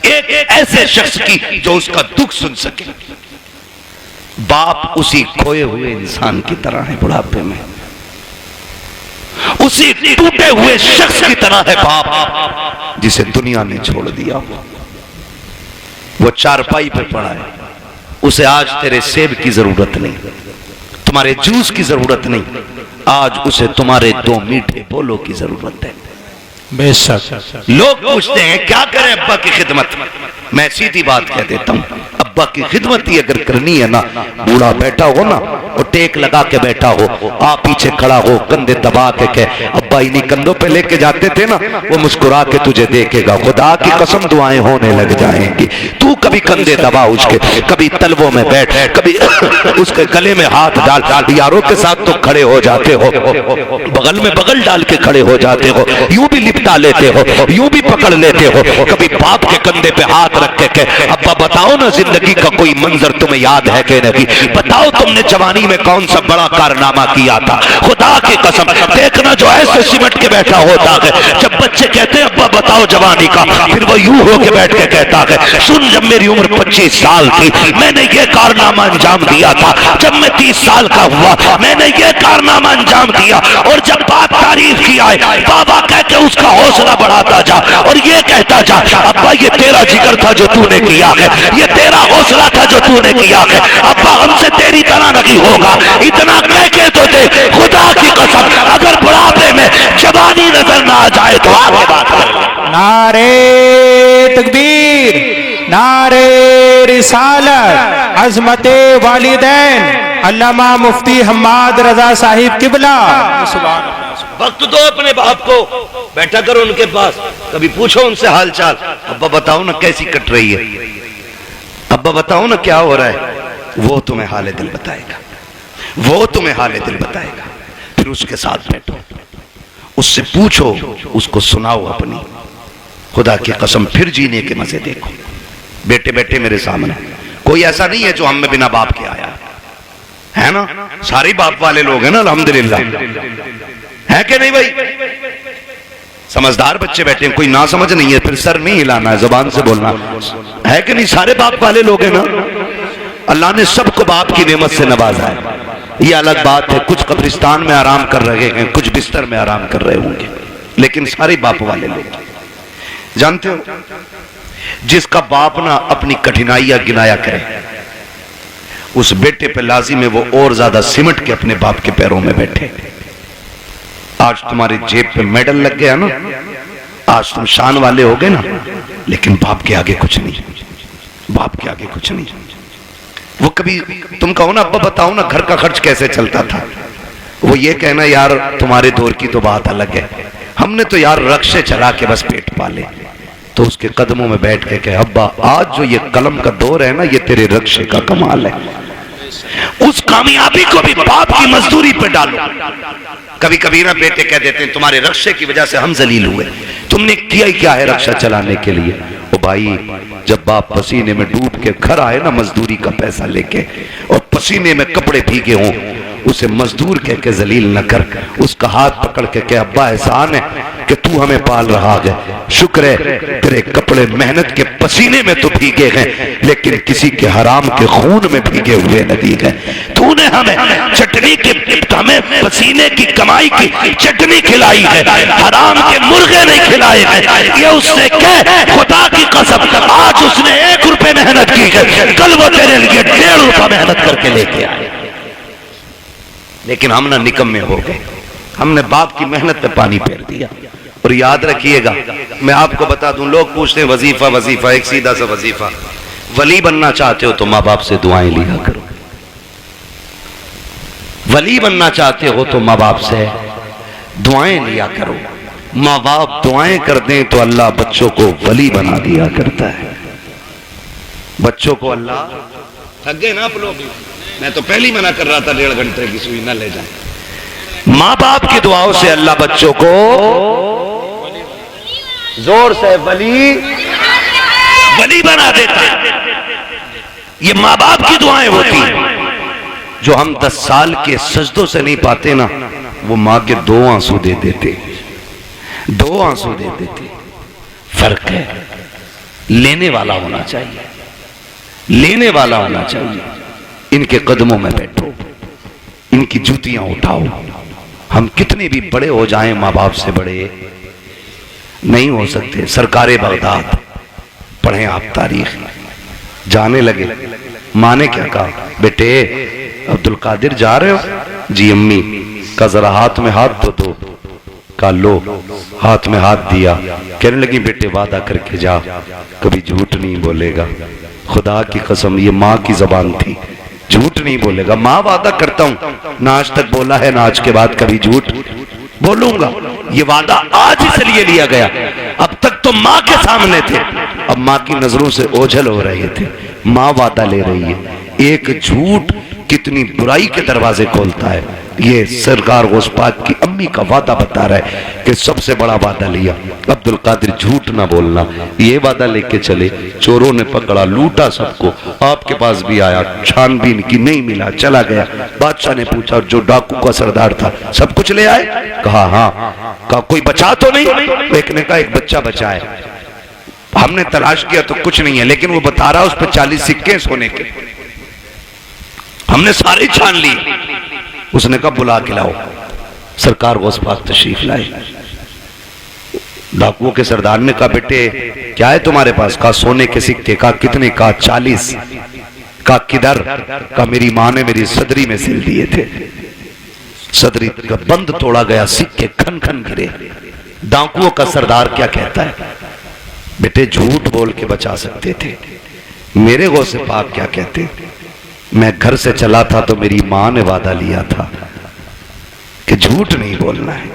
एक ऐसे शख्स की जो उसका दुख सुन सके। बाप उसी खोए हुए इंसान की तरह है बुढ़ापे में, उसी टूटे हुए शख्स की तरह है बाप जिसे दुनिया ने छोड़ दिया। वो चारपाई पे पड़ा है, उसे आज तेरे सेब की जरूरत नहीं, तुम्हारे जूस की जरूरत नहीं, आज उसे तुम्हारे 2 मीठे बोलों की जरूरत है।
बेशक।
लोग पूछते हैं क्या करें अब्बा की खिदमत? मैं सीधी बात कह देता हूं, अब्बा की खिदमत ही अगर करनी है ना, बूढ़ा बैठा हो ना और टेक लगा के बैठा हो, आप पीछे खड़ा हो, कंधे दबा के कहे अब्बा इन्हीं कंधों पे लेके जाते थे ना, वो मुस्कुरा के तुझे देखेगा। खुदा की कसम दुआएं होने लग जाएंगी। तू कभी कंधे दबा उसके, कभी तलवों में बैठ, कभी उसके गले में हाथ डाल। यारों के साथ तो खड़े हो जाते हो, बगल में बगल डाल के खड़े हो जाते हो, यूं भी लिपटा लेते हो, यूं भी पकड़ लेते हो। कभी बाप के कंधे पे हाथ रख के अब्बा बताओ ना जिंदगी का कोई मंजर तुम्हें याद है कि नहीं? बताओ तुमने जवानी जवानी में कौन सा बड़ा कारनामा किया था। खुदा की कसम देखना, जो ऐसे सिमट के बैठा होता है, जब बच्चे कहते हैं अब्बा बताओ जवानी का, फिर वो यूं होके बैठ के कहता है सुन, जब मेरी उम्र 25 साल थी मैंने ये कारनामा अंजाम दिया था, जब मैं 30 साल का हुआ मैंने ये कारनामा अंजाम दिया। और जब बात तारीफ की आए, बाबा कह के उसका हौसला बढ़ाता जा और ये कहता जा अब्बा ये तेरा जिक्र था जो तूने किया है, ये तेरा हौसला था जो तूने किया है, अब्बा हमसे तेरी तरह नहीं होगा। इतना कह के तो दे, खुदा की कसम अगर बुढ़ापे में जवानी नजर ना आ जाए तो आगे बात कर।
नारे तकबीर, नारे रिसालत, अजमते वालिदैन, अल्लामा मुफ्ती हम्माद रजा साहिब किबला।
वक्त दो अपने बाप को, बैठा करो उनके पास, कभी पूछो उनसे हालचाल, अब्बा बताओ ना कैसी कट रही है, अब्बा बताओ ना क्या हो रहा है। वो तुम्हें हाले दिल बताएगा, वो तुम्हें हाले दिल बताएगा। फिर उसके साथ बैठो, उससे पूछो, उसको सुनाओ अपनी, खुदा की कसम फिर जीने के मजे देखो। बेटे बेटे मेरे सामने कोई ऐसा नहीं है जो हम में बिना बाप के आया है ना, सारे बाप वाले लोग हैं ना अल्हम्दुलिल्लाह, है कि नहीं भाई। समझदार बच्चे बैठे हैं, कोई ना समझ नहीं है, फिर सर नहीं हिलाना है, जुबान से बोलना है कि नहीं। सारे बाप वाले लोग हैं ना, अल्लाह ने सबको बाप की नेमत से नवाजा है। ये अलग बात है, कुछ कब्रिस्तान में आराम कर रहे हैं, कुछ बिस्तर में आराम कर रहे होंगे, लेकिन सारे बाप वाले लोग। जानते हो, जिसका बाप ना अपनी कठिनाइयां गिनाया करे, उस बेटे पे लाजिम है वो और ज्यादा सिमट के अपने बाप के पैरों में बैठे। आज तुम्हारी जेब पे मेडल लग गया ना, आज तुम शान वाले हो गए ना, लेकिन बाप के आगे कुछ नहीं, बाप के आगे कुछ नहीं। वो कभी तुम कहो ना अब्बा बताओ ना घर का खर्च कैसे चलता था, वो ये कहना यार तुम्हारे दौर की तो बात अलग है, हमने तो यार रक्शे चला के बस पेट पाले। तो उसके कदमों में बैठ के कहे अब्बा आज जो ये कलम का दौर है ना, ये तेरे रक्शे का कमाल है, उस कामयाबी को भी बाप की मजदूरी पे डालो। कभी कभी ना बेटे कह देते हैं तुम्हारे रक्शे की वजह से हम जलील हुए, तुमने किया ही क्या है रक्षा चलाने के लिए। ओ भाई, जब बाप पसीने में डूब के घर आए ना मजदूरी का पैसा लेके, और पसीने में कपड़े भीगे हों, उसे मजदूर कह के जलील न कर, उसका हाथ पकड़ के कह अब्बा एहसान है कि तू हमें पाल रहा है, शुक्र है तेरे कपड़े मेहनत के पसीने में तो भीगे हैं, लेकिन किसी के हराम के खून में भीगे हुए नहीं गए। तूने हमें चटनी के, हमें पसीने की कमाई की चटनी खिलाई है, हराम के मुर्गे नहीं खिलाए हैं। ये उससे कह खुदा की कसम, आज उसने 1 रुपए मेहनत की है, कल वो तेरे लिए 1.5 रुपया मेहनत करके लेके आए। लेकिन हम ना निकम्मे हो गए, हमने बाप की मेहनत पे पानी फेर दिया। और याद रखिएगा, मैं आपको बता दूं, लोग पूछते हैं वजीफा वजीफा, एक सीधा सा वजीफा, वली बनना चाहते हो तो माँ बाप से दुआएं लिया करो, वली बनना चाहते हो तो माँ बाप से दुआएं लिया करो। माँ बाप दुआएं कर दें तो अल्लाह बच्चों को वली बना दिया करता है। बच्चों को अल्लाह, थक गए ना आप लोग, मैं तो पहले ही मना कर रहा था 1.5 घंटे की सुई ना ले जाए। माँ बाप की दुआओं से अल्लाह बच्चों को जोर से वली बना देता है। ये माँ बाप की दुआएं होती हैं। जो हम 10 साल के सजदों से नहीं पाते ना, वो माँ के 2 आंसू दे देते, 2 आंसू दे देते। फर्क है, लेने वाला होना चाहिए, लेने वाला होना चाहिए। इनके कदमों में बैठो, इनकी जूतियां उठाओ। हम कितने भी बड़े हो जाएं, माँ बाप से बड़े नहीं हो सकते। सरकारे बगदाद पढ़ें आप तारीख, जाने लगे, माँ ने क्या कहा, बेटे अब्दुल कादिर जा रहे हो? जी अम्मी। का जरा हाथ में हाथ धो दो। का लो, हाथ में हाथ दिया। कहने लगी बेटे वादा करके जा, कभी झूठ नहीं बोलेगा। खुदा की कसम, ये माँ की जबान थी, झूठ नहीं बोलेगा। माँ वादा करता हूं, ना आज तक बोला है ना आज के बाद कभी झूठ बोलूंगा। ये वादा आज इसलिए लिया गया, अब तक तो माँ के सामने थे, अब माँ की नजरों से ओझल हो रहे थे। माँ वादा ले रही है, एक झूठ कितनी बुराई के दरवाजे खोलता है। ये सरकार गौस पाक की अम्मी का वादा बता रहा है कि सबसे बड़ा वादा लिया अब्दुल कादिर, झूठ ना बोलना। ये वादा लेके चले, चोरों ने पकड़ा, लूटा सबको, आपके पास भी आया, छानबीन की, नहीं मिला, चला गया। बादशाह ने पूछा जो डाकू का सरदार था सब कुछ ले आए? कहा हाँ। कहा कोई बचा तो नहीं? एक ने कहा एक बच्चा बचा है, हमने तलाश किया तो कुछ नहीं है, लेकिन वो बता रहा उस पर 40 सिक्के सोने के, हमने सारे छान ली। उसने कहा बुला के लाओ। सरकार गौस पाक तशरीफ लाए। डाकुओं के सरदार ने कहा बेटे क्या है तुम्हारे पास? कहा सोने के सिक्के। कहा कितने? कहा 40। कहा किधर? कहा मेरी माँ ने मेरी सदरी में सिल दिए थे, सदरी का बंद तोड़ा गया, सिक्के खन खन गिरे। डाकुओं का सरदार क्या कहता है? बेटे झूठ बोल के बचा सकते थे। मेरे गौसे पाक क्या कहते? मैं घर से चला था तो मेरी मां ने वादा लिया था कि झूठ नहीं बोलना है।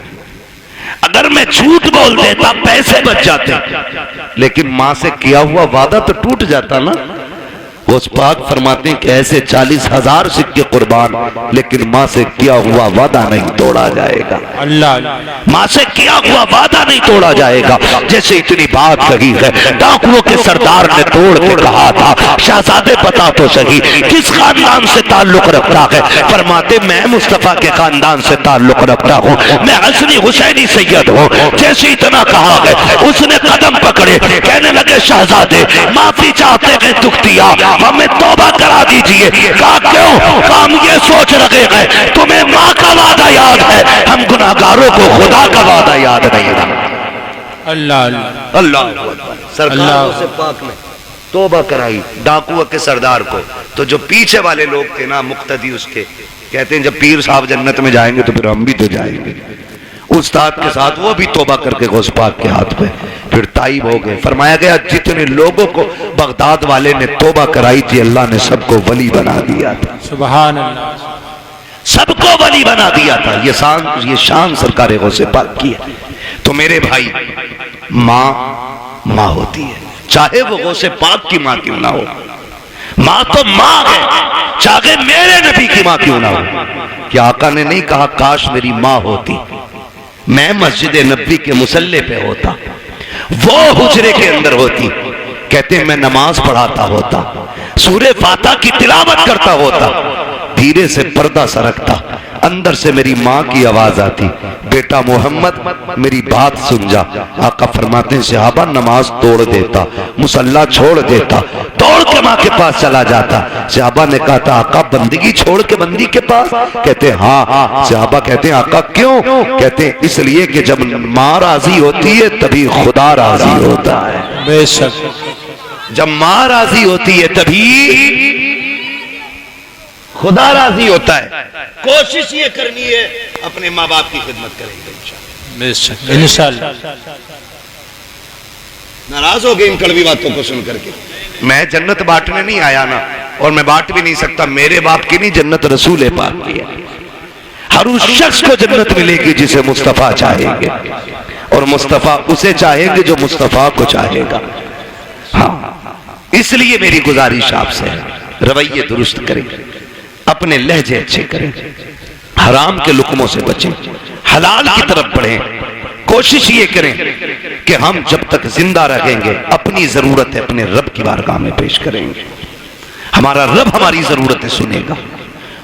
अगर मैं झूठ बोल देता पैसे बच जाते, लेकिन मां से किया हुआ वादा तो टूट जाता ना। गौस पाक फरमाते हैं कि ऐसे 40,000 सिक्के कुर्बान, लेकिन मां से किया हुआ वादा नहीं तोड़ा जाएगा।
अल्लाह
मां से किया हुआ वादा नहीं तोड़ा जाएगा। जैसे इतनी बात कही है, डाकुओं के सरदार ने तोड़ के कहा था शहजादे पता तो सही किस खानदान से ताल्लुक रखता है? फरमाते मैं मुस्तफा के खानदान से ताल्लुक रखता हूँ, मैं हसनी हुसैनी सैयद हूँ। जैसे इतना कहा है उसने कदम पकड़े, कहने लगे शहजादे माफी चाहते हैं दुख दिया, हमें तौबा करा दीजिए। कहा क्यों? हम ये सोच रहे हैं तुम्हें माँ का वादा याद है, हम गुनाहगारों को खुदा का वादा याद नहीं था।
अल्लाह
अल्लाह सरकार से पाक ने तौबा कराई डाकुओं के सरदार को। तो जो पीछे वाले लोग थे ना मुक्तदी उसके, कहते हैं जब पीर साहब जन्नत में जाएंगे तो फिर हम भी तो जाएंगे। उस्ताद के साथ वो भी तौबा करके गौस पाक के हाथ पे फिर ताइब हो गए। फरमाया गया जितने लोगों को बगदाद वाले ने तौबा कराई थी अल्लाह ने सबको वली बना दिया था।
सुभान अल्लाह,
सबको वली बना दिया था। ये शान सरकार गौसे पाक की है। तो मेरे भाई माँ होती है, चाहे वो गौसे पाक की माँ क्यों ना हो। माँ तो माँ है, चाहे मेरे नबी की माँ क्यों ना हो। क्या आका ने नहीं कहा काश मेरी माँ होती, मैं मस्जिद नबी के मुसल्ले पे होता, वो हुजरे के अंदर होती, कहते मैं नमाज पढ़ाता होता, सूरे फातिहा की तिलावत करता होता, धीरे से पर्दा सरकता, अंदर से मेरी माँ की आवाज आती बेटा मोहम्मद मेरी बात सुन जा। आका फरमाते हैं सहाबा नमाज तोड़ देता, मुसल्ला छोड़ देता, दौड़ के माँ के पास चला जाता। सहाबा ने कहा था आका बंदगी छोड़ के बंदी के पास? कहते हाँ। सहाबा कहते हैं आका क्यों? कहते हैं इसलिए कि जब माँ राजी होती है तभी खुदा राजी होता है।
बेशक
जब माँ राजी होती है तभी खुदा राजी होता है। कोशिश ये करनी है अपने माँ बाप की खिदमत करेंगे इंशाअल्लाह।
इंशाअल्लाह।
नाराज हो गए इन कड़वी बातों को सुन करके। मैं जन्नत बांटने नहीं आया ना, और मैं बांट भी नहीं सकता। मेरे बाप की नहीं, जन्नत रसूल पाक की है। हर उस शख्स को जन्नत मिलेगी जिसे मुस्तफा चाहेंगे, और मुस्तफा उसे चाहेंगे जो मुस्तफा को चाहेगा। हाँ, इसलिए मेरी गुजारिश आपसे रवैये दुरुस्त करें, अपने लहजे अच्छे करें, हराम के लुकमों से बचें, हलाल की तरफ बढ़ें। कोशिश ये करें कि हम जब तक जिंदा रहेंगे अपनी जरूरतें अपने रब की बारगाह में पेश करेंगे। हमारा रब हमारी जरूरतें सुनेगा,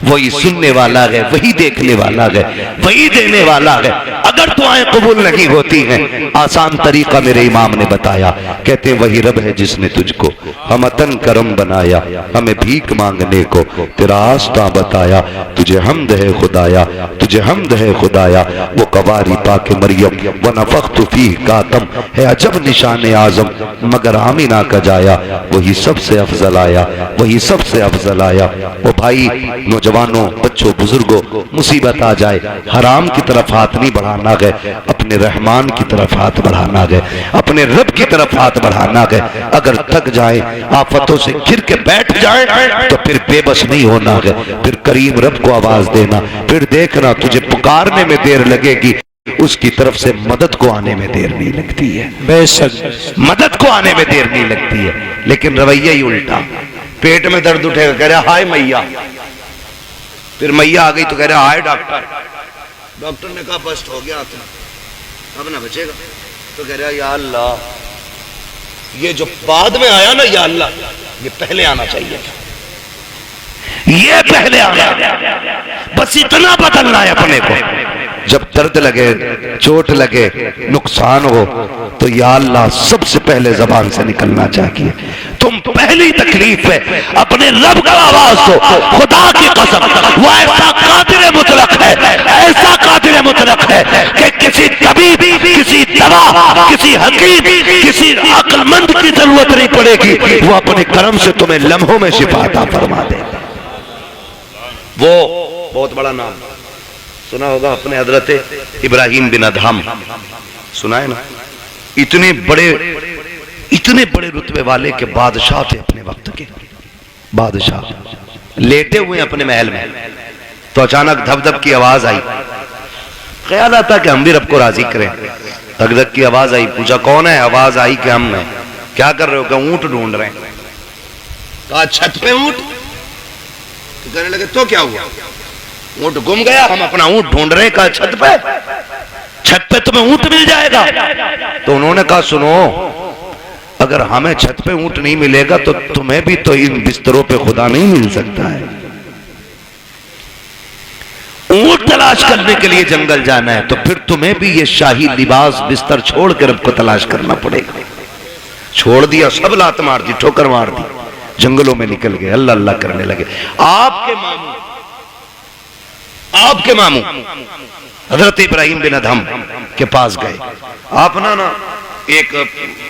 वही सुनने वाला है, वही देखने वाला है, वही देने वाला है। अगर दुआएं कबूल नहीं होती हैं, आसान तरीका मेरे इमाम ने बताया, कहते हैं वही रब है जिसने तुझको हमतन करम बनाया, हमें भीख मांगने को तेरा रास्ता बताया। तुझे हमद है खुदाया, तुझे हमद है खुदाया। वो कवारी पाके मरियम व नफख्तु फीह कातम है अजब निशान आजम, मगर आमिना का जाया वही सबसे अफजल आया, वही सबसे अफजल आया। वो भाई नौजवानों, बच्चों, बुजुर्गों, मुसीबत आ जाए हराम की तरफ हाथ नहीं बढ़ाना गए, अपने रहमान की तरफ हाथ बढ़ाना गए, अपने रब की तरफ हाथ बढ़ाना गए। अगर थक जाए, आफतों से घिर के बैठ जाए तो फिर बेबस नहीं होना गए, फिर करीम रब को आवाज देना। फिर देखना तुझे पुकारने में देर लगेगी, उसकी तरफ से मदद को आने में देर नहीं लगती है।
बेशक
मदद को आने में देर नहीं लगती है। लेकिन रवैया ही उल्टा, पेट में दर्द उठेगा कह रहा हाय मैया, फिर मैया आ गई तो कह रहा आए डॉक्टर। डॉक्टर ने कहा बस्ट हो गया अब ना बचेगा। तो कह रहा या अल्लाह, ये जो बाद में आया ना, या अल्लाह, ये पहले आना चाहिए था, ये पहले आना। बस इतना बदलना है अपने को। जब दर्द लगे, चोट लगे, नुकसान हो, तो या अल्लाह सबसे पहले जबान से निकलना चाहिए। तुम पहली तकलीफ है अपने रब का आवाज दो। खुदा की कसम, वो ऐसा कादिर मुतलक है, ऐसा कादिर मुतलक है कि किसी तबीब, किसी दवा, किसी हकीम, किसी अक्लमंद की जरूरत नहीं पड़ेगी। वो अपने करम से तुम्हें लम्हों में शिफा अता फरमा देगा। वो बहुत बड़ा नाम सुना होगा अपने हजरत इब्राहिम बिन अदहम, सुना है ना? इतने बड़े रुतबे वाले के बादशाह थे, अपने वक्त के बादशाह। लेटे हुए अपने महल में, तो अचानक धब-धब की आवाज आई। ख्याल आता कि हम भी रब को राजी करें। धक-धक की आवाज आई, पूछा कौन है? आवाज आई कि हम हैं। क्या कर रहे हो? क्या ऊंट ढूंढ रहे हैं। कहा छत पे ऊंट। तो कहने लगे तो क्या हुआ? ऊंट गुम गया, हम अपना ऊंट ढूंढ रहे हैं। कहा छत पे तुम्हें ऊंट मिल जाएगा। तो उन्होंने कहा सुनो, अगर हमें छत पे ऊंट नहीं मिलेगा तो तुम्हें भी तो इन बिस्तरों पे खुदा नहीं मिल सकता है। ऊंट तलाश करने के लिए जंगल जाना है तो फिर तुम्हें भी ये शाही लिबास बिस्तर छोड़ कर रब को तलाश करना पड़ेगा। छोड़ दिया, सब लात मार दी, ठोकर मार दी, जंगलों में निकल गए, अल्लाह अल्लाह करने लगे। आपके मामू हजरत इब्राहिम बिन अदहम के पास गए। आप ना एक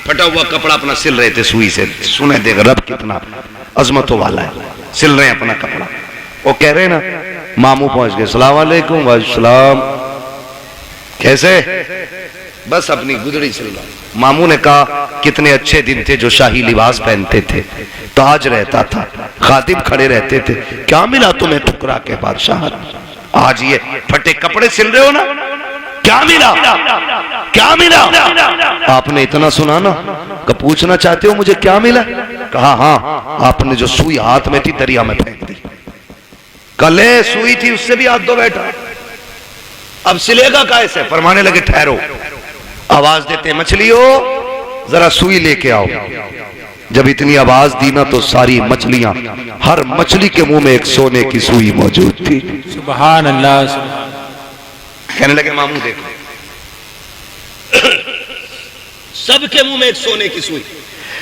फटा हुआ कपड़ा अपना सिल रहे थे सुई से। सुने देख रब कितना अजमतों वाला है, सिल रहे हैं अपना कपड़ा। वो कह रहे ना, मामू पहुंच गए, सलाम वालेकुम। वालेकुम, कैसे? बस अपनी गुदड़ी सिल रहा। मामू ने कहा कितने अच्छे दिन थे जो शाही लिबास पहनते थे, ताज रहता था, खातिब खड़े रहते थे, क्या मिला तुम्हें ठुकरा के बादशाह? आज ये फटे कपड़े सिल रहे हो ना, क्या मिला? क्या मिला? आपने इतना सुना ना, कब पूछना चाहते हो मुझे क्या मिला? कहा हाँ, आपने जो सुई हाथ में थी दरिया में फेंक दी। कले सुई थी, उससे भी हाथ धो बैठा, अब सिलेगा कैसे? फरमाने लगे ठहरो। आवाज देते, मछलियों जरा सुई लेके आओ। जब इतनी आवाज दी ना तो सारी मछलियां, हर मछली के मुंह में एक सोने की सुई मौजूद थी।
सुभान अल्लाह।
कहने लगे मामू देखो, सबके मुंह में एक सोने की सुई।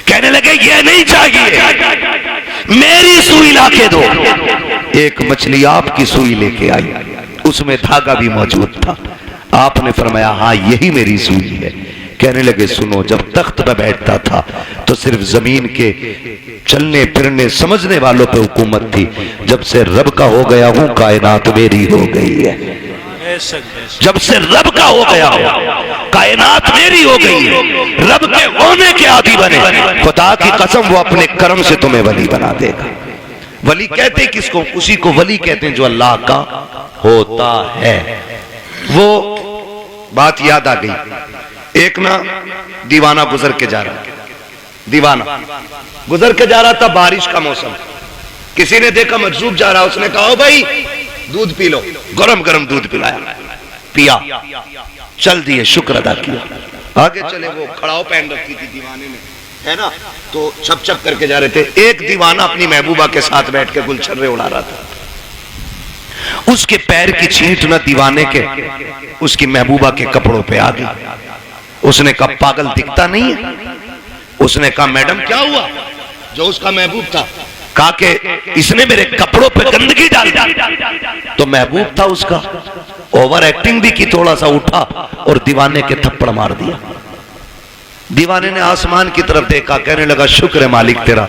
कहने लगे ये नहीं चाहिए, मेरी सुई लाके दो। एक मछली आपकी सुई लेके आई, उसमें धागा भी मौजूद था। आपने फरमाया हाँ यही मेरी सुई है। कहने लगे सुनो, जब तख्त पर बैठता था तो सिर्फ जमीन के चलने फिरने समझने वालों पे हुकूमत थी। जब से रब का हो गया हूं, कायनात मेरी हो गई है। जब से रब का हो गया हूं, कायनात मेरी हो गई है। रब के होने के आदी बने। खुदा की कसम, वो अपने कर्म से तुम्हें वली बना देगा। वली कहते किसको? उसी को वली कहते हैं जो अल्लाह का होता है। वो बात याद आ गई। एक ना दीवाना गुजर के जा रहा, दीवाना गुजर के जा रहा था, बारिश का मौसम। किसी ने देखा मजरूब जा रहा, उसने कहा भाई दूध पी लो। गरम गरम दूध पिलाया, पिया, चल दिए, शुक्र अदा किया। आगे चले, वो खड़ाव पहन रखी थी दीवाने ने, है ना, तो छप छप करके जा रहे थे। एक दीवाना अपनी महबूबा के साथ बैठ के गुलछर्रे उड़ा रहा था। उसके पैर की छींट ना दीवाने के उसकी महबूबा के कपड़ों पे आ गई। उसने कहा पागल दिखता नहीं है? उसने कहा मैडम क्या हुआ? जो उसका महबूब था कहा कि इसने मेरे कपड़ों पे गंदगी डाल दी। तो महबूब था उसका, ओवर एक्टिंग भी की, थोड़ा सा उठा और दीवाने के थप्पड़ मार दिया। दीवाने ने आसमान की तरफ देखा, कहने लगा शुक्र है मालिक तेरा,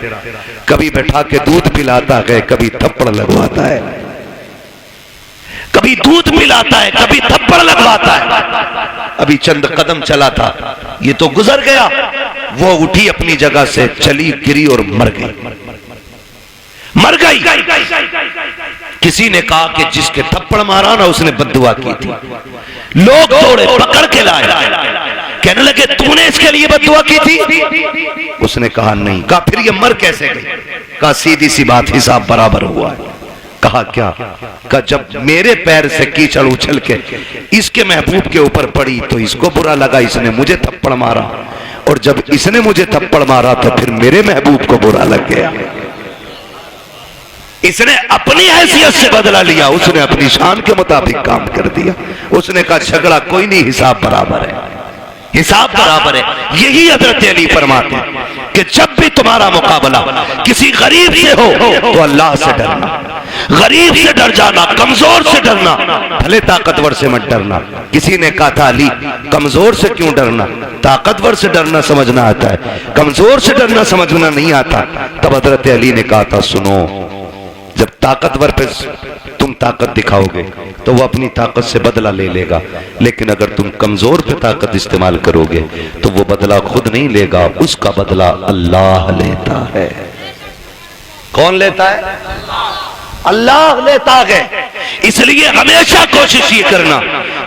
कभी बैठा के दूध पिलाता है, कभी थप्पड़ लगवाता है, कभी दूध पिलाता है, कभी थप्पड़ लगवाता है। अभी चंद कदम चला था, ये तो गुजर गया। वो उठी अपनी जगह से, चली, गिरी और मर गई। मर गई। किसी ने कहा कि जिसके थप्पड़ मारा ना उसने बद्दुआ की थी। लोग दौड़े, पकड़ के लाए, कहने लगे तूने इसके लिए बद्दुआ की थी? उसने कहा नहीं। कहा फिर ये मर कैसे गई? कहा सीधी सी बात, हिसाब बराबर हुआ है। कहा क्या? कहा जब मेरे पैर से कीचड़ उछल के इसके महबूब के ऊपर पड़ी तो इसको बुरा लगा, इसने मुझे थप्पड़ मारा, और जब इसने मुझे थप्पड़ मारा तो फिर मेरे महबूब को बुरा लग गया। इसने अपनी हैसियत से बदला लिया, उसने अपनी शान के मुताबिक काम कर दिया। उसने कहा झगड़ा कोई नहीं, हिसाब बराबर है, हिसाब बराबर है। यही हजरत अली फरमाते हैं कि जब भी तुम्हारा मुकाबला किसी गरीब से हो तो अल्लाह से डरना, गरीब से डर जाना, कमजोर से डरना, भले ताकतवर से मत डरना। किसी ने कहा था अली कमजोर से क्यों डरना? ताकतवर से डरना समझना आता है, कमजोर से डरना समझना नहीं आता। तब हजरत अली ने कहा था सुनो, जब ताकतवर पे तुम ताकत दिखाओगे तो वो अपनी ताकत से बदला ले लेगा, लेकिन अगर तुम कमजोर पे ताकत इस्तेमाल करोगे तो वो बदला खुद नहीं लेगा, उसका बदला अल्लाह लेता है। कौन लेता है? अल्लाह लेता है। इसलिए हमेशा कोशिश ये करना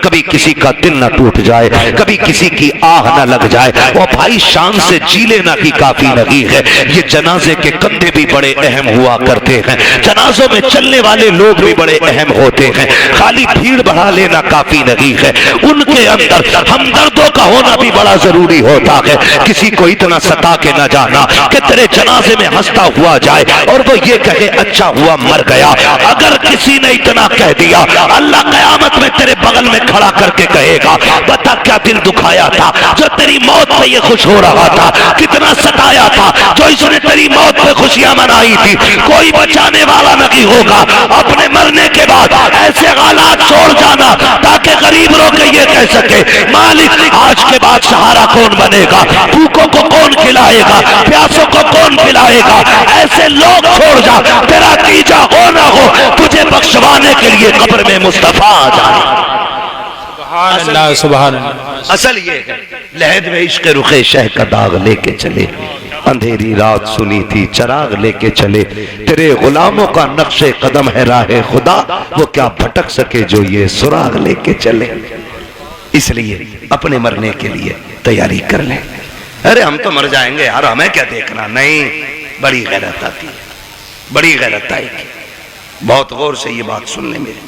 कभी किसी का दिल ना टूट जाए, कभी किसी की आह ना लग जाए। वो भाई शान से जी लेना की काफी नहीं है। ये जनाजे के कंधे भी बड़े अहम हुआ करते हैं, जनाजों में चलने वाले लोग भी बड़े अहम होते हैं। खाली भीड़ बढ़ा लेना काफी नहीं है, उनके अंदर हमदर्दों का होना भी बड़ा जरूरी होता है। किसी को इतना सता के न जाना कि तेरे जनाजे में हंसता हुआ जाए और वो ये कहे अच्छा हुआ मर गया। अगर किसी ने इतना कह दिया, अल्लाह कयामत में तेरे बगल में खड़ा करके कहेगा बता क्या दिल दुखाया था जो तेरी मौत पे ये खुश हो रहा था, कितना सताया था जो इसने तेरी मौत पे खुशियां मनाई थी। कोई बचाने वाला नहीं होगा। अपने मरने के बाद ऐसे हालात छोड़ जाना ताकि गरीब रो के ये कह सके मालिक आज के बाद सहारा कौन बनेगा, भूखों को कौन खिलाएगा, प्यासों को कौन पिलाएगा। ऐसे लोग छोड़ जा, तेरा तीजा हो ना हो तुझे बख्शवाने के लिए कब्र में मुस्तफा आ जाए।
अल्लाह सुभान अल्लाह।
असल ये है लहद में इश्क रुखे शह का दाग लेके चले, अंधेरी रात सुनी थी चराग लेके चले। तेरे गुलामों का नक्शे कदम है राहे खुदा, वो क्या भटक सके जो ये सुराग लेके चले। इसलिए अपने मरने के लिए तैयारी कर लें। अरे हम तो मर जाएंगे यार, हमें क्या देखना। नहीं, बड़ी गैरत आती है, बड़ी गैरत आएगी। बहुत गौर से ये बात सुन ले मेरी।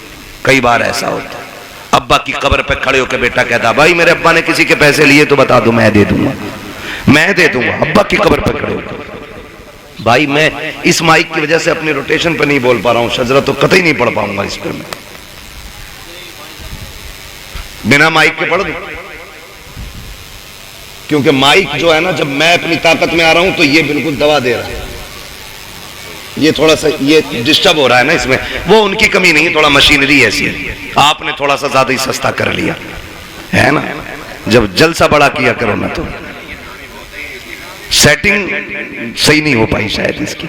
कई बार ऐसा होता है अब्बा की कब्र पे खड़े होकर बेटा कहता भाई मेरे अब्बा ने किसी के पैसे लिए तो बता दो मैं दे दूंगा, मैं दे दूंगा। अब्बा की कब्र पे खड़े होकर भाई मैं इस माइक की वजह से अपनी रोटेशन पे नहीं बोल पा रहा हूं, शजरा तो कतई नहीं पढ़ पाऊंगा इस पर। मैं बिना माइक के पढ़ दूं क्योंकि माइक जो है ना जब मैं अपनी ताकत में आ रहा हूं तो ये बिल्कुल दबा दे रहा है। ये थोड़ा सा ये डिस्टर्ब हो रहा है ना इसमें, वो उनकी कमी नहीं, थोड़ा मशीनरी ऐसी है। आपने थोड़ा सा ज्यादा ही सस्ता कर लिया है ना। जब जलसा बड़ा किया करो ना तो सेटिंग सही नहीं हो पाई शायद इसकी।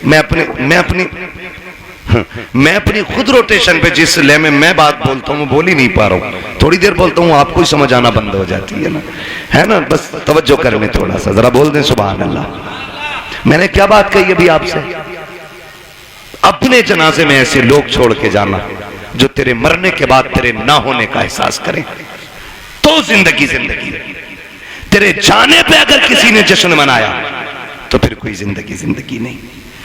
मैं अपनी खुद रोटेशन पे जिस ले में मैं बात बोलता हूँ बोल ही नहीं पा रहा हूँ। थोड़ी देर बोलता हूँ आपको ही समझ आना बंद हो जाती है ना, है ना। बस तवज्जो कर लें थोड़ा सा, जरा बोल दें सुभान अल्लाह। मैंने क्या बात कही अभी आपसे? अपने जनाजे में ऐसे लोग छोड़ के जाना जो तेरे मरने के बाद तेरे ना होने का एहसास करें तो जिंदगी जिंदगी। तेरे जाने पे अगर किसी ने जश्न मनाया तो फिर कोई जिंदगी जिंदगी नहीं।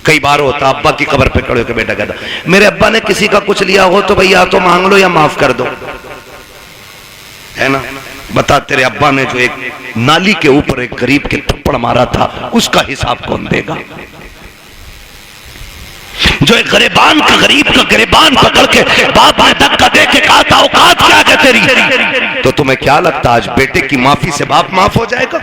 कई बार होता अब्बा की कब्र पे खड़े होकर बेटा कहता मेरे अब्बा ने किसी का कुछ लिया हो तो भैया तो मांग लो या माफ कर दो, है ना। बता तेरे अब्बा ने जो एक नाली के ऊपर एक गरीब के थप्पड़ मारा था उसका हिसाब कौन देगा? जो एक गरीबान का गरीब का गरीबान पकड़ के बाप ने धक्का दे के कहा था औकात क्या है तेरी, तो तुम्हें क्या लगता आज बेटे की माफी से बाप माफ हो जाएगा?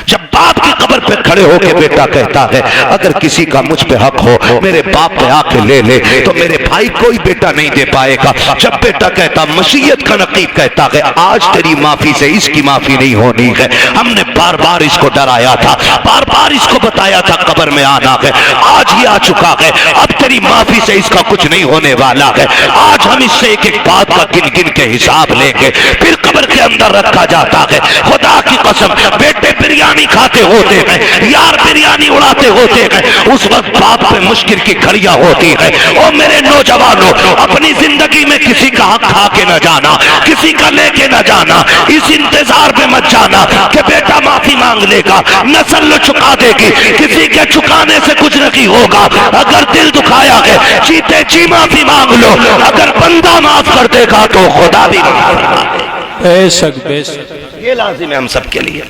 जब बाप की कब्र पे खड़े होके बेटा कहता है अगर किसी का मुझ पे हक हो मेरे बाप पे आके ले ले, तो मेरे भाई कोई बेटा नहीं दे पाएगा। जब बेटा कहता मशीयत का नकीब कहता है आज तेरी माफी से इसकी माफी नहीं होनी है, हमने बार बार इसको डराया था, बार बार इसको बताया था कब्र में आना है, आज ही आ चुका है, अब तेरी माफी से इसका कुछ नहीं होने वाला है। आज हम इससे एक एक बात का गिन गिन के हिसाब लेंगे, फिर कब्र के अंदर रखा जाता है। खुदा की कसम बेटे बिरयानी खाते होते हैं, यार बिरयानी उड़ाते होते हैं, उस वक्त बाप पे मुश्किल की घड़ियां होती है। ओ मेरे नौजवानों अपनी जिंदगी में किसी का हक खा के न जाना, किसी का लेके न जाना, इस इंतजार पे मत जाना कि बेटा माफी मांग लेगा, नस्ल चुका देगी, किसी के चुकाने से कुछ नहीं होगा। अगर दिल दुखाया है जीते जी माफी मांग लो, अगर बंदा माफ कर देगा तो खुदा भी माफ कर देगा।
बेशक बेशक।
ये लाजिम है हम सब के लिए।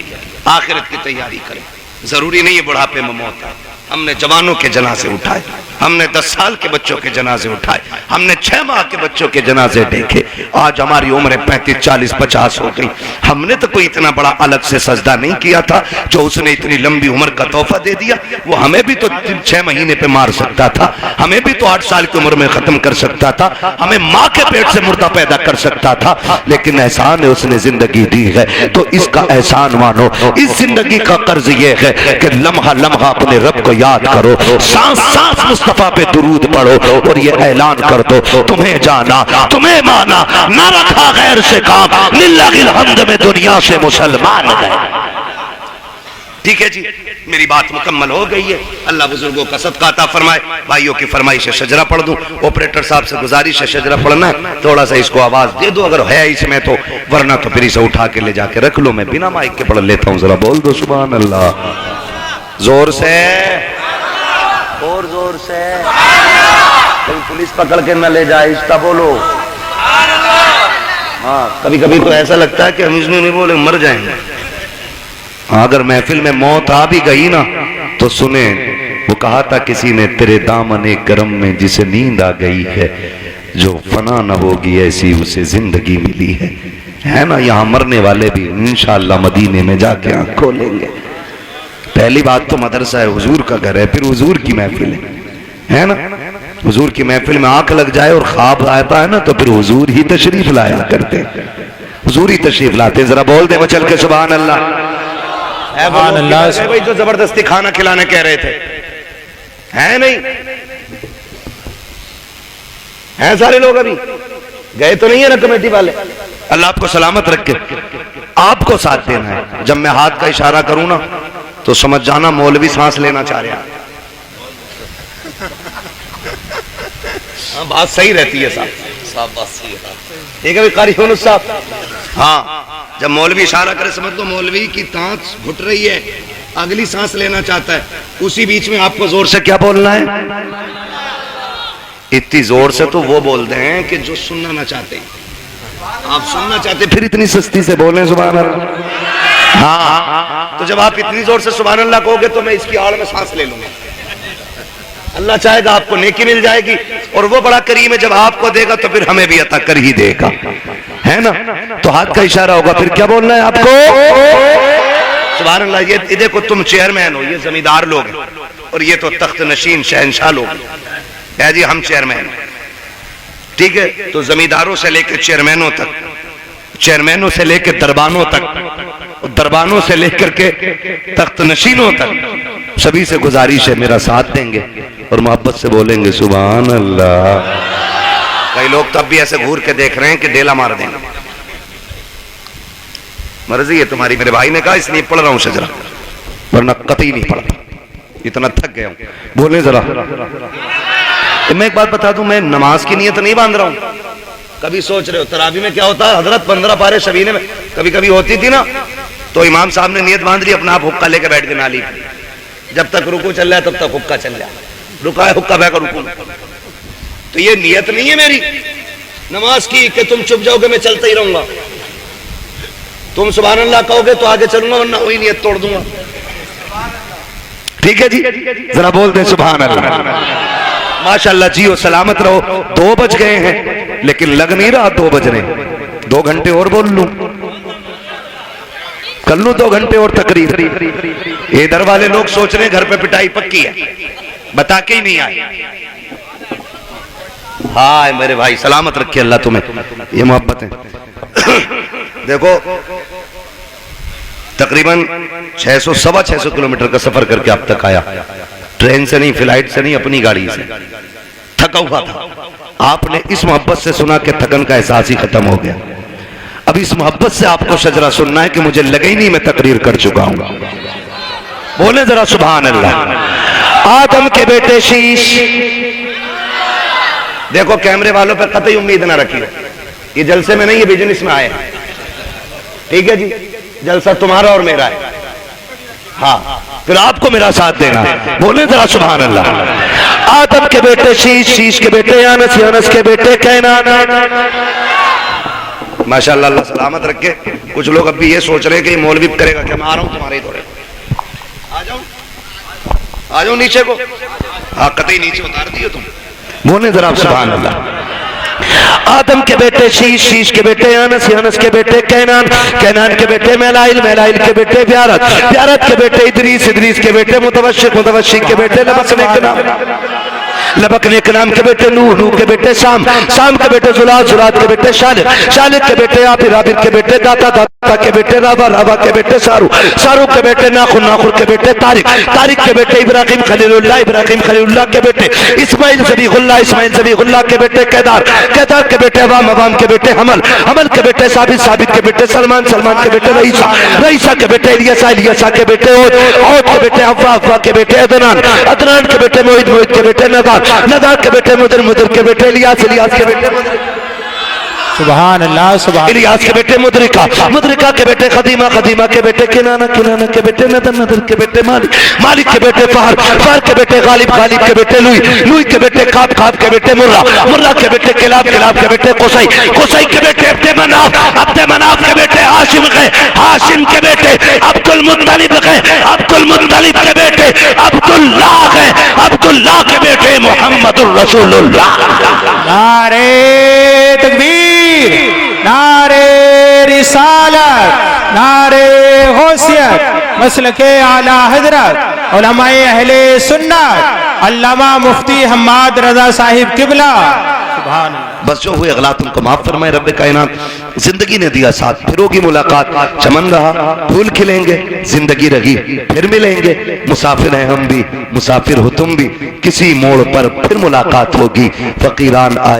आखिरत की तैयारी करें, जरूरी नहीं है बुढ़ापे में मौत है। हमने जवानों के जनाजे उठाए, हमने 10 साल के बच्चों के जनाजे उठाए, हमने 6 माह के बच्चों के जनाजे देखे। आज हमारी उम्र 35, 40, 50 हो गई। हमने तो कोई इतना बड़ा अलग से सजदा नहीं किया था, जो उसने इतनी लंबी उम्र का तोहफा दे दिया। वो हमें भी तो 6 महीने पे मार सकता था, हमें भी तो 8 साल की उम्र में खत्म कर सकता था, हमें माँ के पेट से मुर्दा पैदा कर सकता था। लेकिन एहसान है, उसने जिंदगी दी है तो इसका एहसान मानो। इस जिंदगी का कर्ज ये है कि लम्हा लम्हा अपने रब को याद करो, सांस सांस मुस्तफा पे दुरूद पढ़ो और ये ऐलान कर दो, तुम्हें जाना, तुम्हें माना, ना रखा गैर से काम, लिल्लाहिल हम्द में दुनिया से मुसलमान गए। ठीक है जी, मेरी बात मुकम्मल हो गई है। अल्लाह बुजुर्गों का सदका अता फरमाए। भाइयों की फरमाइश है शजरा पढ़ दूं, ऑपरेटर साहब से गुजारिश है शजरा पढ़ना है, थोड़ा सा इसको आवाज दे दो अगर है इसमें तो, वरना तो फिर इसे उठा के ले जाके रख लो, मैं बिना माइक के पढ़ लेता हूँ। जरा बोल दो सुभान अल्लाह, जोर से और जोर से, कहीं पुलिस पकड़ के न ले जाए, इसका बोलो। हाँ, कभी कभी तो ऐसा लगता है कि हम इसमें नहीं बोले मर जाएंगे। अगर महफिल में मौत आ भी गई ना तो सुने, वो कहा था किसी ने, तेरे दामने करम में जिसे नींद आ गई है, जो फना न होगी ऐसी उसे जिंदगी मिली है ना। यहाँ मरने वाले भी इंशाअल्लाह मदीने में जाके आंख खोलेंगे। पहली बात तो मदरसा है, हुजूर का घर है, फिर हुजूर की महफिल है ना। हुजूर की महफिल में आंख लग जाए और ख्वाब आता है ना तो फिर हुजूर ही तशरीफ लाया करते, हुजूर ही तशरीफ लाते। जरा बोल दे चल के सुभान अल्लाह। भाई जो जबरदस्ती खाना खिलाने कह रहे थे, है नहीं है सारे लोग अभी गए तो नहीं है ना कमेटी वाले। अल्लाह आपको सलामत रखे, आपको साथ देना है। जब मैं हाथ का इशारा करूं ना तो समझ जाना मौलवी सांस लेना चाह रहा है। बात सही रहती है साहब, बात सही है। ठीक है कारी यूनुस साहब, हाँ, जब मौलवी इशारा करे समझ लो मौलवी की सांस घुट रही है, अगली सांस लेना चाहता है, उसी बीच में आपको जोर से क्या बोलना है। इतनी जोर से तो वो बोलते हैं कि जो सुनना ना चाहते, आप सुनना चाहते फिर इतनी सस्ती से बोले सुभान अल्लाह। हाँ, तो जब आप इतनी जोर से सुभान अल्लाह कहोगे तो मैं इसकी आड़ में सांस ले लूंगा। अल्लाह चाहेगा आपको नेकी मिल जाएगी, और वो बड़ा करीम है, जब आपको देगा तो फिर हमें भी अता कर ही देगा, है ना। तो हाथ का इशारा होगा, फिर क्या बोलना है आपको। सुभान अल्लाह। ये देखो तुम चेयरमैन हो, ये जमींदार लोग हैं, और ये तो तख्त नशीन शहंशाह लोग है जी, हम चेयरमैन, ठीक है। तो जमींदारों से लेकर चेयरमैनों तक, चेयरमैनों से लेकर दरबानों तक, दरबानों से लेकर के तख्त नशीनों तक, सभी से गुजारिश है मेरा साथ देंगे और मोहब्बत से बोलेंगे सुभान अल्लाह। कई लोग तब भी ऐसे घूर के देख रहे हैं कि डेला मार देंगे। मर्जी है तुम्हारी, मेरे भाई ने कहा इसलिए पढ़ रहा हूं शजरा, वरना कतई नहीं पढ़ता, इतना थक गया हूं। बोले जरा। मैं एक बात बता दूं, मैं नमाज की नियत नहीं बांध रहा हूं। कभी सोच रहे हो तरावी में क्या होता है, हजरत 15 पारे शबीने में कभी कभी होती थी ना, तो इमाम साहब ने नियत बांध ली, अपना आप हुक्का लेके बैठ के नाली, जब तक रुकू चल रहा है तब तक हुक्का चल रहा, रुका है हुक्का बहकर रुकू। तो ये नियत नहीं है मेरी नमाज की कि तुम चुप जाओगे मैं चलता ही रहूंगा। तुम सुभान अल्लाह कहोगे तो आगे चलूंगा, वरना वही नियत तोड़ दूंगा। ठीक है जी, जरा बोल दे सुभान अल्लाह। माशाअल्लाह, जियो सलामत रहो। 2 बज गए हैं लेकिन लग नहीं रहा 2 बज रहे, 2 घंटे और बोल लूं, कर लूं 2 घंटे और तकरीर। इधर वाले लोग सोच रहे हैं घर पे पिटाई पक्की है, बता के ही नहीं आए। हाय मेरे भाई, सलामत रखे अल्लाह तुम्हें, ये मोहब्बत है। देखो तकरीबन 600 सवा 600 किलोमीटर का सफर करके अब तक आया, ट्रेन से नहीं, फ्लाइट से नहीं, अपनी गाड़ी से। थका हुआ था, आपने इस मोहब्बत से सुना कि थकन का एहसास ही खत्म हो गया। अब इस मोहब्बत से आपको शजरा सुनना है कि मुझे लगे ही नहीं मैं तकरीर कर चुका हूं। बोले जरा सुभान अल्लाह। आदम के बेटे शीश, देखो कैमरे वालों पर कतई उम्मीद ना रखिए, ये जलसे में नहीं, ये बिजनेस में आए। ठीक है जी, जलसा तुम्हारा और मेरा है। हाँ, फिर आपको मेरा साथ देना है। बोले जरा सुभान अल्लाह। आदम के बेटे शीश, शीश के बेटे यानस, यानस के बेटे कैनान। माशाअल्लाह, अल्लाह सलामत रखे। कुछ लोग अब भी ये सोच रहे हैं कि मौलवी करेगा क्या, मैं आ रहा हूं तुम्हारे दौरे। आ जाओ नीचे को। हाँ, कतई नीचे उतार दिए तुम। बोले जरा सुभान अल्लाह। आदम के बेटे शीश, शीश के बेटे यानस, यानस के बेटे कैनान, कैनान के बेटे मेलाइल, मेलाइल के बेटे ब्यारत, ब्यारत के बेटे इदरीस, इदरीस के बेटे मुतवशिक, मुतवशिक के बेटे लबकने के नाम, लबकने के नाम के बेटे नूह, नूह के बेटे शाम, शाम के बेटे जुलाद, जुलाद के बेटे शालिक, शालिक के बेटे आबिर, आबिर के बेटे दाता, दाता के बेटे राबा, राबा के बेटे सारू, सारू के बेटे नाखुर, नाखुर के बेटे तारिक, तारिक के बेटे इब्राहिम खलीलुल्लाह, इब्राहिम खलीलुल्लाह के बेटे इस्माइल ज़बीहुल्लाह, इस्माइल ज़बीहुल्लाह के बेटे केदार, केदार के बेटे अवाम, अवाम के बेटे हमल, हमल के बेटे साबित, साबित के बेटे सलमान, सलमान के बेटे रईसा, रईसा के बेटे इलियासा, इलियासा के बेटे औद, औद के बेटे अफ़वा, अफ़वा के बेटे अदनान, अदनान के बेटे मोहित, मोहित के बेटे नदार, नदार के बेटे मुदर, मुदर के बेटे इलियास, इलियास के बेटे मुदर,
सुभान अल्लाह सुभान
इलियास के बेटे मुदरिका, मुदरिका के बेटे खदीमा, खदीमा के बेटे किनाना, किनाना के बेटे नदर, नदर के बेटे मालिक, मालिक के बेटे फहर, फहर के बेटे गालिब, गालिब के बेटे लुई, लुई के बेटे खाब, खाब के बेटे मुर्रा, मुर्रा के बेटे किलाब, किलाब के बेटे कुसई, कुसई के बेटे अब्दे मनाफ, अब्दे मनाफ के बेटे हाशिम गए, हाशिम के बेटे अब्दुल मुत्तलिब गए, अब्दुल मुत्तलिब के बेटे अब्दुल्लाह गए, अब्दुल्लाह के बेटे मोहम्मदुर रसूलुल्लाह।
नारे तकबीर, नारे रिसालत, नारे गौसियत, मसलके आला हजरत उलमाए अहले सुन्नत अल्लामा मुफ्ती हम्माद रजा साहिब किबला। सुभान अल्लाह।
बस जो हुए गलत उनको माफ फरमाए रब्बे कायनात। जिंदगी ने दिया साथ, फिर होगी मुलाकात, चमन रहा, फूल खिलेंगे, जिंदगी रही, फिर मिलेंगे। मुसाफिर हैं हम भी, मुसाफिर हो तुम भी, किसी मोड़ पर फिर मुलाकात होगी। फकीरान आए